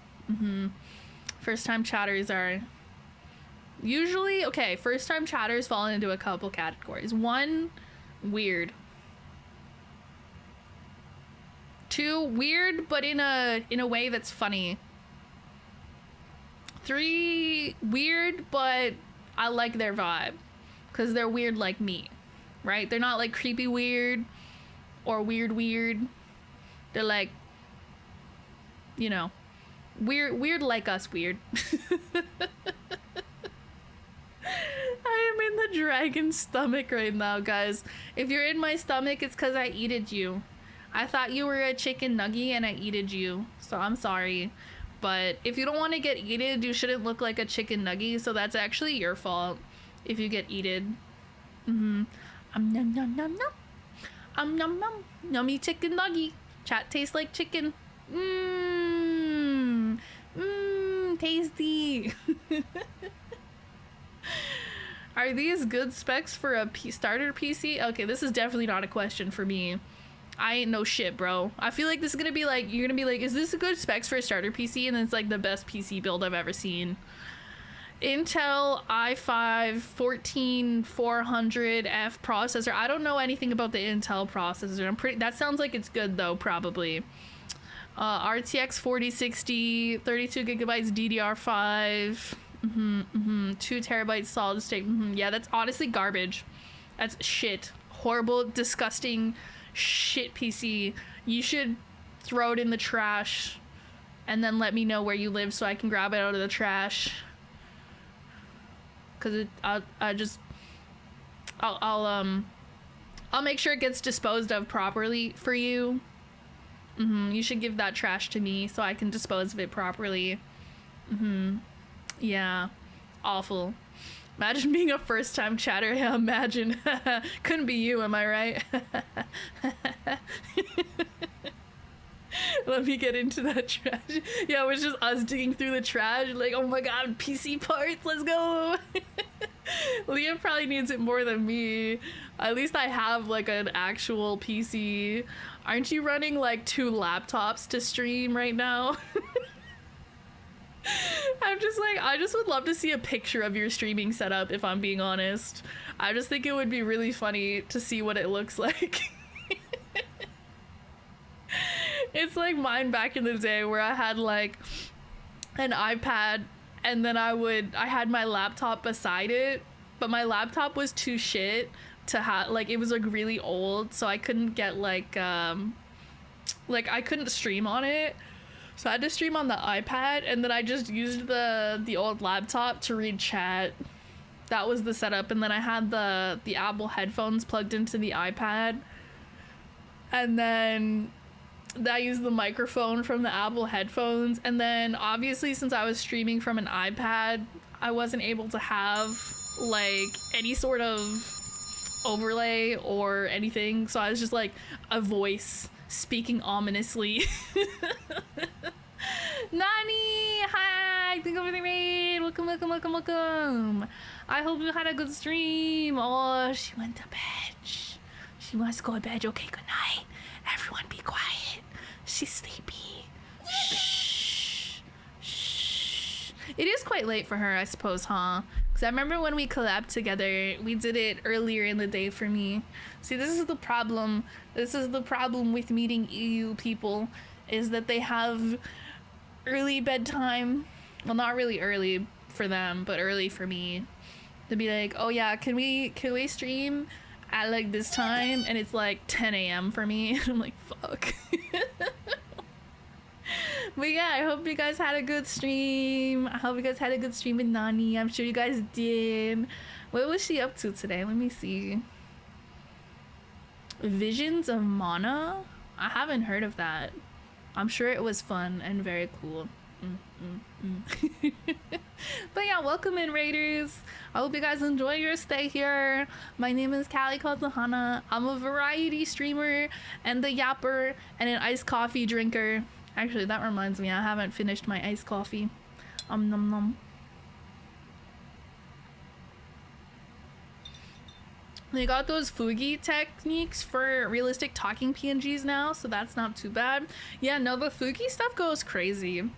Speaker 1: First time chatters are usually, okay, first time chatters fall into a couple categories. 1, weird. 2, weird, but in a way that's funny. 3, weird, but I like their vibe, because they're weird like me, right? They're not like creepy weird or weird. They're like, you know, weird like us weird. I am in the dragon's stomach right now, guys. If you're in my stomach, it's because I eated you. I thought you were a chicken nugget and I eated you, so I'm sorry. But if you don't want to get eated, you shouldn't look like a chicken nugget, so that's actually your fault if you get eated. Nom nom nom nom. Nom nom. Yummy chicken nugget. Chat tastes like chicken. Tasty. Are these good specs for a starter PC? Okay, this is definitely not a question for me. I ain't no shit, bro. I feel like this is gonna be like, you're gonna be like, is this a good specs for a starter PC? And it's like the best PC build I've ever seen. Intel i5 14400F processor. I don't know anything about the Intel processor. That sounds like it's good though, probably. RTX 4060, 32 gigabytes DDR5, 2 terabytes solid state. Yeah, that's honestly garbage. That's shit. Horrible, disgusting shit PC. You should throw it in the trash and then let me know where you live so I can grab it out of the trash. Cause I'll make sure it gets disposed of properly for you. You should give that trash to me so I can dispose of it properly. Yeah, awful. Imagine being a first-time chatter. Yeah, imagine. Couldn't be you, am I right? Let me get into that trash. Yeah, it was just us digging through the trash. Like, oh my god, PC parts, let's go. Liam probably needs it more than me. At least I have like an actual PC. Aren't you running like 2 laptops to stream right now? I'm just like, I just would love to see a picture of your streaming setup, if I'm being honest. I just think it would be really funny to see what it looks like. It's like mine back in the day where I had like an iPad and then I had my laptop beside it, but my laptop was too shit to have, like, it was like really old, so I couldn't get like I couldn't stream on it. So I had to stream on the iPad, and then I just used the old laptop to read chat. That was the setup, and then I had the Apple headphones plugged into the iPad, and then I used the microphone from the Apple headphones, and then obviously since I was streaming from an iPad, I wasn't able to have like any sort of overlay or anything, so I was just like a voice speaking ominously. Nani, hi, thank you for the raid. Welcome. I hope you had a good stream. Oh, she went to bed. She wants to go to bed. Okay, good night. Everyone be quiet. She's sleepy. Shh. It is quite late for her, I suppose, huh? Because I remember when we collabed together, we did it earlier in the day for me. See, this is the problem. This is the problem with meeting EU people, is that they have early bedtime. Well, not really early for them, but early for me. To be like, oh yeah, can we stream at like this time? And it's like 10 a.m. for me. I'm like, fuck. But yeah, I hope you guys had a good stream. I hope you guys had a good stream with Nani. I'm sure you guys did. What was she up to today? Let me see. Visions of Mana? I haven't heard of that. I'm sure it was fun and very cool. But yeah, welcome in, Raiders. I hope you guys enjoy your stay here. My name is Kazahana. I'm a variety streamer and a yapper and an iced coffee drinker. Actually, that reminds me, I haven't finished my iced coffee. Nom nom. They got those Fugi techniques for realistic talking PNGs now, so that's not too bad. Yeah, no, the Fugi stuff goes crazy.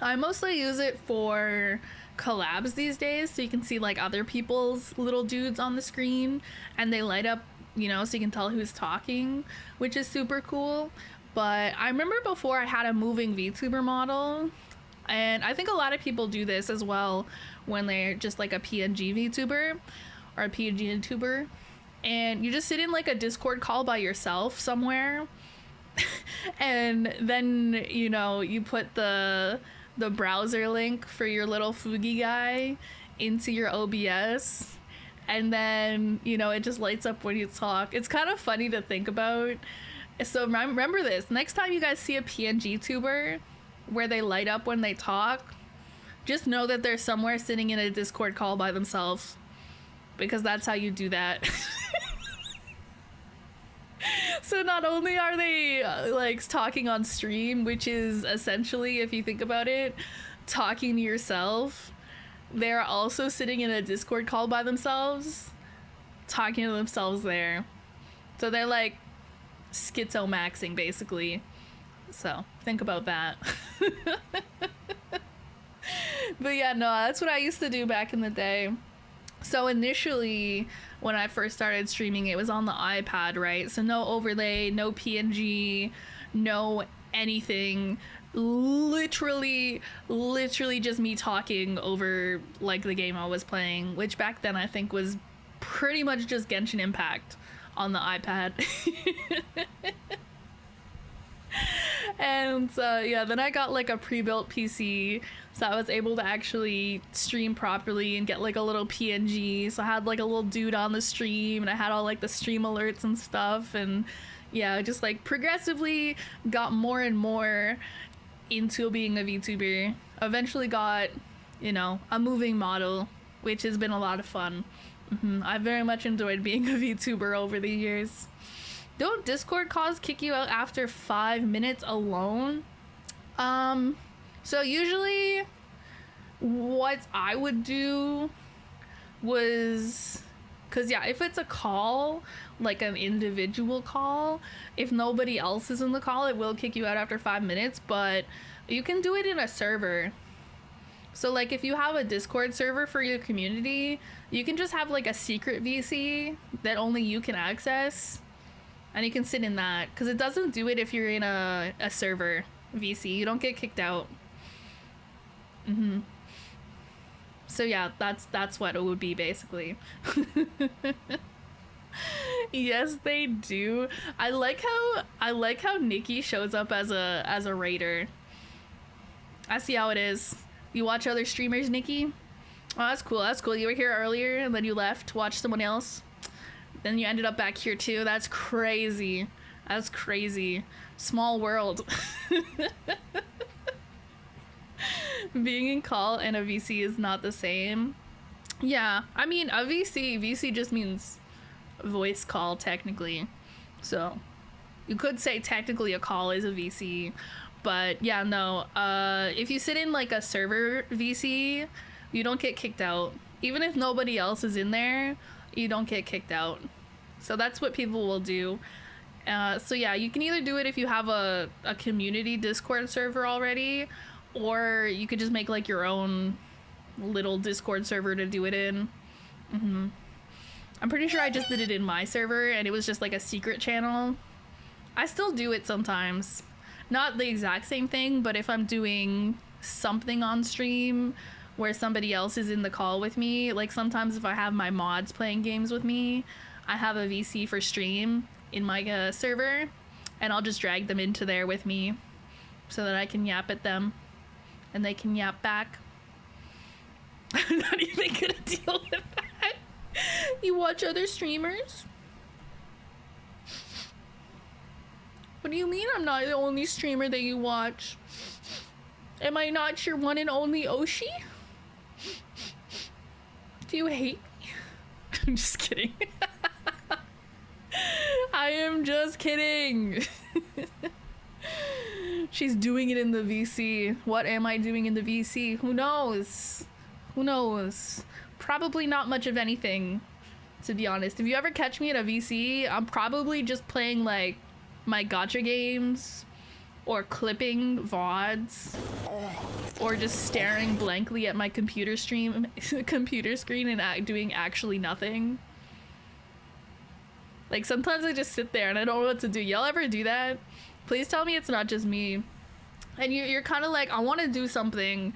Speaker 1: I mostly use it for collabs these days, so you can see like other people's little dudes on the screen and they light up, you know, so you can tell who's talking, which is super cool. But I remember before I had a moving VTuber model, and I think a lot of people do this as well when they're just like a PNG VTuber or a PNG YouTuber, and you just sit in like a Discord call by yourself somewhere and then, you know, you put the browser link for your little Fugi guy into your OBS, and then, you know, it just lights up when you talk. It's kind of funny to think about. So remember this, next time you guys see a PNG tuber where they light up when they talk, just know that they're somewhere sitting in a Discord call by themselves, because that's how you do that. So not only are they like talking on stream, which is essentially, if you think about it, talking to yourself, they're also sitting in a Discord call by themselves, talking to themselves there. So they're like schizomaxing basically. So think about that. But yeah, no, that's what I used to do back in the day. So initially, when I first started streaming, it was on the iPad, right? So no overlay, no PNG, no anything. Literally just me talking over like the game I was playing, which back then I think was pretty much just Genshin Impact on the iPad. And yeah, then I got like a pre-built PC, so I was able to actually stream properly and get like a little PNG. So I had like a little dude on the stream, and I had all like the stream alerts and stuff, and yeah, just like progressively got more and more into being a VTuber. Eventually got, you know, a moving model, which has been a lot of fun. I very much enjoyed being a VTuber over the years. Don't Discord calls kick you out after 5 minutes alone? So usually what I would do was, cause yeah, if it's a call, like an individual call, if nobody else is in the call, it will kick you out after 5 minutes, but you can do it in a server. So like if you have a Discord server for your community, you can just have like a secret VC that only you can access. And you can sit in that, because it doesn't do it if you're in a server VC. You don't get kicked out. So yeah, that's what it would be basically. Yes, they do. I like how Nikki shows up as a raider. I see how it is. You watch other streamers, Nikki? Oh, that's cool. That's cool. You were here earlier and then you left to watch someone else. Then you ended up back here too. That's crazy. That's crazy. Small world. Being in call and a VC is not the same. Yeah, I mean, a VC just means voice call technically. So you could say technically a call is a VC, but yeah, no. If you sit in like a server VC, you don't get kicked out. Even if nobody else is in there, you don't get kicked out. So that's what people will do. So yeah, you can either do it if you have a community Discord server already, or you could just make like your own little Discord server to do it in. I'm pretty sure I just did it in my server and it was just like a secret channel. I still do it sometimes. Not the exact same thing, but if I'm doing something on stream where somebody else is in the call with me, like sometimes if I have my mods playing games with me, I have a VC for stream in my server, and I'll just drag them into there with me so that I can yap at them and they can yap back. I'm not even gonna deal with that. You watch other streamers? What do you mean I'm not the only streamer that you watch? Am I not your one and only Oshi? Do you hate me? I'm just kidding. I am just kidding. She's doing it in the VC. What am I doing in the VC? Who knows? Who knows? Probably not much of anything, to be honest. If you ever catch me at a VC, I'm probably just playing like my gacha games, or clipping VODs, or just staring blankly at my computer screen and doing actually nothing. Like sometimes I just sit there and I don't know what to do. Y'all ever do that? Please tell me it's not just me. And you're kind of like, I want to do something,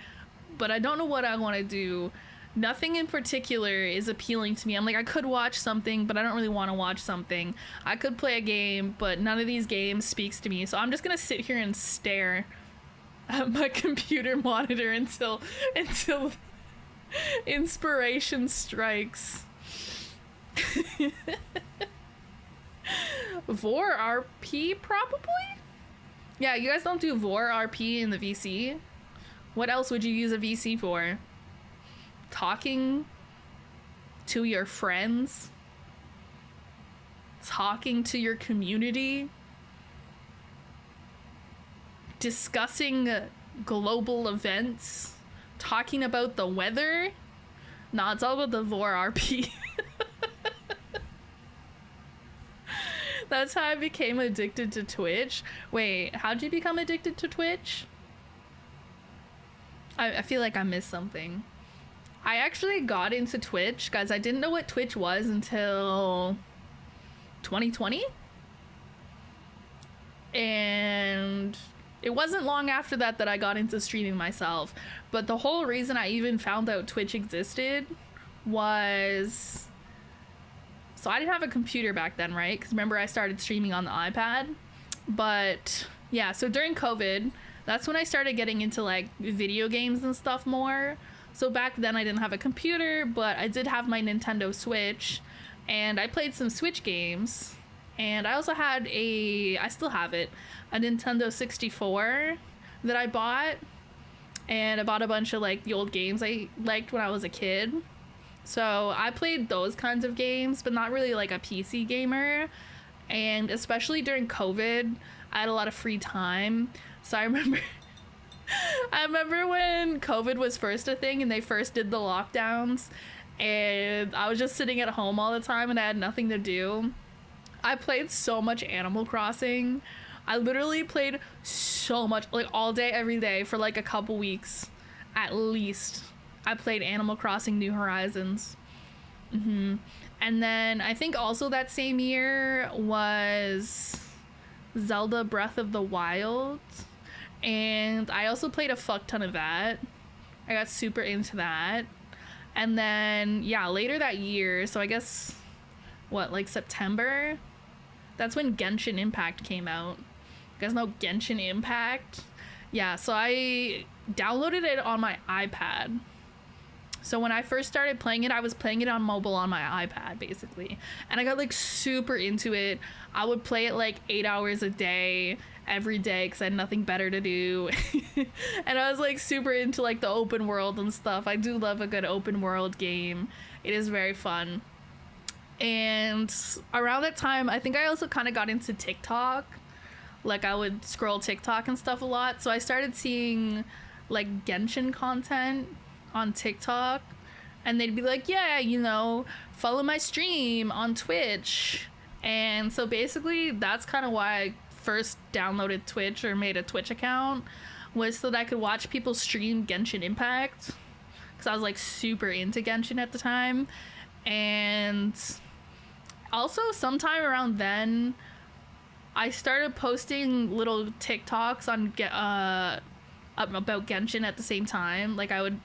Speaker 1: but I don't know what I want to do. Nothing in particular is appealing to me. I'm like, I could watch something, but I don't really want to watch something. I could play a game, but none of these games speaks to me. So I'm just gonna sit here and stare at my computer monitor until inspiration strikes. Vor RP probably? Yeah, you guys don't do Vor RP in the VC? What else would you use a VC for? Talking to your friends? Talking to your community? Discussing global events? Talking about the weather? Nah, it's all about the Vor RP. That's how I became addicted to Twitch. Wait, how'd you become addicted to Twitch? I feel like I missed something. I actually got into Twitch, guys. I didn't know what Twitch was until 2020. And it wasn't long after that that I got into streaming myself. But the whole reason I even found out Twitch existed was... So I didn't have a computer back then, right? Because remember I started streaming on the iPad. But yeah, so during COVID, that's when I started getting into like video games and stuff more. So back then I didn't have a computer, but I did have my Nintendo Switch. And I played some Switch games. And I also had I still have it, a Nintendo 64 that I bought. And I bought a bunch of like the old games I liked when I was a kid. So I played those kinds of games, but not really like a PC gamer. And especially during COVID, I had a lot of free time. So I remember when COVID was first a thing and they first did the lockdowns and I was just sitting at home all the time and I had nothing to do. I played so much Animal Crossing. I literally played so much, like all day, every day for like a couple weeks at least. I played Animal Crossing New Horizons. And then I think also that same year was Zelda Breath of the Wild. And I also played a fuck ton of that. I got super into that. And then, yeah, later that year, so I guess, what, like September? That's when Genshin Impact came out. You guys know Genshin Impact? Yeah, so I downloaded it on my iPad. So when I first started playing it, I was playing it on mobile on my iPad, basically. And I got, like, super into it. I would play it, like, 8 hours a day, every day, because I had nothing better to do. And I was, like, super into, like, the open world and stuff. I do love a good open world game. It is very fun. And around that time, I think I also kind of got into TikTok. Like, I would scroll TikTok and stuff a lot. So I started seeing, like, Genshin content on TikTok, and they'd be like, yeah, you know, follow my stream on Twitch. And so basically that's kind of why I first downloaded Twitch or made a Twitch account, was so that I could watch people stream Genshin Impact, because I was like super into Genshin at the time. And also sometime around then I started posting little TikToks on about Genshin at the same time. Like, I would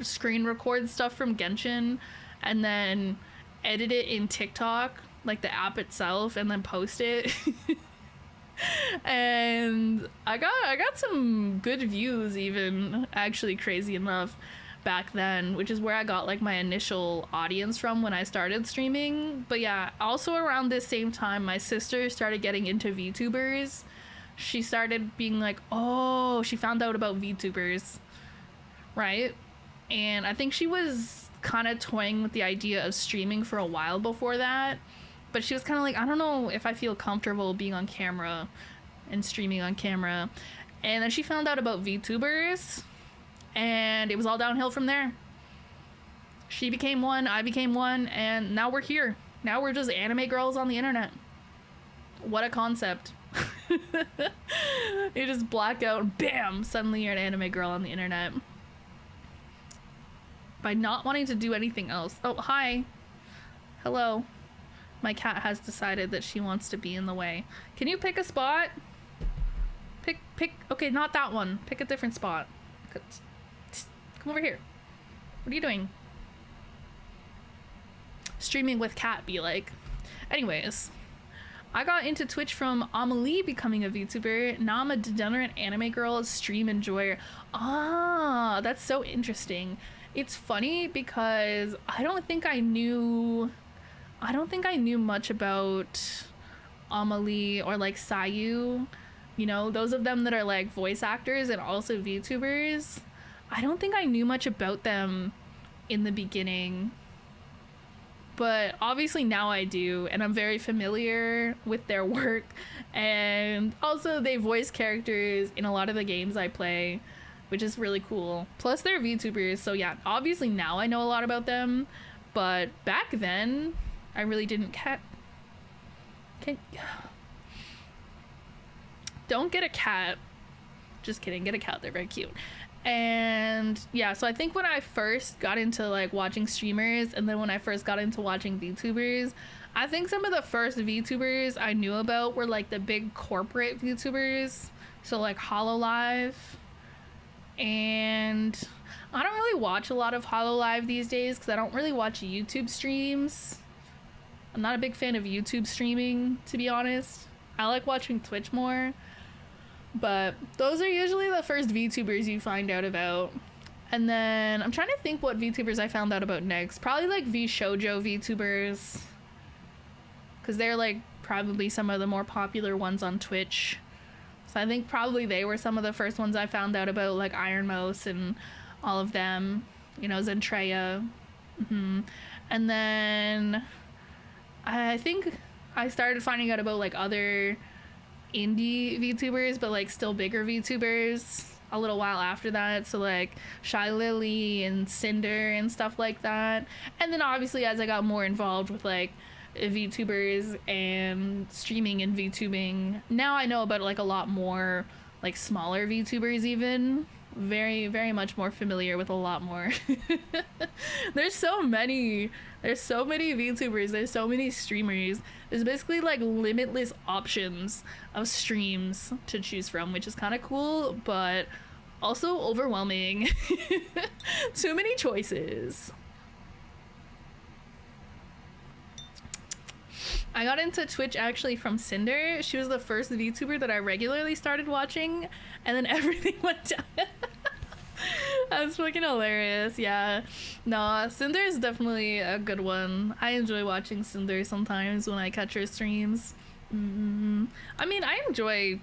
Speaker 1: screen record stuff from Genshin and then edit it in TikTok, like the app itself, and then post it. And I got some good views, even, actually, crazy enough, back then, which is where I got like my initial audience from when I started streaming. But yeah, also around this same time, my sister started getting into VTubers. She started being like, oh, she found out about VTubers, right? And I think she was kind of toying with the idea of streaming for a while before that. But she was kind of like, I don't know if I feel comfortable being on camera and streaming on camera. And then she found out about VTubers, and it was all downhill from there. She became one, I became one, and now we're here. Now we're just anime girls on the internet. What a concept. You just black out, bam, suddenly you're an anime girl on the internet. By not wanting to do anything else. Oh, hi. Hello. My cat has decided that she wants to be in the way. Can you pick a spot? Pick, okay, not that one. Pick a different spot. Come over here. What are you doing? Streaming with cat, be like. Anyways, I got into Twitch from Amelie becoming a VTuber. Now I'm a degenerate anime girl, stream enjoyer. Ah, that's so interesting. It's funny because I don't think I knew much about Amelie or like Sayu, you know, those of them that are like voice actors and also VTubers. I don't think I knew much about them in the beginning, but obviously now I do, and I'm very familiar with their work. And also they voice characters in a lot of the games I play, which is really cool. Plus they're VTubers, so yeah, obviously now I know a lot about them, but back then I really didn't don't get a cat. Just kidding, get a cat, they're very cute. And yeah, so I think when I first got into like watching streamers, and then when I first got into watching VTubers, I think some of the first VTubers I knew about were like the big corporate VTubers. So like HoloLive. And I don't really watch a lot of HoloLive these days because I don't really watch YouTube streams. I'm not a big fan of YouTube streaming, to be honest. I like watching Twitch more. But those are usually the first VTubers you find out about. And then I'm trying to think what VTubers I found out about next. Probably like VShojo VTubers. Because they're like probably some of the more popular ones on Twitch. So I think probably they were some of the first ones I found out about, like Iron Mouse and all of them. You know, Zentreya. And then I think I started finding out about like other indie VTubers, but like still bigger VTubers a little while after that. So like Shy Lily and Cinder and stuff like that. And then obviously as I got more involved with like VTubers and streaming and VTubing, now I know about like a lot more like smaller VTubers even. Very, very much more familiar with a lot more. There's so many VTubers, there's so many streamers. There's basically like limitless options of streams to choose from, which is kind of cool, but also overwhelming. Too many choices. I got into Twitch actually from Cinder. She was the first VTuber that I regularly started watching, and then everything went down. That's fucking hilarious. Yeah. No, Cinder is definitely a good one. I enjoy watching Cinder sometimes when I catch her streams. I mean, I enjoy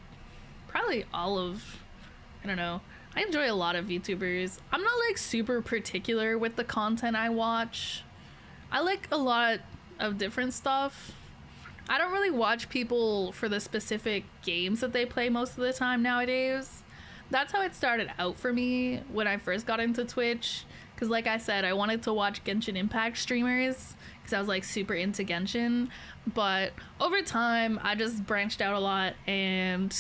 Speaker 1: probably all of, I don't know. I enjoy a lot of VTubers. I'm not like super particular with the content I watch. I like a lot of different stuff. I don't really watch people for the specific games that they play most of the time nowadays. That's how it started out for me when I first got into Twitch. Because like I said, I wanted to watch Genshin Impact streamers because I was like super into Genshin. But over time, I just branched out a lot. And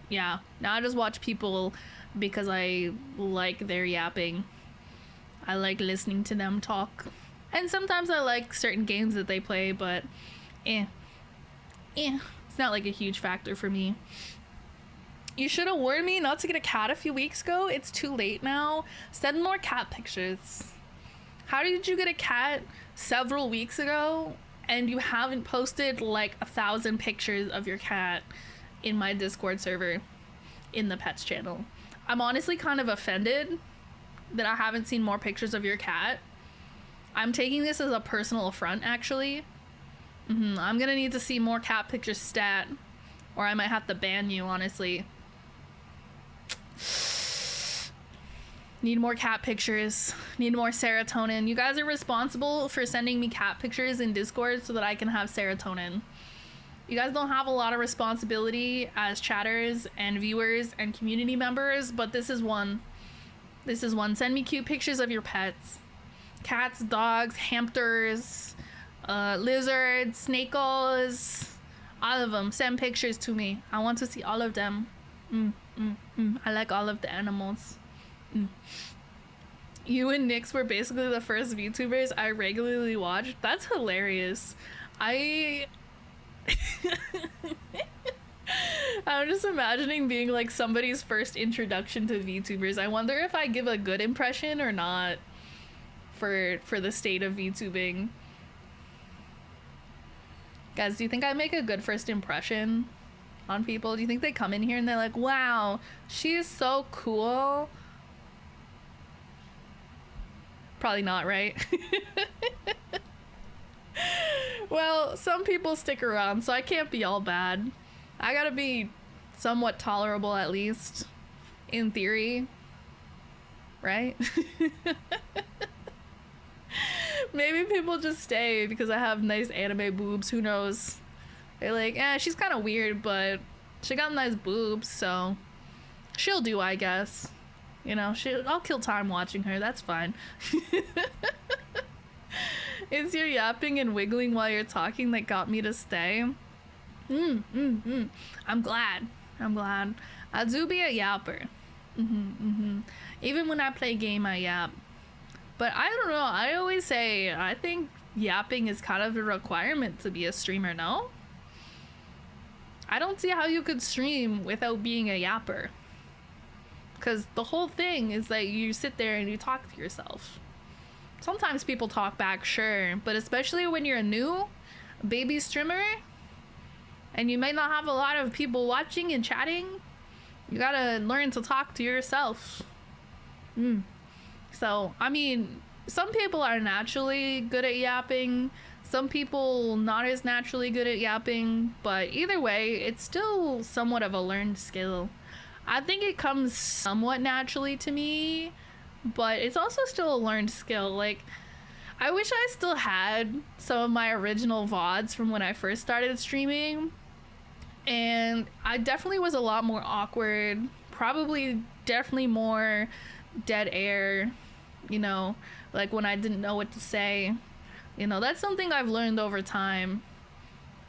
Speaker 1: yeah, now I just watch people because I like their yapping. I like listening to them talk. And sometimes I like certain games that they play, but it's not like a huge factor for me. You should have warned me not to get a cat a few weeks ago. It's too late now. Send more cat pictures. How did you get a cat several weeks ago and you haven't posted like 1,000 pictures of your cat in my Discord server in the pets channel? I'm honestly kind of offended that I haven't seen more pictures of your cat. I'm taking this as a personal affront, actually. I'm gonna need to see more cat pictures stat, or I might have to ban you, honestly. Need more cat pictures. Need more serotonin. You guys are responsible for sending me cat pictures in Discord so that I can have serotonin. You guys don't have a lot of responsibility as chatters and viewers and community members, but this is one. This is one. Send me cute pictures of your pets. Cats, dogs, hamsters, lizards, snakes, all of them. Send pictures to me. I want to see all of them. I like all of the animals. You and Nyx were basically the first VTubers I regularly watched. That's hilarious. I'm just imagining being like somebody's first introduction to VTubers. I wonder if I give a good impression or not for the state of VTubing. Guys, do you think I make a good first impression on people? Do you think they come in here and they're like, wow, she's so cool? Probably not, right? Well, some people stick around, so I can't be all bad. I gotta be somewhat tolerable, at least, in theory, right? Maybe people just stay because I have nice anime boobs. Who knows? They're like, she's kind of weird, but she got nice boobs, so she'll do, I guess. You know, I'll kill time watching her. That's fine. It's your yapping and wiggling while you're talking that got me to stay. I'm glad. I do be a yapper. Even when I play game, I yap. But I don't know. I always say I think yapping is kind of a requirement to be a streamer. No, I don't see how you could stream without being a yapper. Because the whole thing is that you sit there and you talk to yourself. Sometimes people talk back, sure, but especially when you're a new baby streamer and you might not have a lot of people watching and chatting, you gotta learn to talk to yourself. So, I mean, some people are naturally good at yapping, some people not as naturally good at yapping, but either way, it's still somewhat of a learned skill. I think it comes somewhat naturally to me, but it's also still a learned skill. Like, I wish I still had some of my original VODs from when I first started streaming, and I definitely was a lot more awkward, definitely more dead air, you know, like when I didn't know what to say. You know, that's something I've learned over time,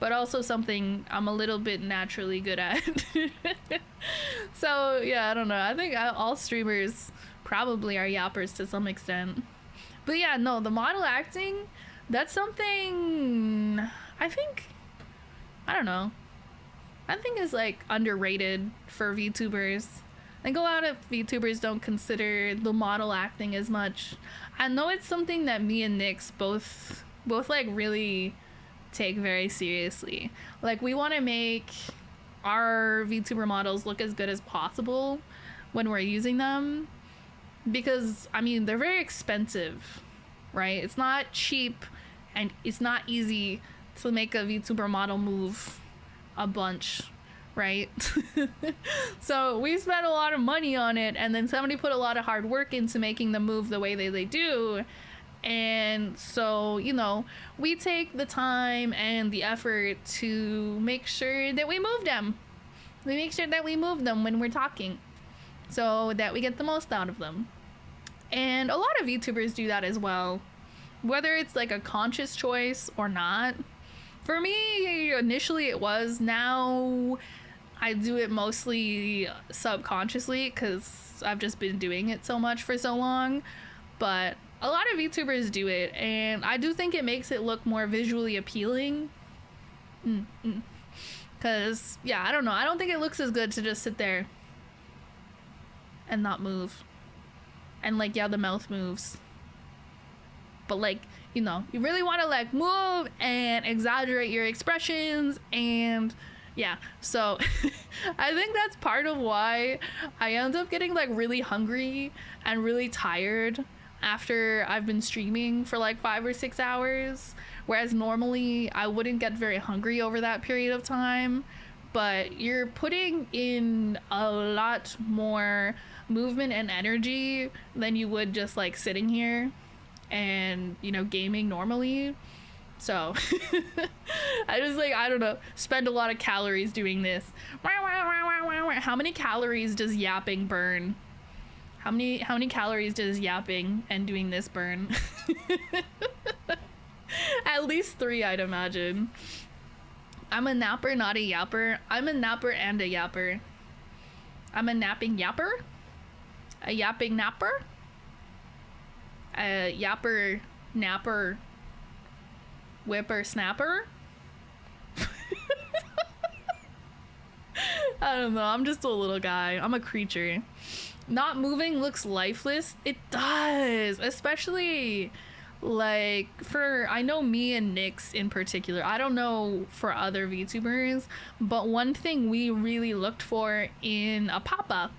Speaker 1: but also something I'm a little bit naturally good at. So yeah, I don't know. I think all streamers probably are yappers to some extent. But yeah, no, the model acting, that's something I think, I don't know, I think is like underrated for VTubers. I think a lot of VTubers don't consider the model acting as much. I know it's something that me and Nyx both like really take very seriously. Like, we want to make our VTuber models look as good as possible when we're using them, because I mean, they're very expensive, right? It's not cheap and it's not easy to make a VTuber model move a bunch, right? So we spent a lot of money on it, and then somebody put a lot of hard work into making them move the way they do. And so, you know, we take the time and the effort to make sure that we move them. We make sure that we move them when we're talking, so that we get the most out of them. And a lot of YouTubers do that as well, whether it's like a conscious choice or not. For me, initially it was. Now I do it mostly subconsciously because I've just been doing it so much for so long. But a lot of YouTubers do it, and I do think it makes it look more visually appealing. Because, yeah, I don't know. I don't think it looks as good to just sit there and not move. And, like, yeah, the mouth moves. But, like, you know, you really want to, like, move and exaggerate your expressions, and yeah. So I think that's part of why I end up getting, like, really hungry and really tired after I've been streaming for like 5 or 6 hours, whereas normally I wouldn't get very hungry over that period of time. But you're putting in a lot more movement and energy than you would just like sitting here and, you know, gaming normally. So I just, like, I don't know, spend a lot of calories doing this. How many calories does yapping burn? How many calories does yapping and doing this burn? At least 3, I'd imagine. I'm a napper, not a yapper. I'm a napper and a yapper. I'm a napping yapper. A yapping napper. A yapper napper whipper snapper. I don't know. I'm just a little guy. I'm a creature. Not moving looks lifeless. It does, especially like for, I know me and Nyx in particular, I don't know for other VTubers, but one thing we really looked for in a papa,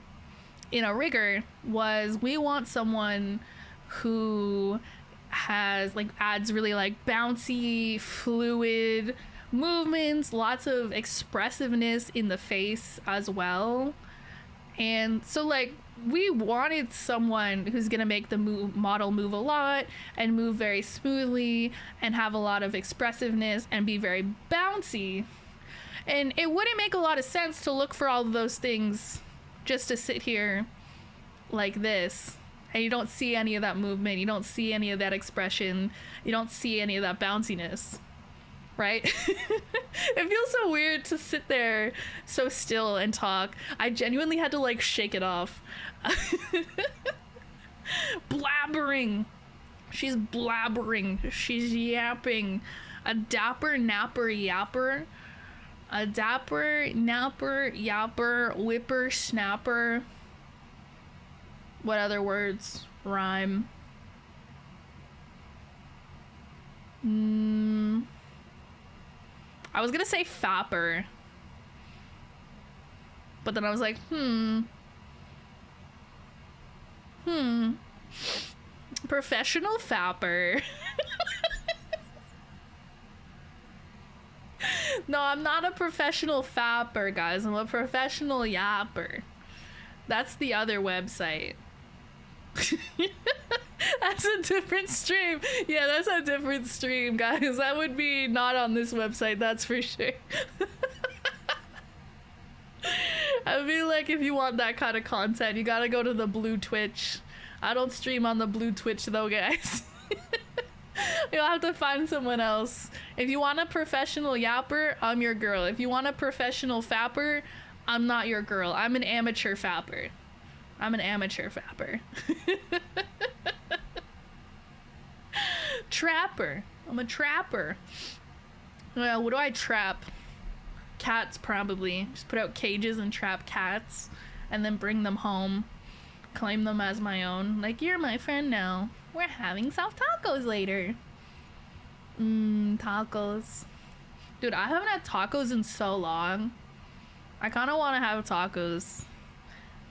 Speaker 1: in a rigger, was we want someone who has like adds really like bouncy, fluid movements, lots of expressiveness in the face as well. And so like we wanted someone who's gonna make the model move a lot and move very smoothly and have a lot of expressiveness and be very bouncy. And it wouldn't make a lot of sense to look for all of those things just to sit here like this, and you don't see any of that movement, you don't see any of that expression, you don't see any of that bounciness. right? It feels so weird to sit there so still and talk. I genuinely had to like shake it off. Blabbering. She's blabbering. She's yapping. A dapper napper yapper. A dapper napper yapper whipper snapper. What other words rhyme? I was gonna say fapper. But then I was like, professional fapper. No, I'm not a professional fapper, guys. I'm a professional yapper. That's the other website. That's a different stream. Yeah, that's a different stream, guys. That would be not on this website, that's for sure. I feel like if you want that kind of content, you gotta go to the blue Twitch. I don't stream on the blue Twitch though, guys. You'll have to find someone else. If you want a professional yapper, I'm your girl. If you want a professional fapper, I'm not your girl. I'm an amateur fapper. I'm an amateur fapper. Trapper. I'm a trapper. Well, what do I trap? Cats, probably. Just put out cages and trap cats and then bring them home. Claim them as my own. Like, you're my friend now. We're having soft tacos later. Tacos. Dude, I haven't had tacos in so long. I kind of want to have tacos.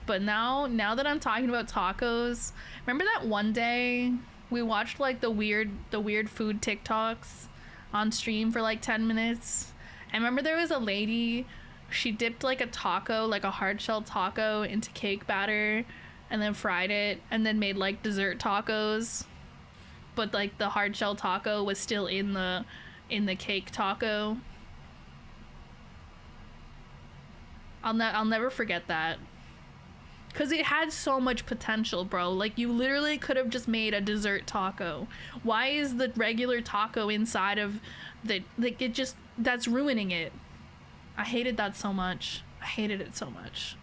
Speaker 1: But now that I'm talking about tacos, remember that one day we watched like the weird food TikToks on stream for like 10 minutes? And remember there was a lady, she dipped like a taco, like a hard shell taco into cake batter and then fried it and then made like dessert tacos. But like the hard shell taco was still in the cake taco. I'll never forget that. Cause it had so much potential, bro. Like you literally could have just made a dessert taco. Why is the regular taco inside of the, like it just, that's ruining it. I hated that so much. I hated it so much.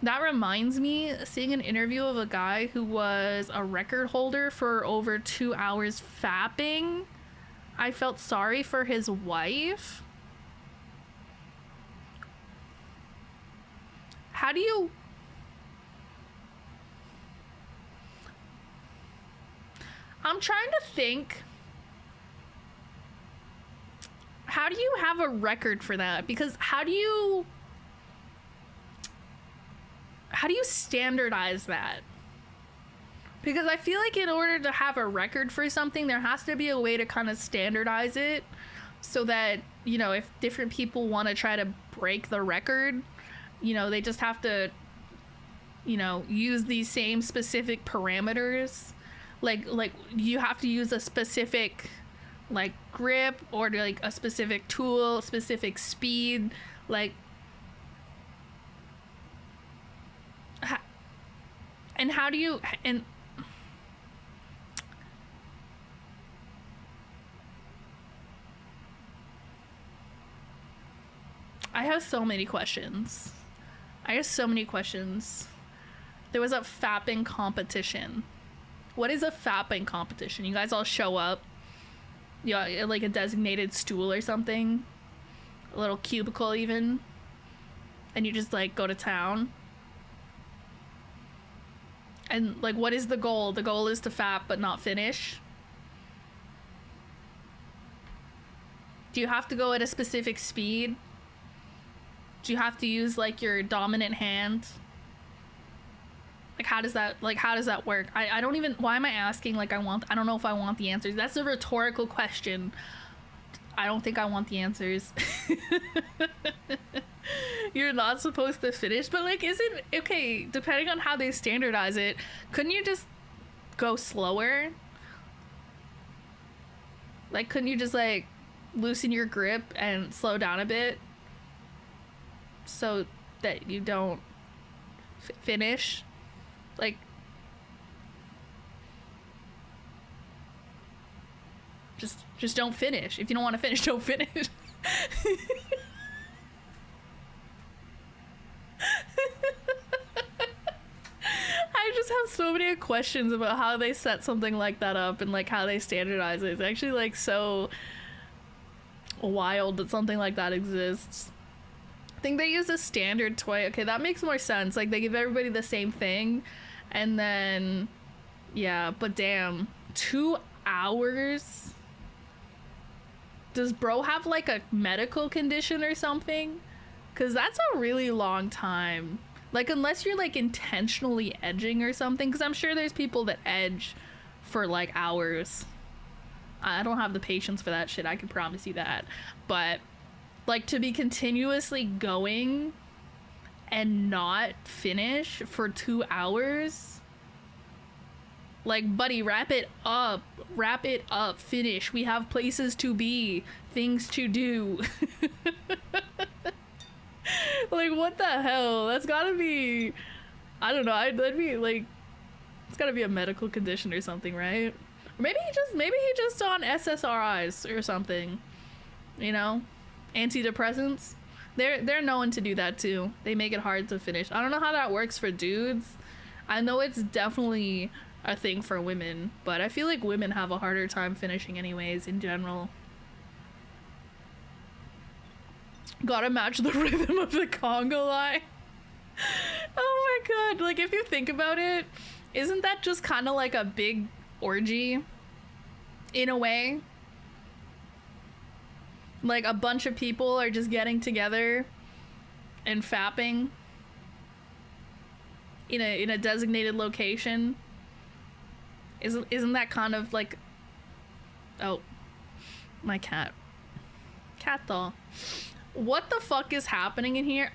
Speaker 1: That reminds me, seeing an interview of a guy who was a record holder for over 2 hours fapping. I felt sorry for his wife. How do you... I'm trying to think. How do you have a record for that? Because how do you standardize that? Because I feel like in order to have a record for something, there has to be a way to kind of standardize it so that, you know, if different people want to try to break the record, you know, they just have to, you know, use these same specific parameters. Like you have to use a specific like grip or like a specific tool, specific speed, like and how do you, and I have so many questions. There was a fapping competition. What is a fapping competition? You guys all show up, you know, like a designated stool or something, a little cubicle even, and you just like go to town. And like, what is the goal? The goal is to fap but not finish. Do you have to go at a specific speed? Do you have to use like your dominant hand? Like how does that work? I don't even, why am I asking? Like I don't know if I want the answers. That's a rhetorical question. I don't think I want the answers. You're not supposed to finish, but like, isn't, okay, depending on how they standardize it, couldn't you just go slower? Like, couldn't you just like loosen your grip and slow down a bit so that you don't finish? Like, Just don't finish. If you don't want to finish, don't finish. I just have so many questions about how they set something like that up and like how they standardize it. It's actually like so wild that something like that exists. I think they use a standard toy. Okay, that makes more sense. Like they give everybody the same thing and then yeah, but damn, 2 hours? Does bro have like a medical condition or something? Because that's a really long time. Like, unless you're, like, intentionally edging or something. Because I'm sure there's people that edge for, like, hours. I don't have the patience for that shit. I can promise you that. But, like, to be continuously going and not finish for 2 hours? Like, buddy, wrap it up. Wrap it up. Finish. We have places to be. Things to do. Like, what the hell? That's gotta be, I don't know, that'd be like, it's gotta be a medical condition or something, right? Or maybe he just on SSRIs or something, you know? Antidepressants. They're known to do that too. They make it hard to finish. I don't know how that works for dudes. I know it's definitely a thing for women, but I feel like women have a harder time finishing anyways in general. Gotta match the rhythm of the conga line. Oh my god, like if you think about it, isn't that just kind of like a big orgy in a way? Like a bunch of people are just getting together and fapping in a designated location. Isn't that kind of like, oh, my cat doll. What the fuck is happening in here?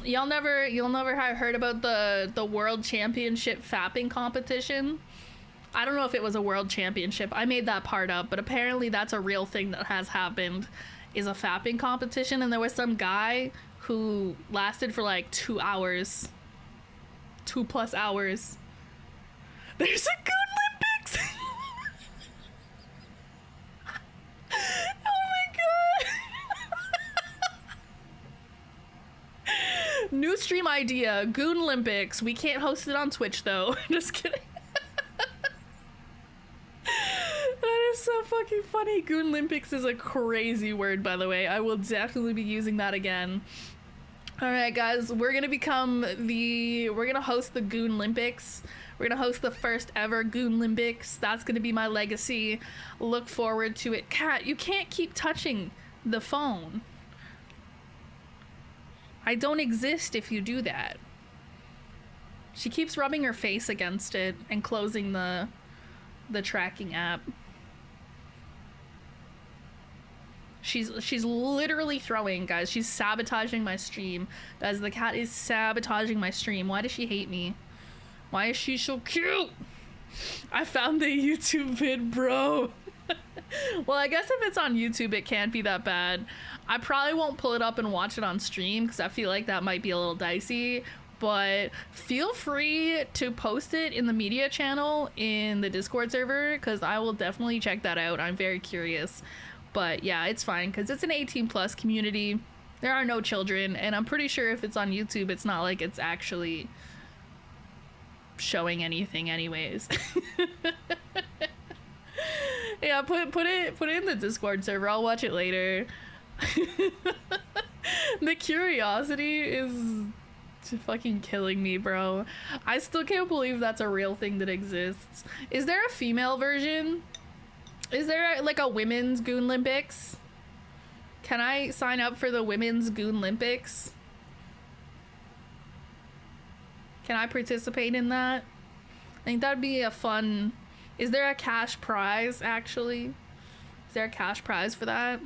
Speaker 1: You'll never have heard about the world championship fapping competition? I don't know if it was a world championship. I made that part up, but apparently that's a real thing that has happened, is a fapping competition, and there was some guy who lasted for like 2 hours. 2+ hours. There's a Goon Olympics! New stream idea, Goon Olympics. We can't host it on Twitch though. Just kidding. That is so fucking funny. Goon Olympics is a crazy word, by the way. I will definitely be using that again. Alright guys, we're gonna host the Goon Olympics. We're gonna host the first ever Goon Olympics. That's gonna be my legacy. Look forward to it. Cat, you can't keep touching the phone. I don't exist if you do that. She keeps rubbing her face against it and closing the tracking app. She's literally throwing, guys. She's sabotaging my stream. Guys, the cat is sabotaging my stream. Why does she hate me? Why is she so cute? I found the YouTube vid, bro. Well, I guess if it's on YouTube, it can't be that bad. I probably won't pull it up and watch it on stream because I feel like that might be a little dicey, but feel free to post it in the media channel in the Discord server because I will definitely check that out. I'm very curious. But yeah, it's fine because it's an 18+ community. There are no children, and I'm pretty sure if it's on YouTube, it's not like it's actually showing anything anyways. Yeah, put it in the Discord server. I'll watch it later. The curiosity is fucking killing me, bro. I still can't believe that's a real thing that exists. Is there a female version? Is there like a women's Goon Olympics? Can I sign up for the women's Goon Olympics? Can I participate in that? I think that'd be a fun... Is there a cash prize, actually? Is there a cash prize for that?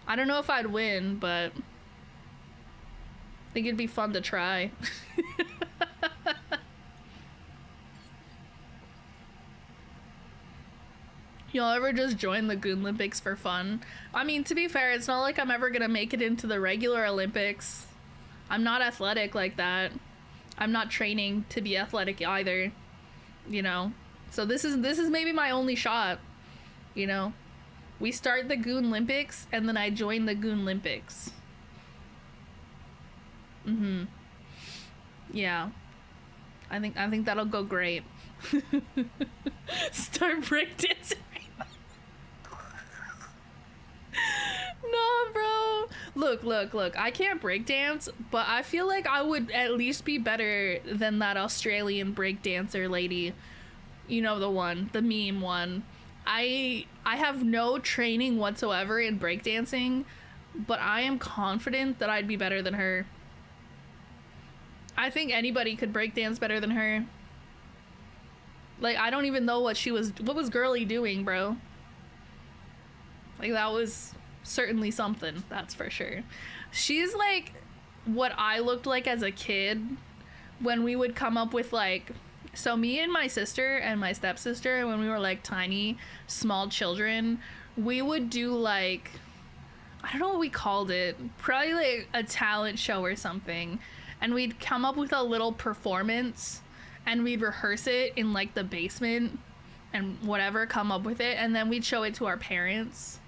Speaker 1: I don't know if I'd win, but I think it'd be fun to try. Y'all ever just join the Goon Olympics for fun? I mean, to be fair, it's not like I'm ever gonna make it into the regular Olympics. I'm not athletic like that. I'm not training to be athletic either. you know. So this is maybe my only shot, you know. We start the Goon Olympics and then I join the Goon Olympics. Yeah. I think that'll go great. Start breakdancing. No, bro. Look. I can't breakdance, but I feel like I would at least be better than that Australian breakdancer lady. You know, the meme one. I have no training whatsoever in breakdancing, but I am confident that I'd be better than her. I think anybody could breakdance better than her. Like, I don't even know what was Girly doing, bro? Like, that was certainly something, that's for sure. She's like what I looked like as a kid when we would come up with like, so me and my sister and my stepsister, when we were like tiny, small children, we would do like, I don't know what we called it, probably like a talent show or something. And we'd come up with a little performance and we'd rehearse it in like the basement and whatever, come up with it. And then we'd show it to our parents.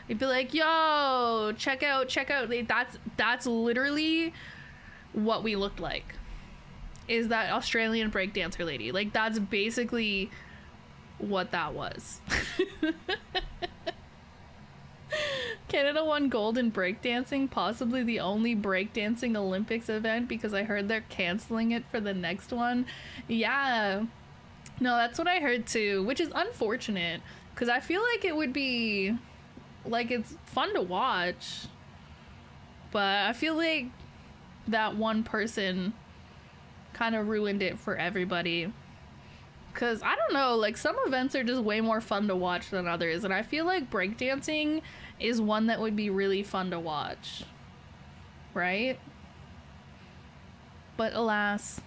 Speaker 1: They'd be like, yo, check out. That's literally what we looked like. Is that Australian breakdancer lady. Like, that's basically what that was. Canada won gold in breakdancing, possibly the only breakdancing Olympics event, because I heard they're canceling it for the next one. Yeah. No, that's what I heard too, which is unfortunate, because I feel like it would be, like, it's fun to watch, but I feel like that one person kind of ruined it for everybody. Because, I don't know, like, some events are just way more fun to watch than others, and I feel like breakdancing is one that would be really fun to watch. Right? But alas,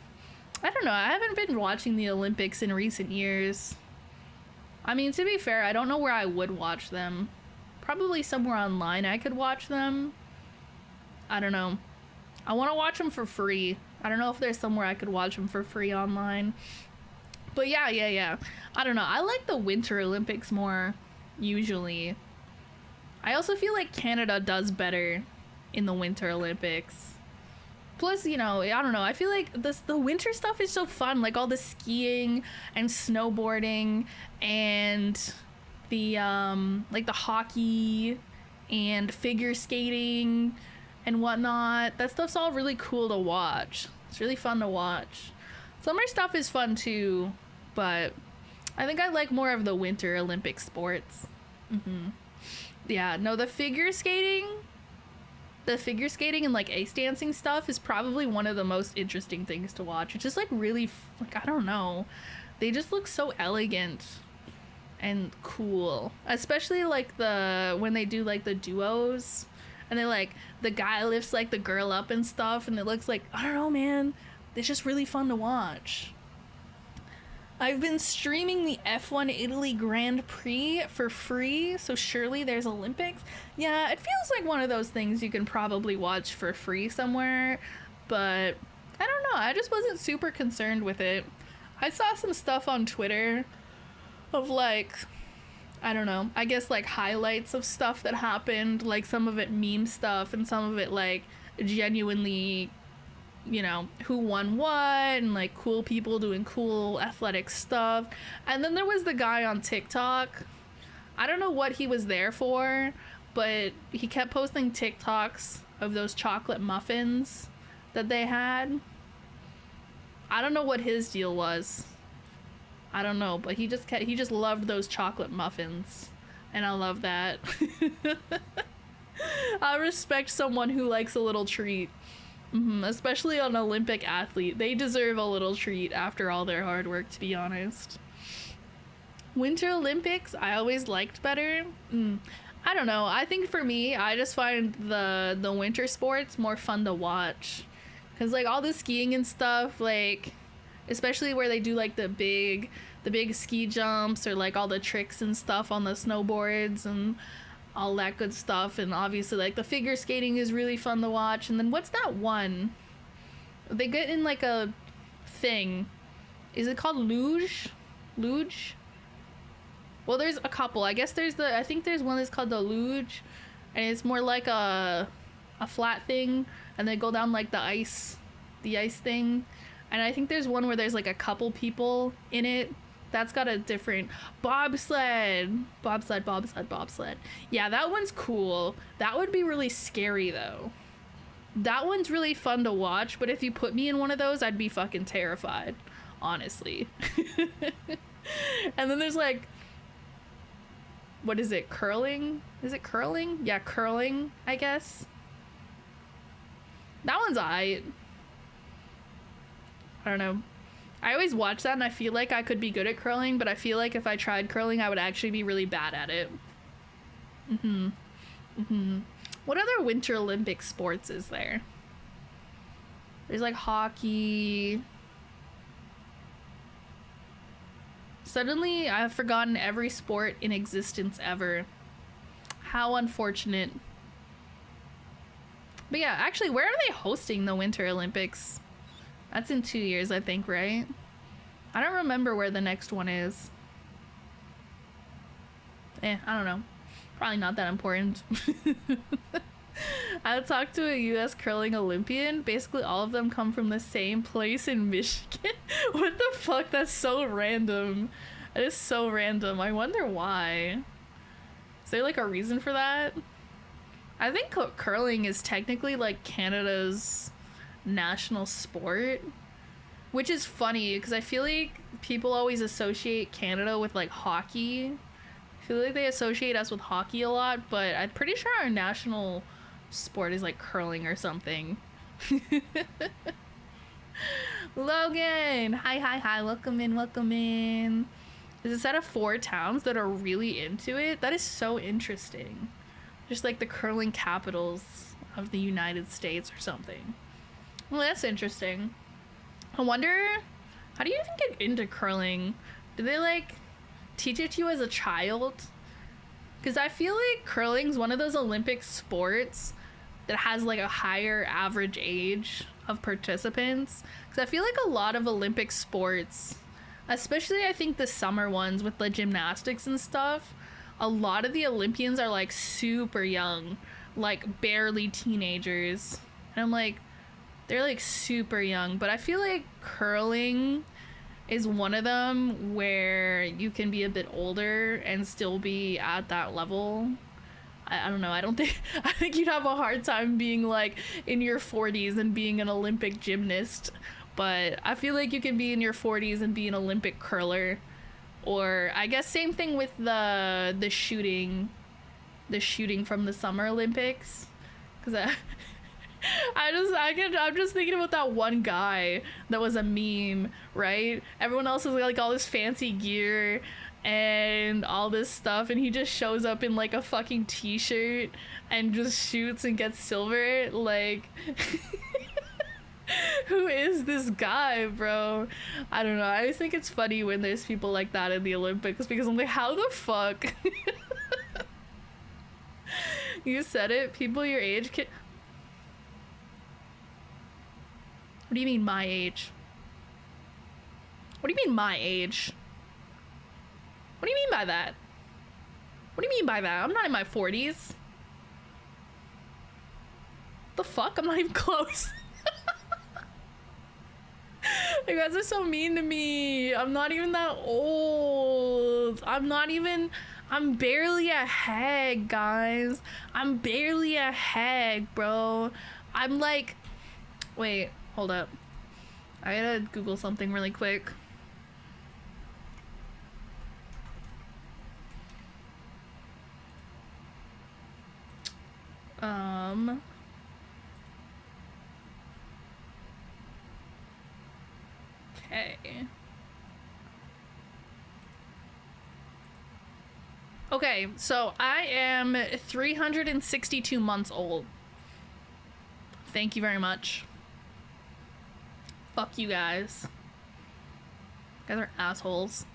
Speaker 1: I don't know, I haven't been watching the Olympics in recent years. I mean, to be fair, I don't know where I would watch them. Probably somewhere online I could watch them. I don't know. I want to watch them for free. I don't know if there's somewhere I could watch them for free online. But yeah. I don't know. I like the Winter Olympics more, usually. I also feel like Canada does better in the Winter Olympics. Plus, you know, I don't know. I feel like the winter stuff is so fun. Like all the skiing and snowboarding and the like the hockey and figure skating and whatnot. That stuff's all really cool to watch. It's really fun to watch. Summer stuff is fun too, but I think I like more of the Winter Olympic sports. Yeah, no, the figure skating and like ace dancing stuff is probably one of the most interesting things to watch. It's just like really, like, I don't know. They just look so elegant and cool, especially like when they do like the duos and they like the guy lifts like the girl up and stuff, and it looks like, I don't know, man, it's just really fun to watch. I've been streaming the F1 Italy Grand Prix for free, so surely there's Olympics. Yeah, it feels like one of those things you can probably watch for free somewhere, but I don't know, I just wasn't super concerned with it. I saw some stuff on Twitter of like, I don't know, I guess like highlights of stuff that happened, like some of it meme stuff and some of it like genuinely, you know, who won what and like cool people doing cool athletic stuff. And then there was the guy on TikTok. I don't know what he was there for, but he kept posting TikToks of those chocolate muffins that they had. I don't know what his deal was. I don't know, but he just loved those chocolate muffins, and I love that. I respect someone who likes a little treat. Especially an Olympic athlete. They deserve a little treat after all their hard work, to be honest. Winter Olympics, I always liked better. I don't know. I think for me, I just find the winter sports more fun to watch. Because, like, all the skiing and stuff, like, especially where they do, like, the big ski jumps or, like, all the tricks and stuff on the snowboards and all that good stuff. And obviously, like, the figure skating is really fun to watch. And then what's that one? They get in like a thing. Is it called luge? Luge? Well, there's a couple. I guess I think there's one that's called the Luge, and it's more like a flat thing, and they go down like the ice thing. And I think there's one where there's like a couple people in it. That's got a different bobsled. Yeah, that one's cool. That would be really scary though. That one's really fun to watch, but if you put me in one of those, I'd be fucking terrified, honestly. And then there's like, what is it? Curling? Is it curling? Yeah, curling, I guess. That one's aight. I don't know. I always watch that and I feel like I could be good at curling, but I feel like if I tried curling, I would actually be really bad at it. What other Winter Olympic sports is there? There's like hockey. Suddenly, I've forgotten every sport in existence ever. How unfortunate. But yeah, actually, where are they hosting the Winter Olympics? That's in 2 years, I think, right? I don't remember where the next one is. I don't know. Probably not that important. I talked to a US curling Olympian. Basically, all of them come from the same place in Michigan. What the fuck? That's so random. It is so random. I wonder why. Is there like a reason for that? I think curling is technically like Canada's national sport, which is funny because I feel like people always associate Canada with like hockey. I feel like they associate us with hockey a lot, but I'm pretty sure our national sport is like curling or something. Logan, hi, welcome in. There's a set of 4 towns that are really into it. That is so interesting. Just like the curling capitals of the United States or something. Well, that's interesting. I wonder, how do you even get into curling? Do they like teach it to you as a child? Because I feel like curling's one of those Olympic sports that has like a higher average age of participants. Because I feel like a lot of Olympic sports, especially I think the summer ones with the gymnastics and stuff, a lot of the Olympians are like super young, like barely teenagers. And I'm like, they're like super young. But I feel like curling is one of them where you can be a bit older and still be at that level. I don't know. I think you'd have a hard time being like in your 40s and being an Olympic gymnast. But I feel like you can be in your 40s and be an Olympic curler. Or I guess same thing with the shooting from the Summer Olympics. Because I'm just thinking about that one guy that was a meme, right? Everyone else has like all this fancy gear and all this stuff, and he just shows up in like a fucking t-shirt and just shoots and gets silver. Like, who is this guy, bro? I don't know. I always think it's funny when there's people like that in the Olympics because I'm like, how the fuck? You said it. People your age can. What do you mean my age? What do you mean my age? What do you mean by that? What do you mean by that? I'm not in my 40s. The fuck? I'm not even close. You guys are so mean to me. I'm not even that old. I'm barely a hag, guys. I'm barely a hag, bro. I'm like, wait, hold up. I gotta Google something really quick. Okay, so I am 362 months old. Thank you very much. Fuck you guys. You guys are assholes.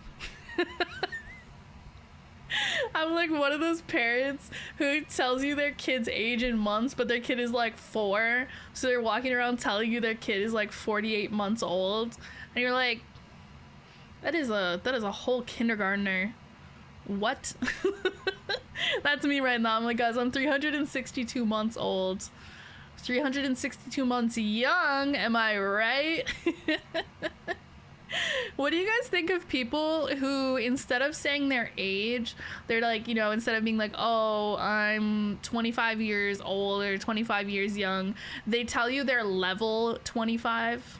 Speaker 1: I'm like one of those parents who tells you their kid's age in months, but their kid is like 4. So they're walking around telling you their kid is like 48 months old. And you're like, That is a whole kindergartner. What? That's me right now. I'm like, guys, I'm 362 months old. 362 months young, am I right? What do you guys think of people who, instead of saying their age, they're like, you know, instead of being like, oh, I'm 25 years old or 25 years young, they tell you they're level 25?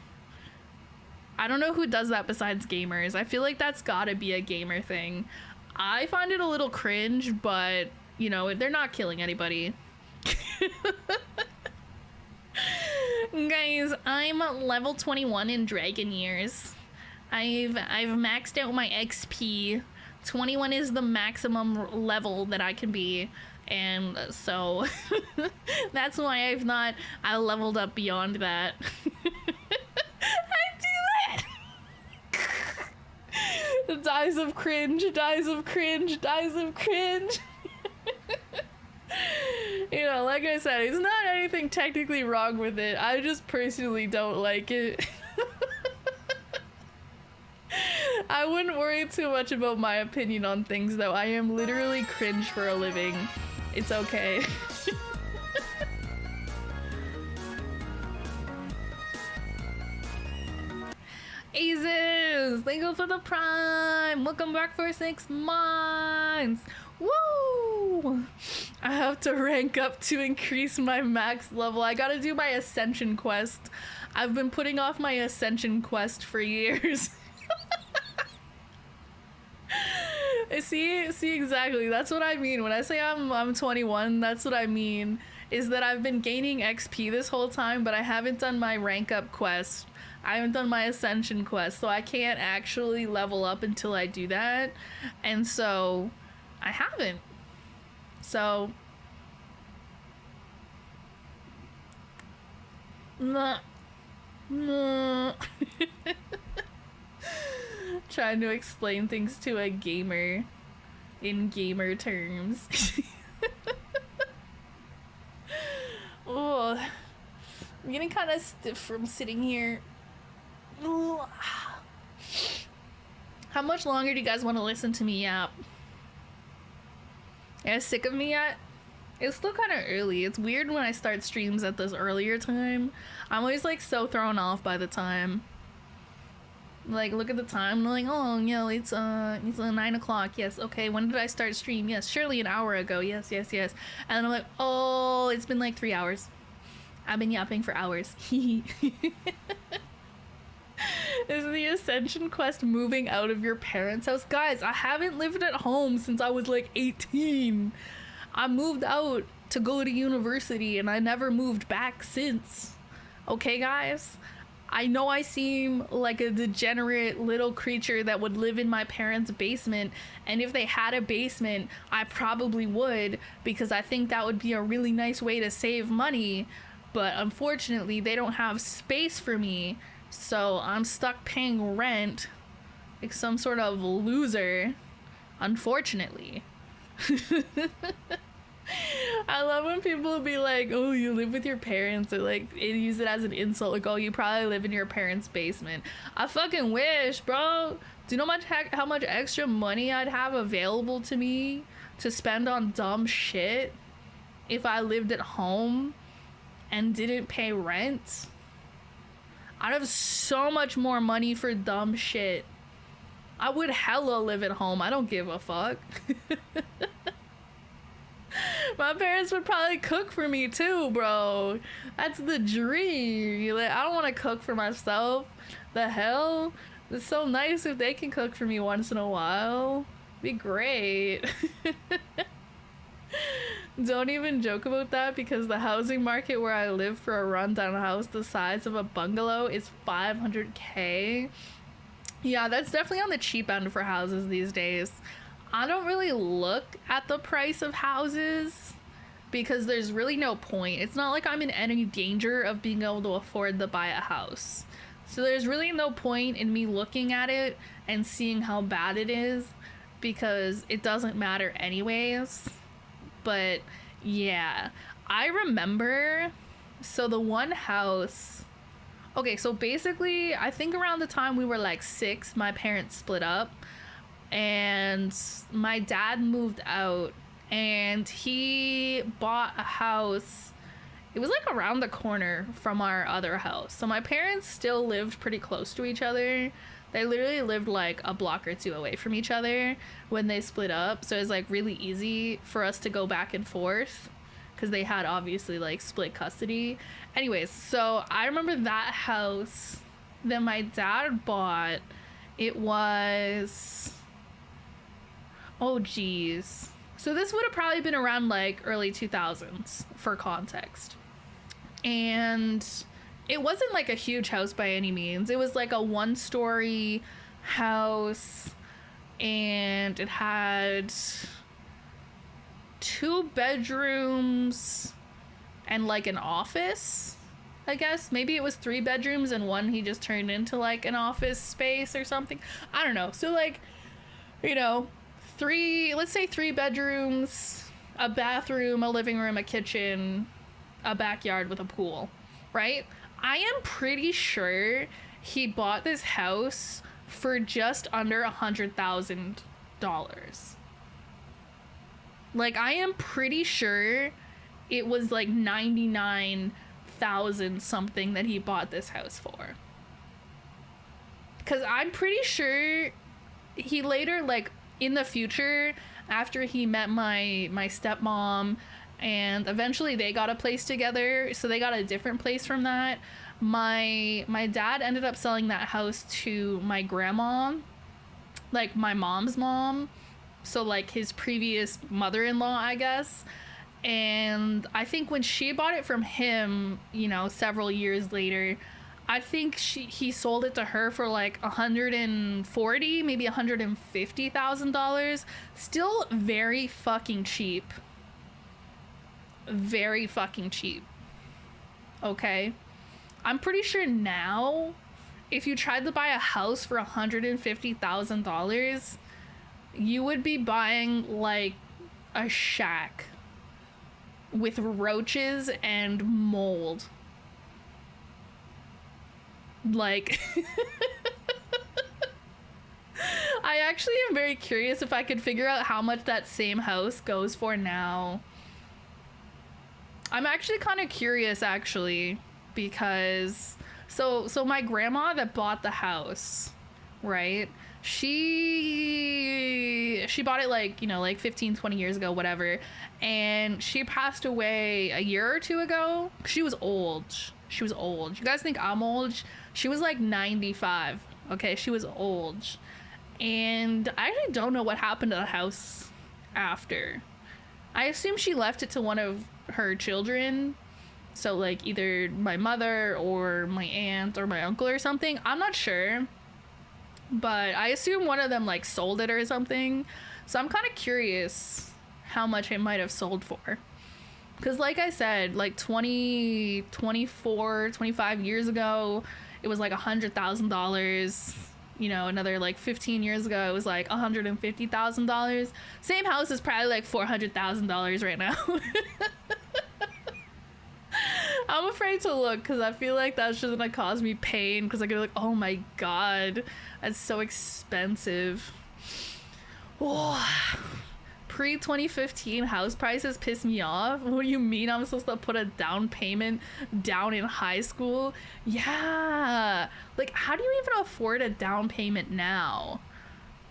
Speaker 1: I don't know who does that besides gamers. I feel like that's gotta be a gamer thing. I find it a little cringe, but, you know, they're not killing anybody. Guys, I'm level 21 in Dragon Years. I've maxed out my XP. 21 is the maximum level that I can be, and so that's why I leveled up beyond that. I do that. Dies of cringe, dies of cringe, dies of cringe. You know, like I said, it's not anything technically wrong with it. I just personally don't like it. I wouldn't worry too much about my opinion on things, though. I am literally cringe for a living. It's okay. Aces! Thank you for the prime! Welcome back for 6 months! Woo! I have to rank up to increase my max level. I gotta do my ascension quest. I've been putting off my ascension quest for years. See exactly. That's what I mean when I say I'm 21. That's what I mean, is that I've been gaining XP this whole time, but I haven't done my rank up quest. I haven't done my ascension quest, so I can't actually level up until I do that. And so I haven't. So nah. Trying to explain things to a gamer in gamer terms. Oh, I'm getting kind of stiff from sitting here. Ooh. How much longer do you guys want to listen to me yap? You guys sick of me yet? It's still kind of early. It's weird when I start streams at this earlier time. I'm always like so thrown off by the time. Like, look at the time, and I'm like, oh, you know, it's 9 o'clock. Yes, okay, when did I start stream? Yes, surely an hour ago. Yes. And then I'm like, oh, it's been like 3 hours. I've been yapping for hours. Is the Ascension quest moving out of your parents' house? Guys, I haven't lived at home since I was like 18. I moved out to go to university, and I never moved back since. Okay, guys? I know I seem like a degenerate little creature that would live in my parents' basement, and if they had a basement, I probably would, because I think that would be a really nice way to save money, but unfortunately, they don't have space for me, so I'm stuck paying rent like some sort of loser, unfortunately. I love when people be like, oh, you live with your parents, or like use it as an insult, like, oh, you probably live in your parents' basement. I fucking wish, bro. Do you know how much extra money I'd have available to me to spend on dumb shit if I lived at home and didn't pay rent? I'd have so much more money for dumb shit. I would hella live at home. I don't give a fuck. My parents would probably cook for me too, bro. That's the dream. Like, I don't want to cook for myself. The hell? It's so nice if they can cook for me once in a while. Be great. Don't even joke about that, because the housing market where I live for a rundown house the size of a bungalow is $500K. Yeah, that's definitely on the cheap end for houses these days. I don't really look at the price of houses because there's really no point. It's not like I'm in any danger of being able to afford to buy a house. So there's really no point in me looking at it and seeing how bad it is, because it doesn't matter anyways. But yeah, I remember, so the one house Okay, so basically, I think around the time we were like 6, my parents split up, and my dad moved out, and he bought a house. It was like around the corner from our other house. So my parents still lived pretty close to each other. They literally lived like a block or two away from each other when they split up. So it was like really easy for us to go back and forth because they had obviously like split custody. Anyways, so I remember that house that my dad bought. It was, oh geez. So this would have probably been around like early 2000s for context. And it wasn't like a huge house by any means. It was like a 1-story house, and it had 2 bedrooms and like an office, I guess. Maybe it was 3 bedrooms and one he just turned into like an office space or something. I don't know. So like, you know, let's say 3 bedrooms, a bathroom, a living room, a kitchen, a backyard with a pool, right? I am pretty sure he bought this house for just under $100,000. Like, I am pretty sure it was like 99,000 something that he bought this house for. Because I'm pretty sure he later, like, in the future, after he met my stepmom, and eventually they got a place together, so they got a different place from that. My dad ended up selling that house to my grandma, like my mom's mom, so like his previous mother-in-law, I guess. And I think when she bought it from him, you know, several years later, I think he sold it to her for like $140,000, maybe $150,000. Still very fucking cheap. Very fucking cheap. Okay? I'm pretty sure now, if you tried to buy a house for $150,000, you would be buying like a shack with roaches and mold. Like, I actually am very curious if I could figure out how much that same house goes for now. I'm actually kind of curious, actually, because so my grandma that bought the house, right? She bought it like, you know, like 15, 20 years ago, whatever. And she passed away a year or two ago. She was old. She was old. You guys think I'm old? She was like 95. Okay, she was old. And I actually don't know what happened to the house after. I assume she left it to one of her children. So like either my mother or my aunt or my uncle or something. I'm not sure. But I assume one of them like sold it or something. So I'm kind of curious how much it might have sold for. Because like I said, like 20, 24, 25 years ago, it was like $100,000. You know, another like 15 years ago, it was like $150,000. Same house is probably like $400,000 right now. I'm afraid to look because I feel like that's just gonna cause me pain because I'm gonna be like, oh my god, that's so expensive. Oh. Pre-2015 house prices piss me off. What do you mean I'm supposed to put a down payment down in high school? Yeah. Like, how do you even afford a down payment now?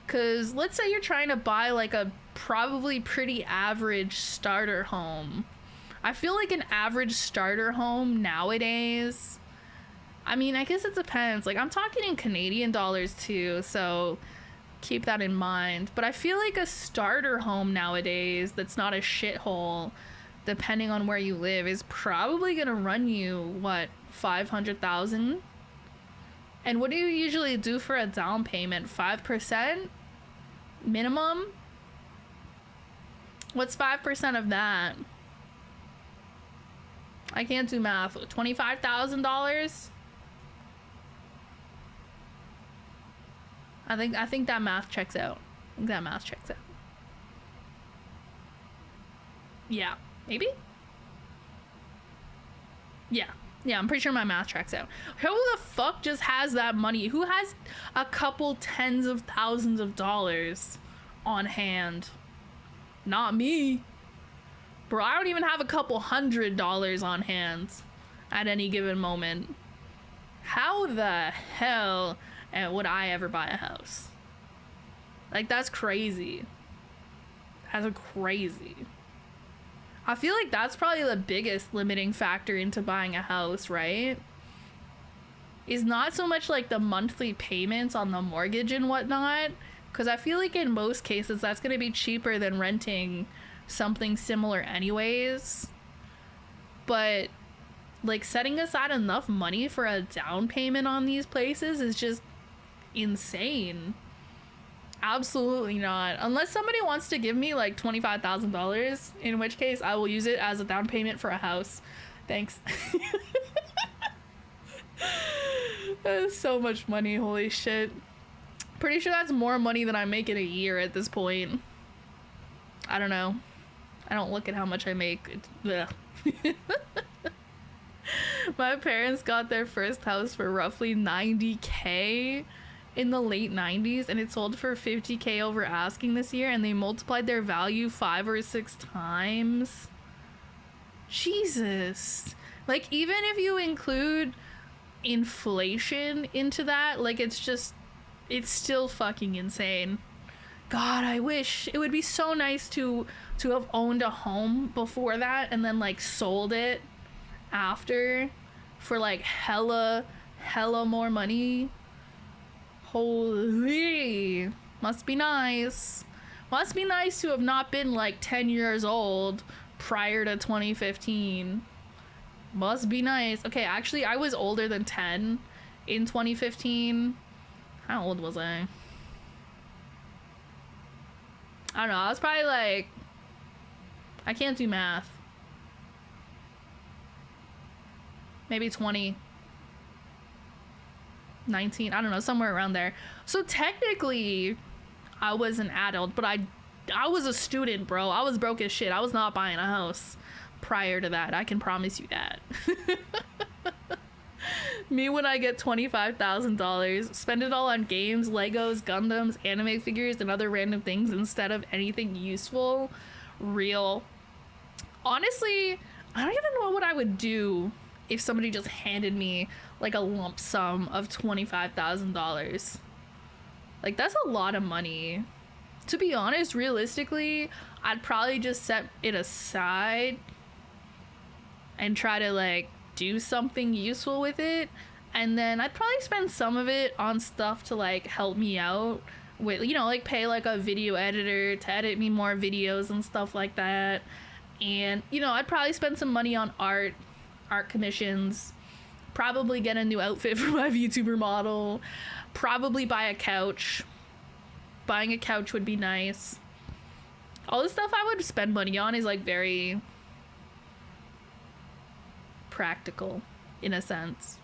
Speaker 1: Because let's say you're trying to buy like a probably pretty average starter home. I feel like an average starter home nowadays, I mean, I guess it depends. Like, I'm talking in Canadian dollars too, so keep that in mind. But I feel like a starter home nowadays that's not a shithole, depending on where you live, is probably gonna run you, what, $500,000? And what do you usually do for a down payment? 5% minimum? What's 5% of that? I can't do math. $25,000? I think that math checks out. Yeah, maybe? Yeah, Yeah, I'm pretty sure my math tracks out. Who the fuck just has that money? Who has a couple tens of thousands of dollars on hand? Not me. Bro, I don't even have a couple $100 on hand at any given moment. How the hell would I ever buy a house? Like, that's crazy. That's crazy. I feel like that's probably the biggest limiting factor into buying a house, right? Is not so much like the monthly payments on the mortgage and whatnot, because I feel like in most cases that's going to be cheaper than renting something similar anyways. But like setting aside enough money for a down payment on these places is just insane. Absolutely not. Unless somebody wants to give me like $25,000, in which case I will use it as a down payment for a house. Thanks. That is so much money, holy shit. Pretty sure that's more money than I make in a year at this point. I don't know. I don't look at how much I make. My parents got their first house for roughly $90K in the late 90s, and it sold for $50K over asking this year, and they multiplied their value 5 or 6 times. Jesus. Like, even if you include inflation into that, like, it's still fucking insane. God, I wish it would be so nice to have owned a home before that and then like sold it after for like hella more money. Holy, must be nice. Must be nice to have not been like 10 years old prior to 2015. Must be nice. Okay, actually, I was older than 10 in 2015. How old was I? I don't know. I was probably like... I can't do math. Maybe 20. 19, I don't know, somewhere around there. So technically I was an adult, but I was a student, bro. I was broke as shit. I was not buying a house prior to that. I can promise you that. Me, when I get $25,000, spend it all on games, Legos, Gundams, anime figures, and other random things instead of anything useful. Real. Honestly, I don't even know what I would do if somebody just handed me like a lump sum of $25,000. Like, that's a lot of money. To be honest, realistically, I'd probably just set it aside and try to like do something useful with it, and then I'd probably spend some of it on stuff to like help me out with, you know, like pay like a video editor to edit me more videos and stuff like that. And, you know, I'd probably spend some money on art commissions, probably get a new outfit for my VTuber model, probably buy a couch. Buying a couch would be nice. All the stuff I would spend money on is like very practical in a sense.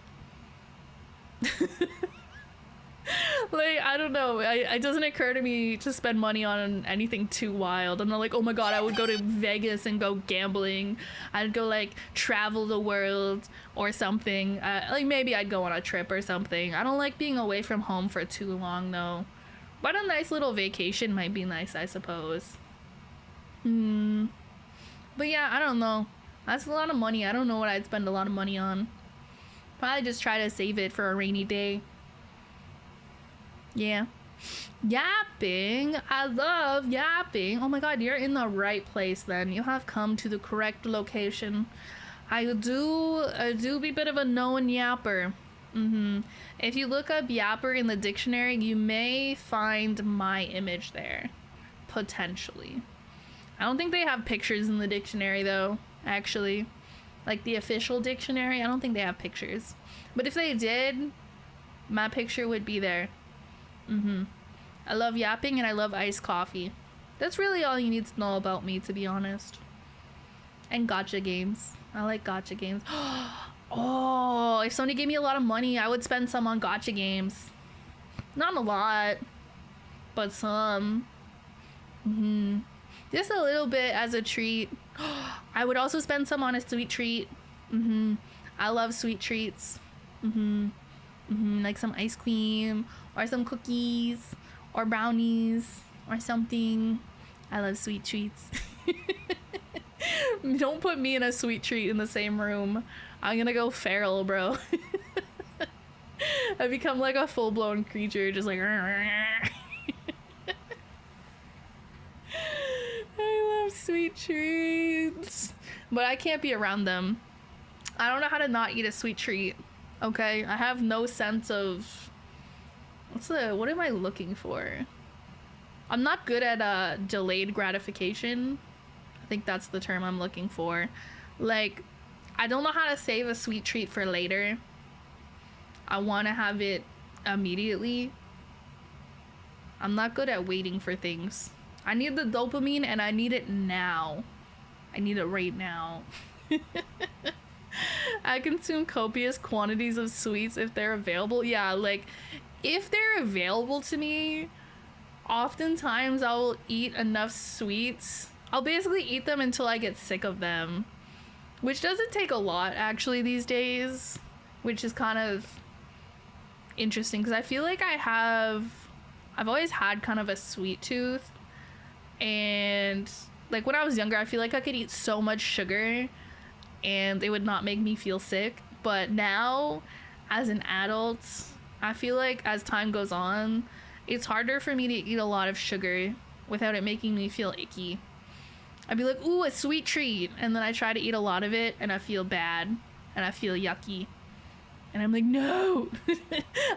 Speaker 1: Like, I don't know, it doesn't occur to me to spend money on anything too wild. I'm not like, oh my god, I would go to Vegas and go gambling. I'd go like travel the world or something. Like maybe I'd go on a trip or something. I don't like being away from home for too long though. But a nice little vacation might be nice, I suppose. But yeah, I don't know. That's a lot of money. I don't know what I'd spend a lot of money on. Probably just try to save it for a rainy day. Yeah. Yapping. I love yapping. Oh my god, you're in the right place then. You have come to the correct location. I do be a bit of a known yapper. If you look up yapper in the dictionary, you may find my image there. Potentially. I don't think they have pictures in the dictionary though, actually. Like the official dictionary, I don't think they have pictures. But if they did, my picture would be there. I love yapping and I love iced coffee. That's really all you need to know about me, to be honest. And gacha games. I like gacha games. Oh, if somebody gave me a lot of money, I would spend some on gacha games. Not a lot, but some. Just a little bit as a treat. I would also spend some on a sweet treat. I love sweet treats. Like some ice cream or some cookies or brownies or something. I love sweet treats. Don't put me and a sweet treat in the same room. I'm gonna go feral, bro. I become like a full-blown creature, just like I love sweet treats, but I can't be around them. I don't know how to not eat a sweet treat. Okay, I have no sense of what am I looking for? I'm not good at delayed gratification. I think that's the term I'm looking for. Like, I don't know how to save a sweet treat for later. I want to have it immediately. I'm not good at waiting for things. I need the dopamine and I need it now. I need it right now. I consume copious quantities of sweets if they're available. Yeah, like, if they're available to me, oftentimes I will eat enough sweets. I'll basically eat them until I get sick of them, which doesn't take a lot actually these days, which is kind of interesting because I feel like I've always had kind of a sweet tooth, and like when I was younger I feel like I could eat so much sugar and it would not make me feel sick. But now as an adult, I feel like as time goes on, it's harder for me to eat a lot of sugar without it making me feel icky. I'd be like, ooh, a sweet treat, and then I try to eat a lot of it and I feel bad and I feel yucky. And I'm like, no,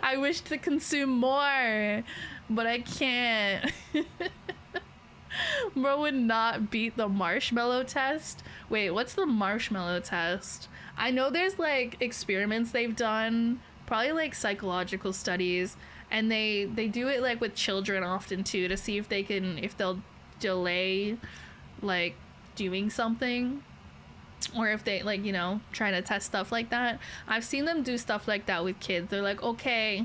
Speaker 1: I wish to consume more, but I can't. Bro would not beat the marshmallow test. Wait, what's the marshmallow test? I know there's like experiments they've done, probably like psychological studies, and they do it like with children often too, to see if they'll delay like doing something, or if they like, you know, trying to test stuff like that. I've seen them do stuff like that with kids. They're like, okay,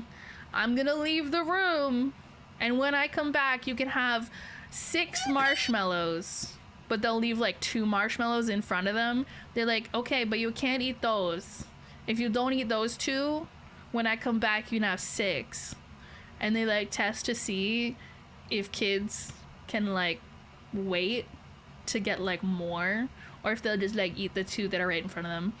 Speaker 1: I'm gonna leave the room, and when I come back you can have 6 marshmallows, but they'll leave like 2 marshmallows in front of them. They're like, okay, but you can't eat those. If you don't eat those 2, when I come back you can have 6. And they like test to see if kids can like wait to get like more, or if they'll just like eat the 2 that are right in front of them.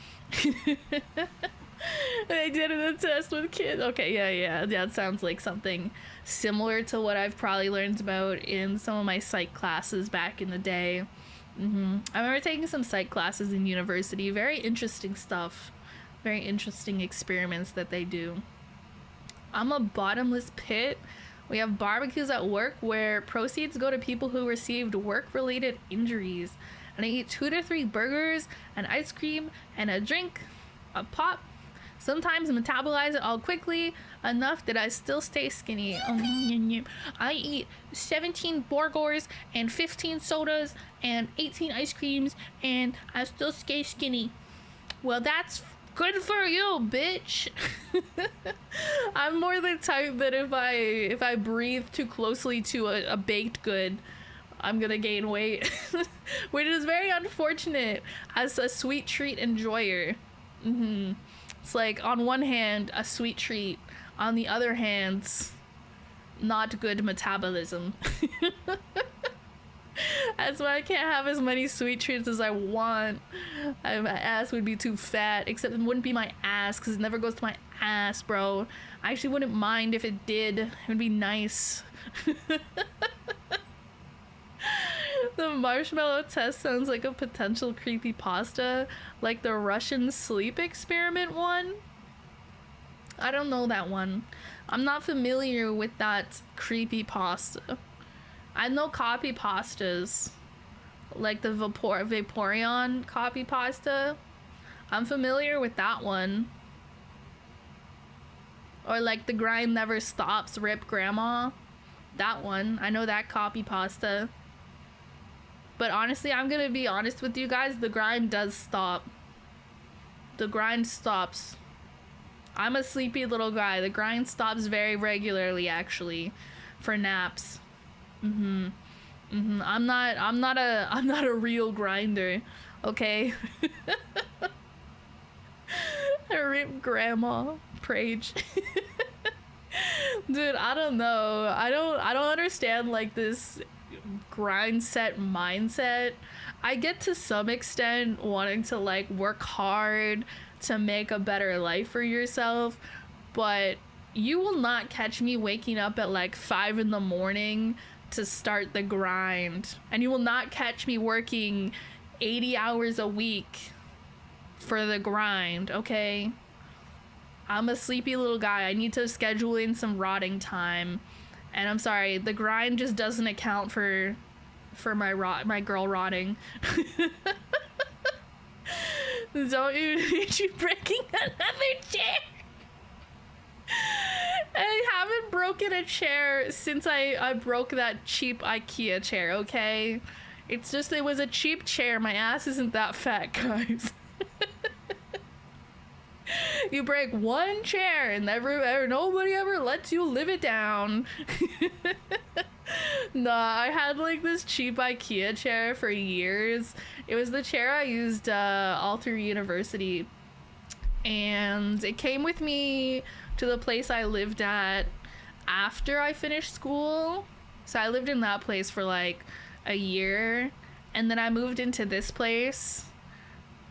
Speaker 1: They did a test with kids. Okay, yeah, that sounds like something similar to what I've probably learned about in some of my psych classes back in the day. I remember taking some psych classes in university. Very interesting stuff. Very interesting experiments that they do. I'm a bottomless pit. We have barbecues at work where proceeds go to people who received work-related injuries. And I eat 2 to 3 burgers, an ice cream, and a drink, a pop. Sometimes metabolize it all quickly, enough that I still stay skinny. I eat 17 burgers and 15 sodas and 18 ice creams, and I still stay skinny. Well, that's good for you, bitch. I'm more the type that if I breathe too closely to a baked good, I'm gonna gain weight, which is very unfortunate as a sweet treat enjoyer. It's like, on one hand, a sweet treat, on the other hand, not good metabolism. That's why I can't have as many sweet treats as I want. My ass would be too fat, except it wouldn't be my ass, because it never goes to my ass, bro. I actually wouldn't mind if it did. It would be nice. The marshmallow test sounds like a potential creepypasta, like the Russian sleep experiment one. I don't know that one. I'm not familiar with that creepypasta. I know copy pastas, like the Vaporeon copy pasta. I'm familiar with that one. Or like the grind never stops, rip grandma. That one, I know that copy pasta. But honestly, I'm gonna be honest with you guys, the grind does stop. The grind stops. I'm a sleepy little guy. The grind stops very regularly, actually, for naps. I'm not a real grinder, okay? Rip Grandma Prage. Dude, I don't know. I don't understand like this grind set mindset. I get to some extent wanting to like work hard to make a better life for yourself, but you will not catch me waking up at like 5 in the morning to start the grind, and you will not catch me working 80 hours a week for the grind, okay? I'm a sleepy little guy. I need to schedule in some rotting time, and I'm sorry, the grind just doesn't account for my girl rotting. Don't you breaking another chair? I haven't broken a chair since I broke that cheap IKEA chair, okay? It's just it was a cheap chair. My ass isn't that fat, guys. You break one chair and nobody ever lets you live it down. Nah, I had like this cheap IKEA chair for years. It was the chair I used all through university. And it came with me to the place I lived at after I finished school. So I lived in that place for like a year. And then I moved into this place.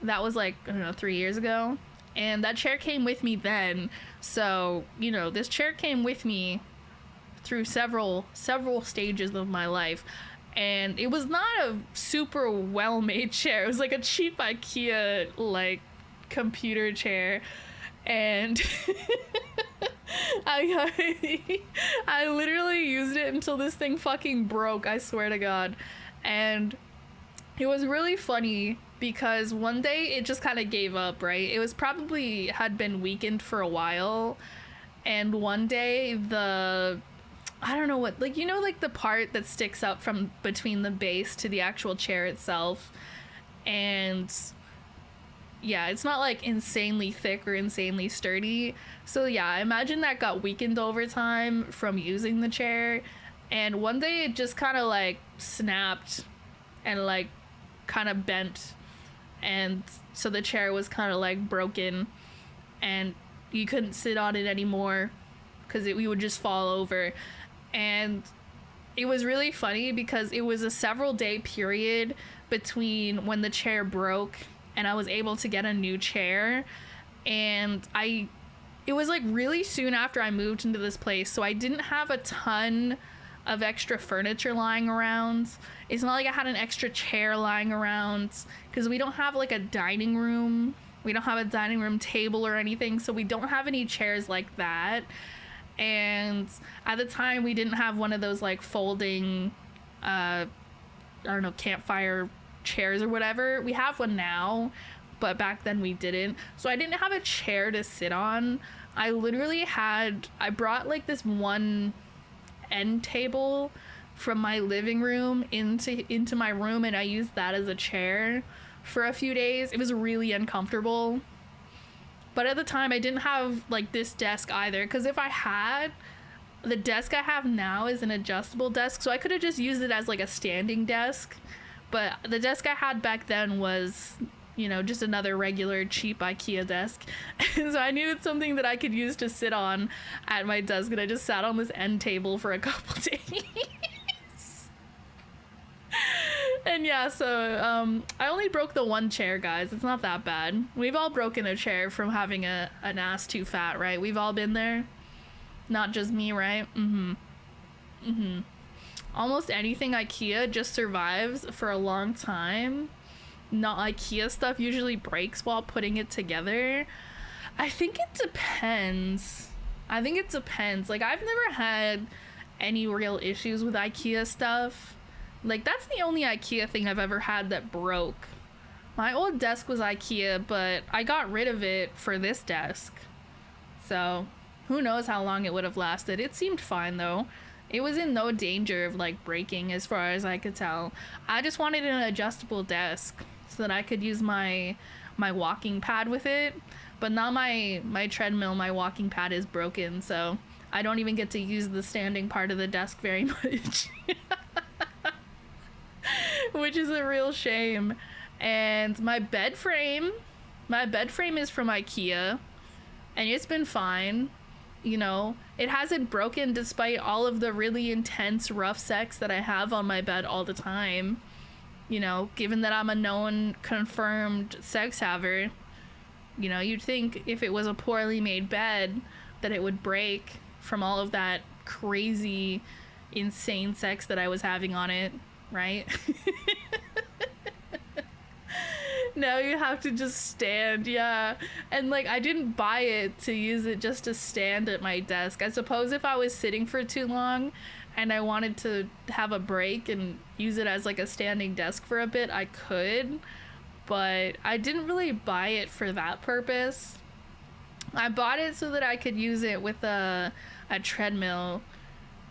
Speaker 1: That was like, I don't know, 3 years ago. And that chair came with me then. So, you know, this chair came with me through several stages of my life. And it was not a super well-made chair. It was like a cheap IKEA, like, computer chair. And I literally used it until this thing fucking broke, I swear to God. And it was really funny because one day it just kind of gave up, right? It was probably had been weakened for a while. And one day I don't know what, like, you know, like the part that sticks up from between the base to the actual chair itself. And yeah, it's not like insanely thick or insanely sturdy. So yeah, I imagine that got weakened over time from using the chair. And one day it just kind of like snapped and like kind of bent. And so the chair was kind of like broken and you couldn't sit on it anymore because we would just fall over. And it was really funny because it was a several day period between when the chair broke and I was able to get a new chair. And it was like really soon after I moved into this place, so I didn't have a ton of extra furniture lying around. It's not like I had an extra chair lying around because we don't have like a dining room. We don't have a dining room table or anything, so we don't have any chairs like that. And at the time we didn't have one of those like folding I don't know, campfire chairs or whatever. We have one now, but back then we didn't. So I didn't have a chair to sit on. I brought like this one end table from my living room into my room, and I used that as a chair for a few days. It was really uncomfortable. But at the time I didn't have like this desk either, because if I had, the desk I have now is an adjustable desk, so I could have just used it as like a standing desk. But the desk I had back then was, you know, just another regular cheap IKEA desk. And so I needed something that I could use to sit on at my desk, and I just sat on this end table for a couple days. And yeah, so I only broke the one chair, guys. It's not that bad. We've all broken a chair from having an ass too fat, right? We've all been there. Not just me, right? Almost anything IKEA just survives for a long time. Not IKEA stuff usually breaks while putting it together. I think it depends. Like, I've never had any real issues with IKEA stuff. Like, that's the only IKEA thing I've ever had that broke. My old desk was IKEA, but I got rid of it for this desk. So, who knows how long it would have lasted. It seemed fine, though. It was in no danger of, like, breaking as far as I could tell. I just wanted an adjustable desk so that I could use my walking pad with it. But now my treadmill, my walking pad is broken, so I don't even get to use the standing part of the desk very much. Which is a real shame. And my bed frame is from IKEA. and it's been fine. You know, it hasn't broken despite all of the really intense rough sex that I have on my bed all the time. You know, given that I'm a known confirmed sex haver, you know, you'd think if it was a poorly made bed that it would break from all of that crazy, insane sex that I was having on it, right? Now you have to just stand, yeah. And like, I didn't buy it to use it just to stand at my desk. I suppose if I was sitting for too long and I wanted to have a break and use it as like a standing desk for a bit, I could. But I didn't really buy it for that purpose. I bought it so that I could use it with a treadmill,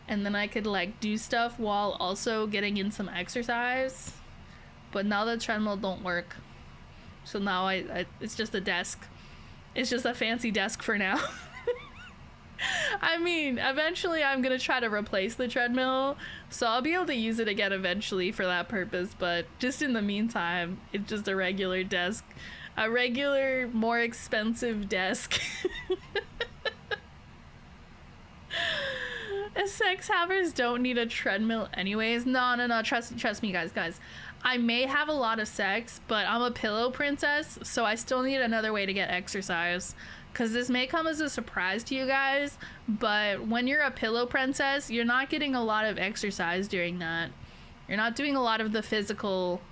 Speaker 1: and then I could like do stuff while also getting in some exercise. But now the treadmill don't work. So now I it's just a desk. It's just a fancy desk for now. I mean, eventually I'm gonna try to replace the treadmill, so I'll be able to use it again eventually for that purpose, but just in the meantime, it's just a regular desk. A regular, more expensive desk. Sex havers don't need a treadmill anyways. No, trust me guys. I may have a lot of sex, but I'm a pillow princess, so I still need another way to get exercise. Because this may come as a surprise to you guys, but when you're a pillow princess, you're not getting a lot of exercise during that. You're not doing a lot of the physical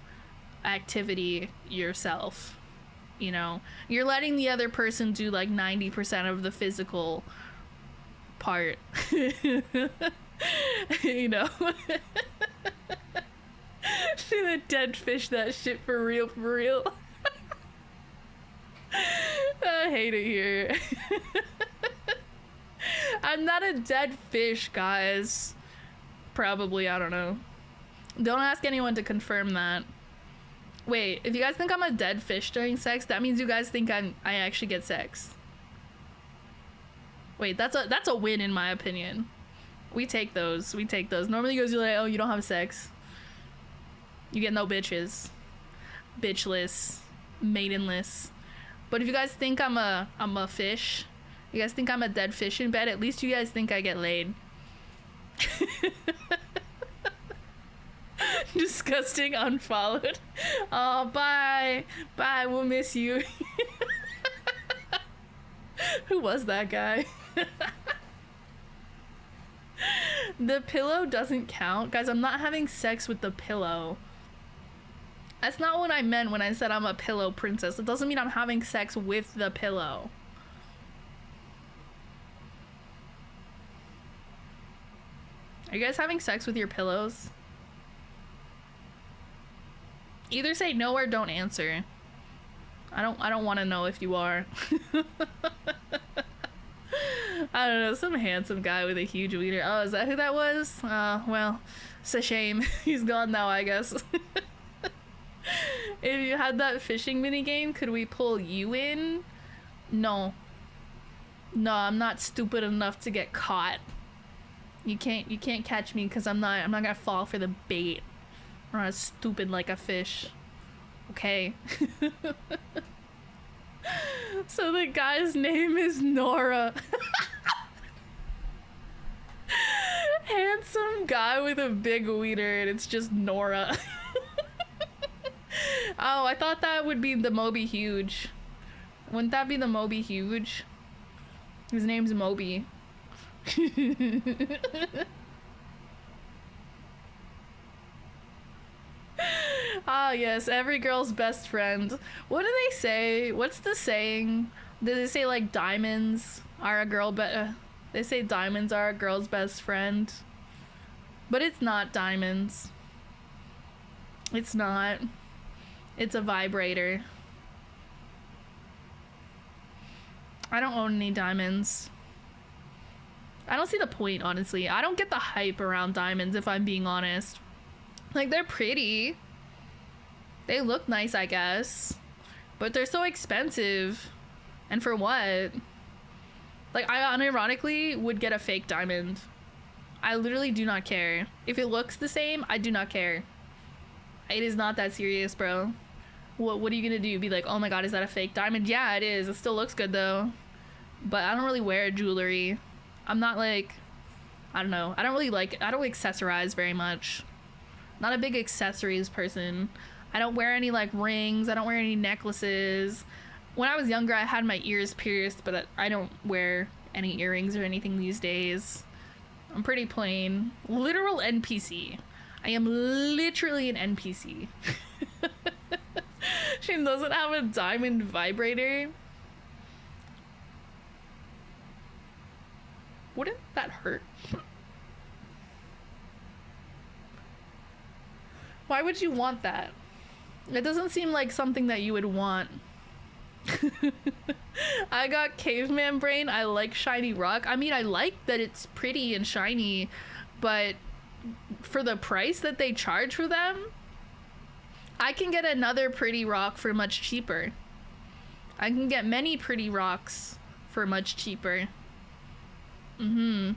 Speaker 1: activity yourself. You know, you're letting the other person do like 90% of the physical part. You know? The dead fish that shit for real. I hate it here. I'm not a dead fish, guys. Probably, I don't know. Don't ask anyone to confirm that. Wait, if you guys think I'm a dead fish during sex, that means you guys think I actually get sex. Wait, that's a win in my opinion. We take those. Normally you guys are like, oh, you don't have sex. You get no bitches. Bitchless. Maidenless. But if you guys think I'm a fish, you guys think I'm a dead fish in bed, at least you guys think I get laid. Disgusting, unfollowed. Oh, bye. Bye, we'll miss you. Who was that guy? The pillow doesn't count. Guys, I'm not having sex with the pillow. That's not what I meant when I said I'm a pillow princess. It doesn't mean I'm having sex with the pillow. Are you guys having sex with your pillows? Either say no or don't answer. I don't want to know if you are. I don't know, some handsome guy with a huge wiener. Oh, is that who that was? Well, it's a shame. He's gone now, I guess. If you had that fishing minigame, could we pull you in? No. No, I'm not stupid enough to get caught. You can't catch me because I'm not gonna fall for the bait. I'm not stupid like a fish. Okay. So the guy's name is Nora. Handsome guy with a big wiener, and it's just Nora. Oh, I thought that would be the Moby Huge. Wouldn't that be the Moby Huge? His name's Moby. Ah, yes, every girl's best friend. What do they say? What's the saying? Do they say like diamonds are a girl they say diamonds are a girl's best friend. But it's not diamonds. It's not. It's a vibrator. I don't own any diamonds. I don't see the point, honestly. I don't get the hype around diamonds, if I'm being honest. Like, they're pretty. They look nice, I guess. But they're so expensive. And for what? Like, I unironically would get a fake diamond. I literally do not care. If it looks the same, I do not care. It is not that serious, bro. What are you gonna do? Be like, oh my god, is that a fake diamond? Yeah, it is. It still looks good, though. but I don't really wear jewelry. I'm not like, I don't know. I don't accessorize very much. Not a big accessories person. I don't wear any like rings. I don't wear any necklaces. When I was younger, I had my ears pierced, but I don't wear any earrings or anything these days. I'm pretty plain. Literal NPC. I am literally an NPC. She doesn't have a diamond vibrator. Wouldn't that hurt? Why would you want that? It doesn't seem like something that you would want. I got caveman brain. I like shiny rock. I mean, I like that it's pretty and shiny, but for the price that they charge for them, I can get another pretty rock for much cheaper. I can get many pretty rocks for much cheaper. Yeah,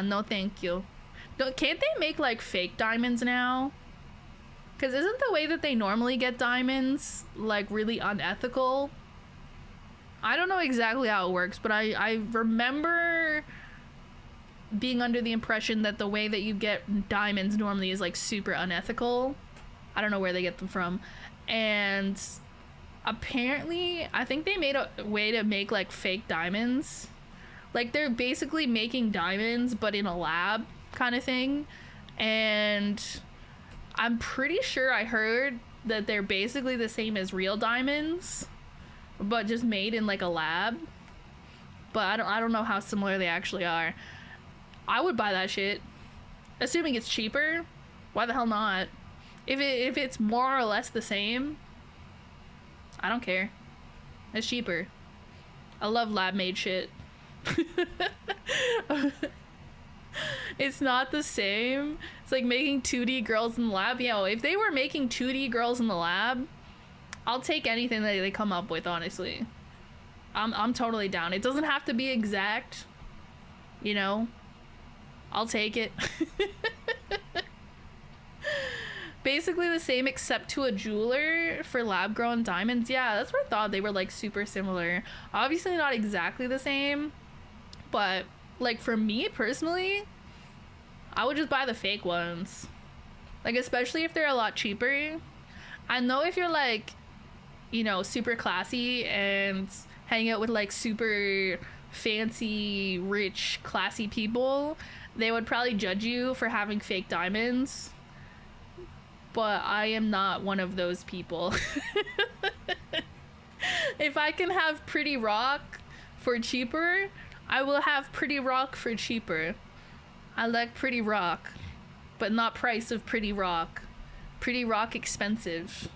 Speaker 1: no thank you. Can't they make like fake diamonds now? Because isn't the way that they normally get diamonds like really unethical? I don't know exactly how it works, but I remember being under the impression that the way that you get diamonds normally is like super unethical. I don't know where they get them from. And apparently, I think they made a way to make like fake diamonds. Like they're basically making diamonds but in a lab kind of thing. And I'm pretty sure I heard that they're basically the same as real diamonds, but just made in like a lab. But I don't know how similar they actually are. I would buy that shit, assuming it's cheaper. Why the hell not? If it's more or less the same, I don't care. It's cheaper. I love lab made shit. It's not the same. It's like making 2D girls in the lab. Yo, if they were making 2D girls in the lab, I'll take anything that they come up with, honestly. I'm totally down. It doesn't have to be exact, you know? I'll take it. Basically the same except to a jeweler for lab grown diamonds. Yeah, that's what I thought. They were like super similar. Obviously not exactly the same, but like for me personally, I would just buy the fake ones. Like especially if they're a lot cheaper. I know if you're like, you know, super classy and hang out with like super fancy, rich, classy people, they would probably judge you for having fake diamonds. But I am not one of those people. If I can have pretty rock for cheaper, I will have pretty rock for cheaper. I like pretty rock, but not price of pretty rock. Pretty rock expensive.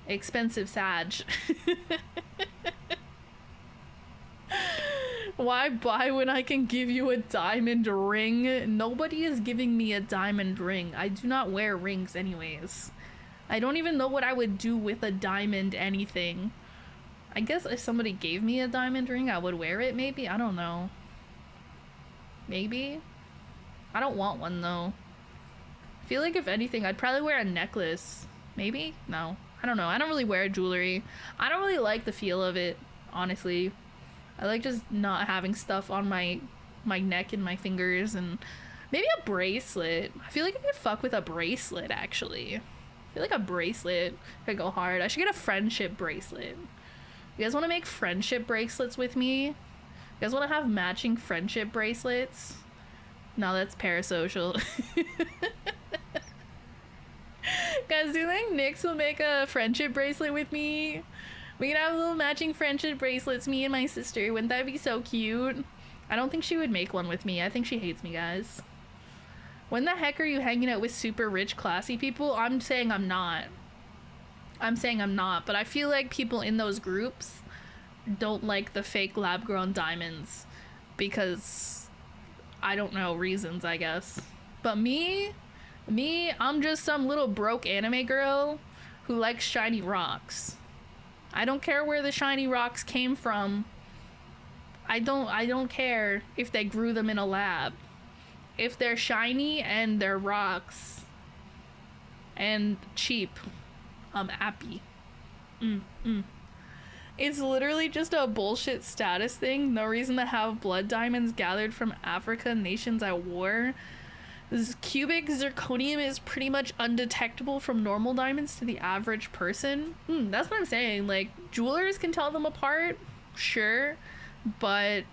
Speaker 1: Expensive Sag. Why buy when I can give you a diamond ring? Nobody is giving me a diamond ring. I do not wear rings anyways. I don't even know what I would do with a diamond anything. I guess if somebody gave me a diamond ring, I would wear it maybe? I don't know. Maybe? I don't want one though. I feel like if anything, I'd probably wear a necklace. Maybe? No. I don't know. I don't really wear jewelry. I don't really like the feel of it, honestly. I like just not having stuff on my neck and my fingers, and maybe a bracelet. I feel like I could fuck with a bracelet, actually. I feel like a bracelet could go hard. I should get a friendship bracelet. You guys want to make friendship bracelets with me? You guys want to have matching friendship bracelets? No, that's parasocial. Guys, do you think Nyx will make a friendship bracelet with me? We can have little matching friendship bracelets, me and my sister. Wouldn't that be so cute? I don't think she would make one with me. I think she hates me, guys. When the heck are you hanging out with super rich, classy people? I'm saying I'm not. I'm saying I'm not, but I feel like people in those groups don't like the fake lab-grown diamonds because I don't know, reasons, I guess. But me, I'm just some little broke anime girl who likes shiny rocks. I don't care where the shiny rocks came from. I don't care if they grew them in a lab. If they're shiny and they're rocks and cheap, I'm happy. It's literally just a bullshit status thing. No reason to have blood diamonds gathered from Africa, nations at war. This cubic zirconium is pretty much undetectable from normal diamonds to the average person. That's what I'm saying. Like, jewelers can tell them apart, sure, but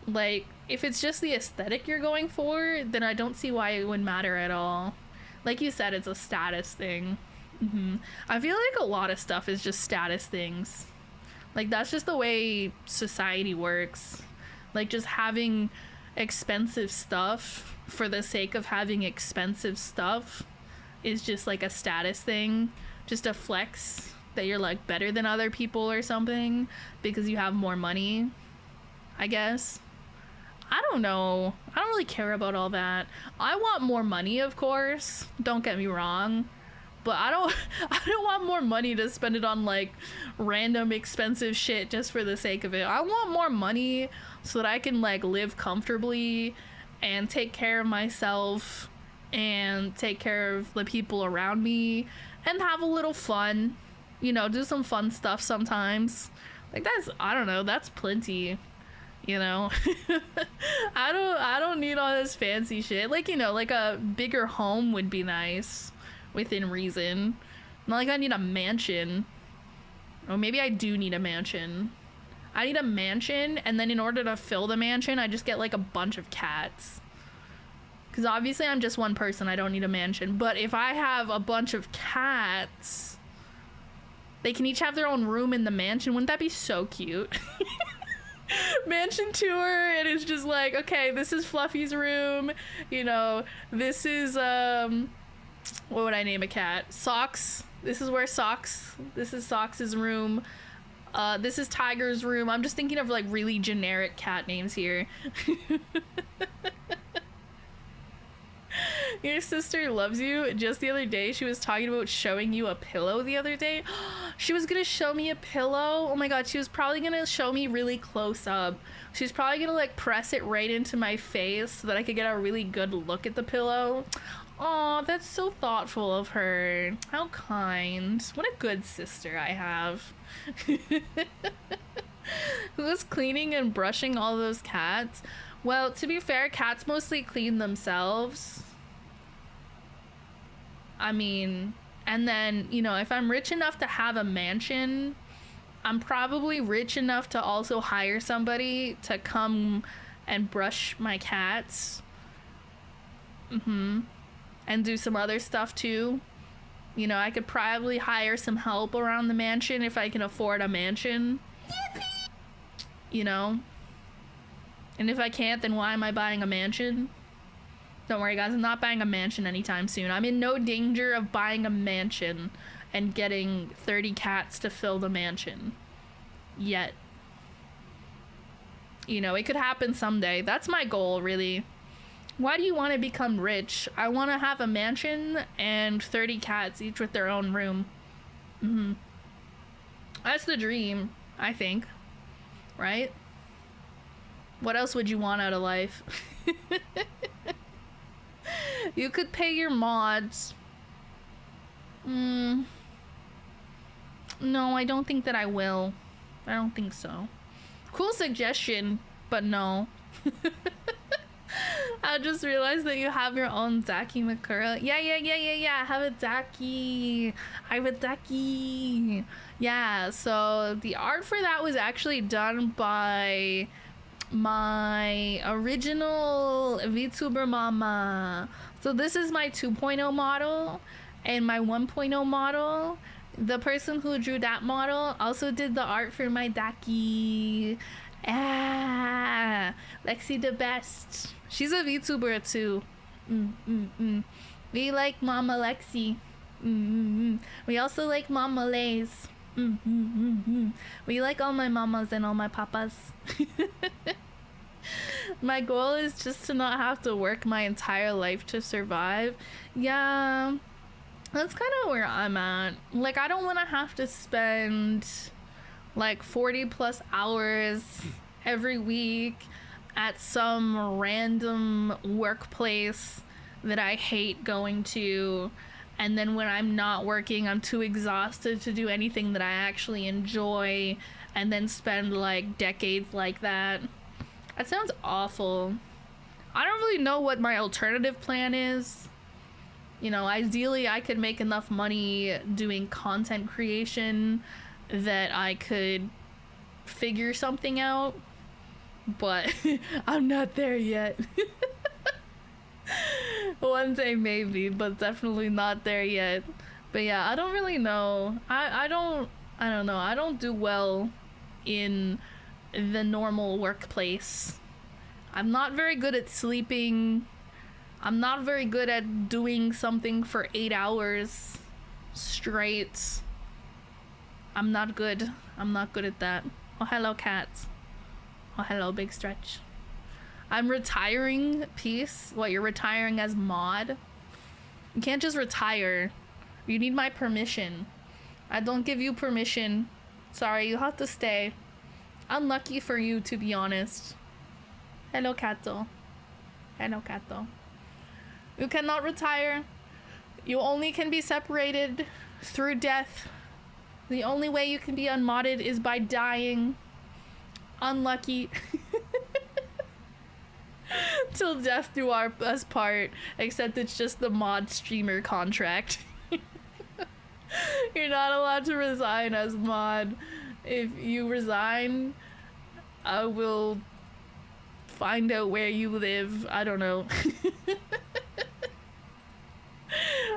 Speaker 1: like, if it's just the aesthetic you're going for, then I don't see why it would matter at all. Like you said, it's a status thing. I feel like a lot of stuff is just status things. Like, that's just the way society works. Like, just having expensive stuff for the sake of having expensive stuff is just like a status thing, just a flex that you're like better than other people or something because you have more money, I guess. I don't know. I don't really care about all that. I want more money, of course, don't get me wrong, but I don't want more money to spend it on like random expensive shit just for the sake of it. I want more money so that I can like live comfortably and take care of myself and take care of the people around me and have a little fun, you know, do some fun stuff sometimes. Like, that's, I don't know, that's plenty, you know. I don't need all this fancy shit. Like, you know, like a bigger home would be nice within reason. Not like I need a mansion. Or maybe I do need a mansion. I need a mansion, and then in order to fill the mansion, I just get like a bunch of cats. Because obviously I'm just one person, I don't need a mansion. But if I have a bunch of cats, they can each have their own room in the mansion. Wouldn't that be so cute? Mansion tour, and it's just like, okay, this is Fluffy's room. You know, this is, what would I name a cat? Socks. This is where Socks, this is Socks' room. This is Tiger's room. I'm just thinking of like really generic cat names here. Your sister loves you. Just the other day, she was talking about showing you a pillow the other day. She was gonna show me a pillow. Oh my god, she was probably gonna show me really close up. She's probably gonna like press it right into my face so that I could get a really good look at the pillow. Aw, that's so thoughtful of her. How kind. What a good sister I have. Who's cleaning and brushing all those cats? Well, to be fair, cats mostly clean themselves. I mean, and then, you know, if I'm rich enough to have a mansion, I'm probably rich enough to also hire somebody to come and brush my cats. And do some other stuff too. You know, I could probably hire some help around the mansion if I can afford a mansion. You know? And if I can't, then why am I buying a mansion? Don't worry, guys, I'm not buying a mansion anytime soon. I'm in no danger of buying a mansion and getting 30 cats to fill the mansion. Yet. You know, it could happen someday. That's my goal, really. Why do you want to become rich? I want to have a mansion and 30 cats, each with their own room. That's the dream, I think. Right? What else would you want out of life? You could pay your mods. No, I don't think that I will. I don't think so. Cool suggestion, but no. I just realized that you have your own Daki Makura. Yeah. I have a Daki. Yeah, so the art for that was actually done by my original VTuber mama. So this is my 2.0 model and my 1.0 model. The person who drew that model also did the art for my Daki. Ah, Lexi the best. She's a VTuber too. We like Mama Lexi. We also like Mama Lays. We like all my mamas and all my papas. My goal is just to not have to work my entire life to survive. Yeah, that's kind of where I'm at. Like, I don't want to have to spend like 40 plus hours every week at some random workplace that I hate going to, and then when I'm not working, I'm too exhausted to do anything that I actually enjoy, and then spend like decades like that. That sounds awful. I don't really know what my alternative plan is. You know, ideally I could make enough money doing content creation that I could figure something out, but I'm not there yet. One day maybe, but definitely not there yet. But yeah, I don't really know. I don't know. I don't do well in the normal workplace. I'm not very good at sleeping. I'm not very good at doing something for 8 hours straight. I'm not good. I'm not good at that. Oh, hello, cat. Oh, hello, big stretch. I'm retiring, peace. What, you're retiring as mod? You can't just retire. You need my permission. I don't give you permission. Sorry, you have to stay. Unlucky for you, to be honest. Hello, Kato. Hello, Kato. You cannot retire. You only can be separated through death. The only way you can be unmodded is by dying. Unlucky. Till death do us part, except it's just the mod streamer contract. You're not allowed to resign as mod. If you resign, I will find out where you live. I don't know.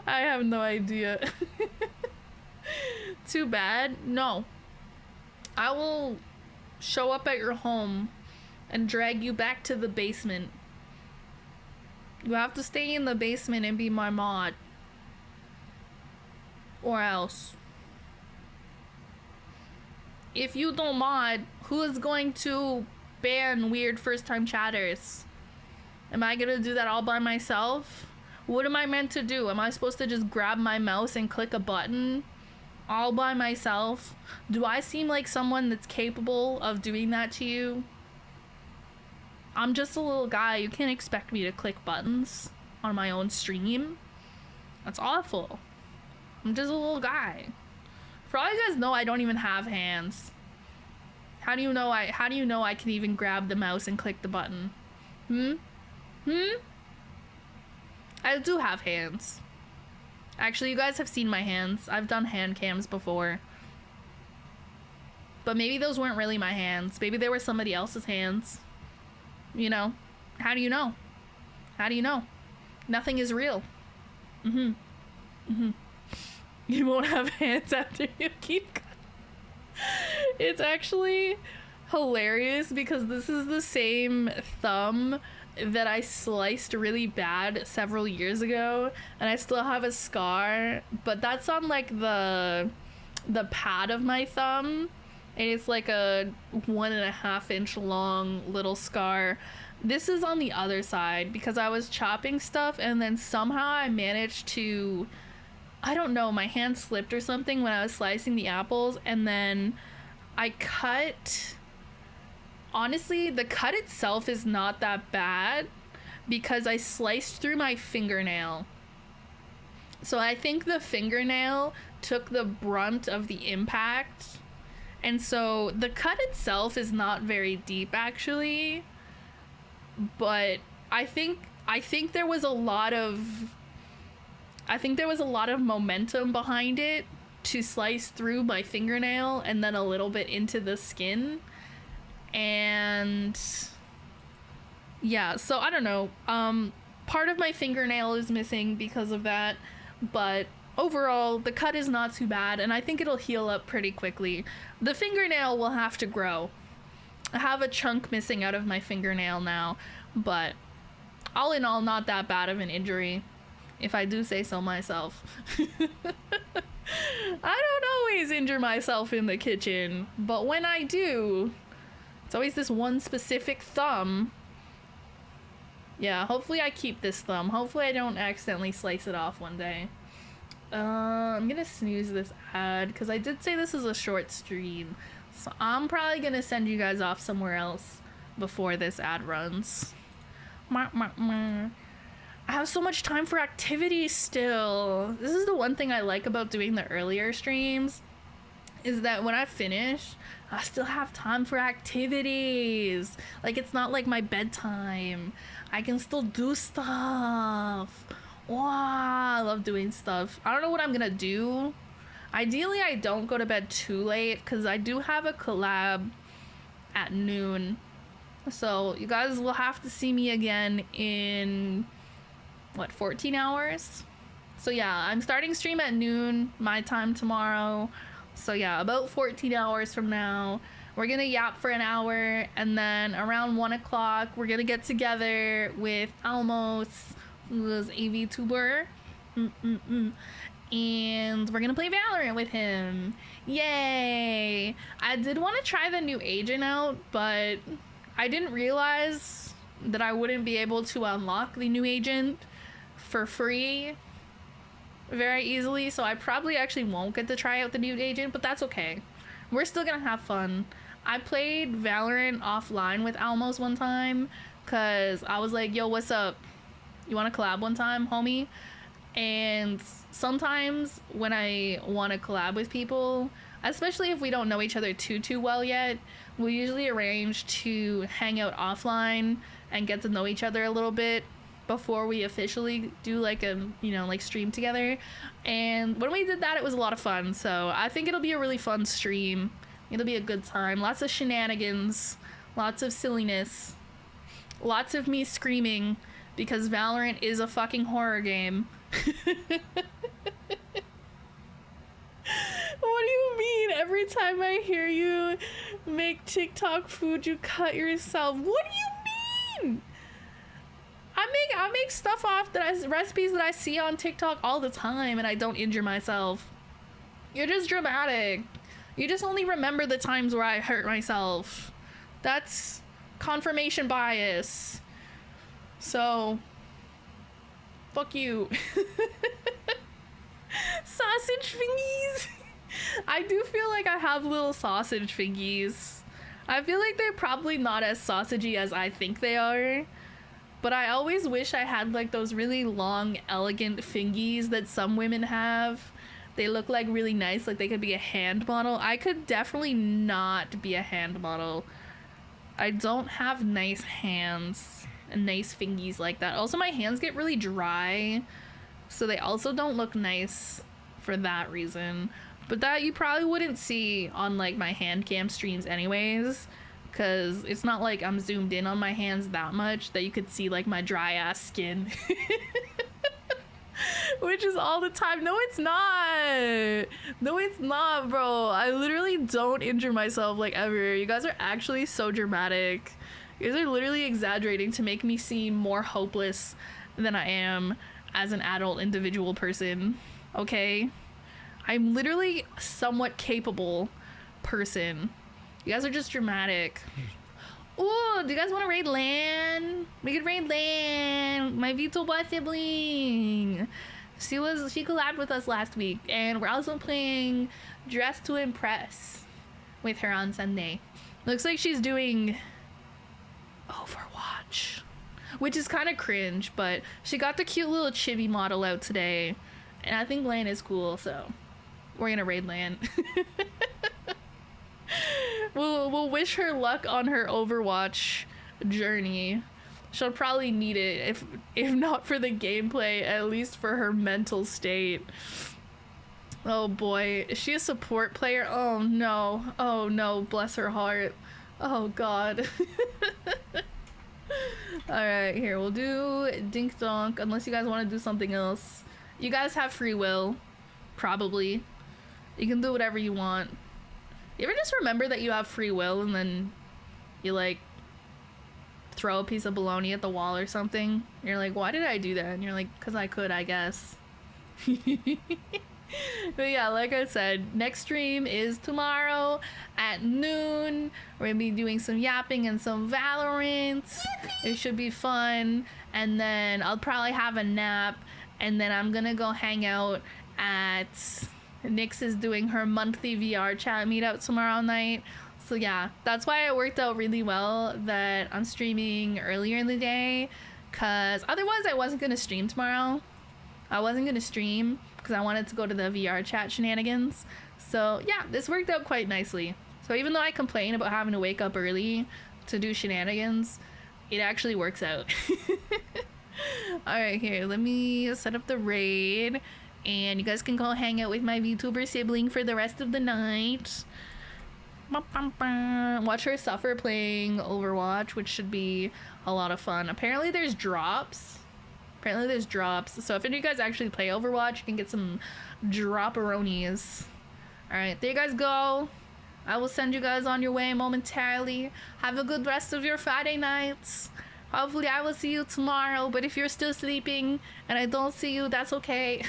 Speaker 1: I have no idea. Too bad. No. I will show up at your home and drag you back to the basement. You have to stay in the basement and be my mod. Or else. If you don't mod, who is going to ban weird first-time chatters? Am I gonna do that all by myself? What am I meant to do? Am I supposed to just grab my mouse and click a button all by myself? Do I seem like someone that's capable of doing that to you? I'm just a little guy. You can't expect me to click buttons on my own stream. That's awful. I'm just a little guy. For all you guys know, I don't even have hands. How do you know I can even grab the mouse and click the button? I do have hands. Actually, you guys have seen my hands. I've done hand cams before. But maybe those weren't really my hands. Maybe they were somebody else's hands. You know? How do you know? How do you know? Nothing is real. You won't have hands after you keep cutting. It's actually hilarious because this is the same thumb that I sliced really bad several years ago, and I still have a scar, but that's on like the pad of my thumb, and it's like a 1.5 inch long little scar. This is on the other side because I was chopping stuff and then somehow I managed to, I don't know, my hand slipped or something when I was slicing the apples, and then I cut. Honestly, the cut itself is not that bad because I sliced through my fingernail. So I think the fingernail took the brunt of the impact. And so the cut itself is not very deep actually. But I think there was a lot of momentum behind it to slice through my fingernail and then a little bit into the skin. And yeah, so I don't know. Part of my fingernail is missing because of that, but overall the cut is not too bad, and I think it'll heal up pretty quickly. The fingernail will have to grow. I have a chunk missing out of my fingernail now, but all in all, not that bad of an injury, if I do say so myself. I don't always injure myself in the kitchen, but when I do, it's always this one specific thumb. Yeah, hopefully I keep this thumb. Hopefully I don't accidentally slice it off one day. I'm gonna snooze this ad because I did say this is a short stream. So I'm probably gonna send you guys off somewhere else before this ad runs. I have so much time for activities still. This is the one thing I like about doing the earlier streams, is that when I finish, I still have time for activities. Like, it's not like my bedtime. I can still do stuff. Wow, I love doing stuff. I don't know what I'm gonna do. Ideally, I don't go to bed too late because I do have a collab at noon. So you guys will have to see me again in, what, 14 hours? So yeah, I'm starting stream at noon, my time tomorrow. So yeah, about 14 hours from now, we're gonna yap for an hour, and then around 1 o'clock, we're gonna get together with Almos, who is a VTuber. And we're gonna play Valorant with him. Yay! I did want to try the new agent out, but I didn't realize that I wouldn't be able to unlock the new agent for free very easily, so I probably actually won't get to try out the new agent, but that's okay. We're still gonna have fun. I played Valorant offline with Almos one time because I was like, yo, what's up? You want to collab one time, homie? And sometimes when I want to collab with people, especially if we don't know each other too well yet, we usually arrange to hang out offline and get to know each other a little bit before we officially do like a, you know, like stream together. And when we did that, it was a lot of fun. So I think it'll be a really fun stream. It'll be a good time. Lots of shenanigans, lots of silliness, lots of me screaming because Valorant is a fucking horror game. What do you mean? Every time I hear you make TikTok food, you cut yourself. What do you mean? I make stuff off recipes that I see on TikTok all the time, and I don't injure myself. You're just dramatic. You just only remember the times where I hurt myself. That's confirmation bias. So, fuck you. Sausage fingies. I do feel like I have little sausage fingies. I feel like they're probably not as sausagey as I think they are. But I always wish I had like those really long, elegant fingies that some women have. They look like really nice, like they could be a hand model. I could definitely not be a hand model. I don't have nice hands and nice fingies like that. Also, my hands get really dry, so they also don't look nice for that reason. But that you probably wouldn't see on like my hand cam streams anyways, because it's not like I'm zoomed in on my hands that much that you could see like my dry ass skin. Which is all the time. No, it's not. No, it's not, bro. I literally don't injure myself like ever. You guys are actually so dramatic. You guys are literally exaggerating to make me seem more hopeless than I am as an adult individual person. Okay? I'm literally a somewhat capable person. You guys are just dramatic. Ooh, do you guys want to raid LAN? We could raid LAN. My VTuber sibling. She collabed with us last week, and we're also playing Dress to Impress with her on Sunday. Looks like she's doing Overwatch, which is kind of cringe, but she got the cute little chibi model out today, and I think LAN is cool, so we're gonna raid LAN. We'll wish her luck on her Overwatch journey. She'll probably need it, if not for the gameplay, at least for her mental state. Oh boy, is she a support player? Oh no, bless her heart. Oh god. Alright, here, we'll do Dink Donk, unless you guys want to do something else. You guys have free will, probably. You can do whatever you want. You ever just remember that you have free will and then you like throw a piece of bologna at the wall or something? And you're like, why did I do that? And you're like, because I could, I guess. But yeah, like I said, next stream is tomorrow at noon. We're gonna be doing some yapping and some Valorant. It should be fun. And then I'll probably have a nap. And then I'm gonna go hang out at Nyx is doing her monthly VR chat meetup tomorrow night. So yeah, that's why it worked out really well that I'm streaming earlier in the day, because otherwise I wasn't going to stream tomorrow. I wasn't gonna stream because I wanted to go to the VR chat shenanigans. So yeah, this worked out quite nicely. So even though I complain about having to wake up early to do shenanigans, it actually works out. Alright, here, let me set up the raid. And you guys can go hang out with my VTuber sibling for the rest of the night. Watch her suffer playing Overwatch, which should be a lot of fun. Apparently there's drops. So if any of you guys actually play Overwatch, you can get some dropperonies. Alright, there you guys go. I will send you guys on your way momentarily. Have a good rest of your Friday nights. Hopefully I will see you tomorrow, but if you're still sleeping and I don't see you, that's okay.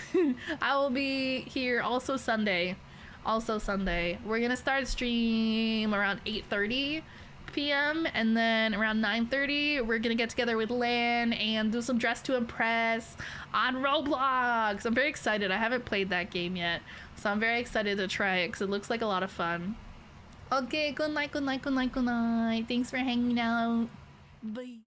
Speaker 1: I will be here also Sunday. We're gonna start stream around 8:30 p.m. and then around 9:30 we're gonna get together with Lan and do some Dress to Impress on Roblox. I'm very excited. I haven't played that game yet, so I'm very excited to try it because it looks like a lot of fun. Okay, good night. Thanks for hanging out. Bye.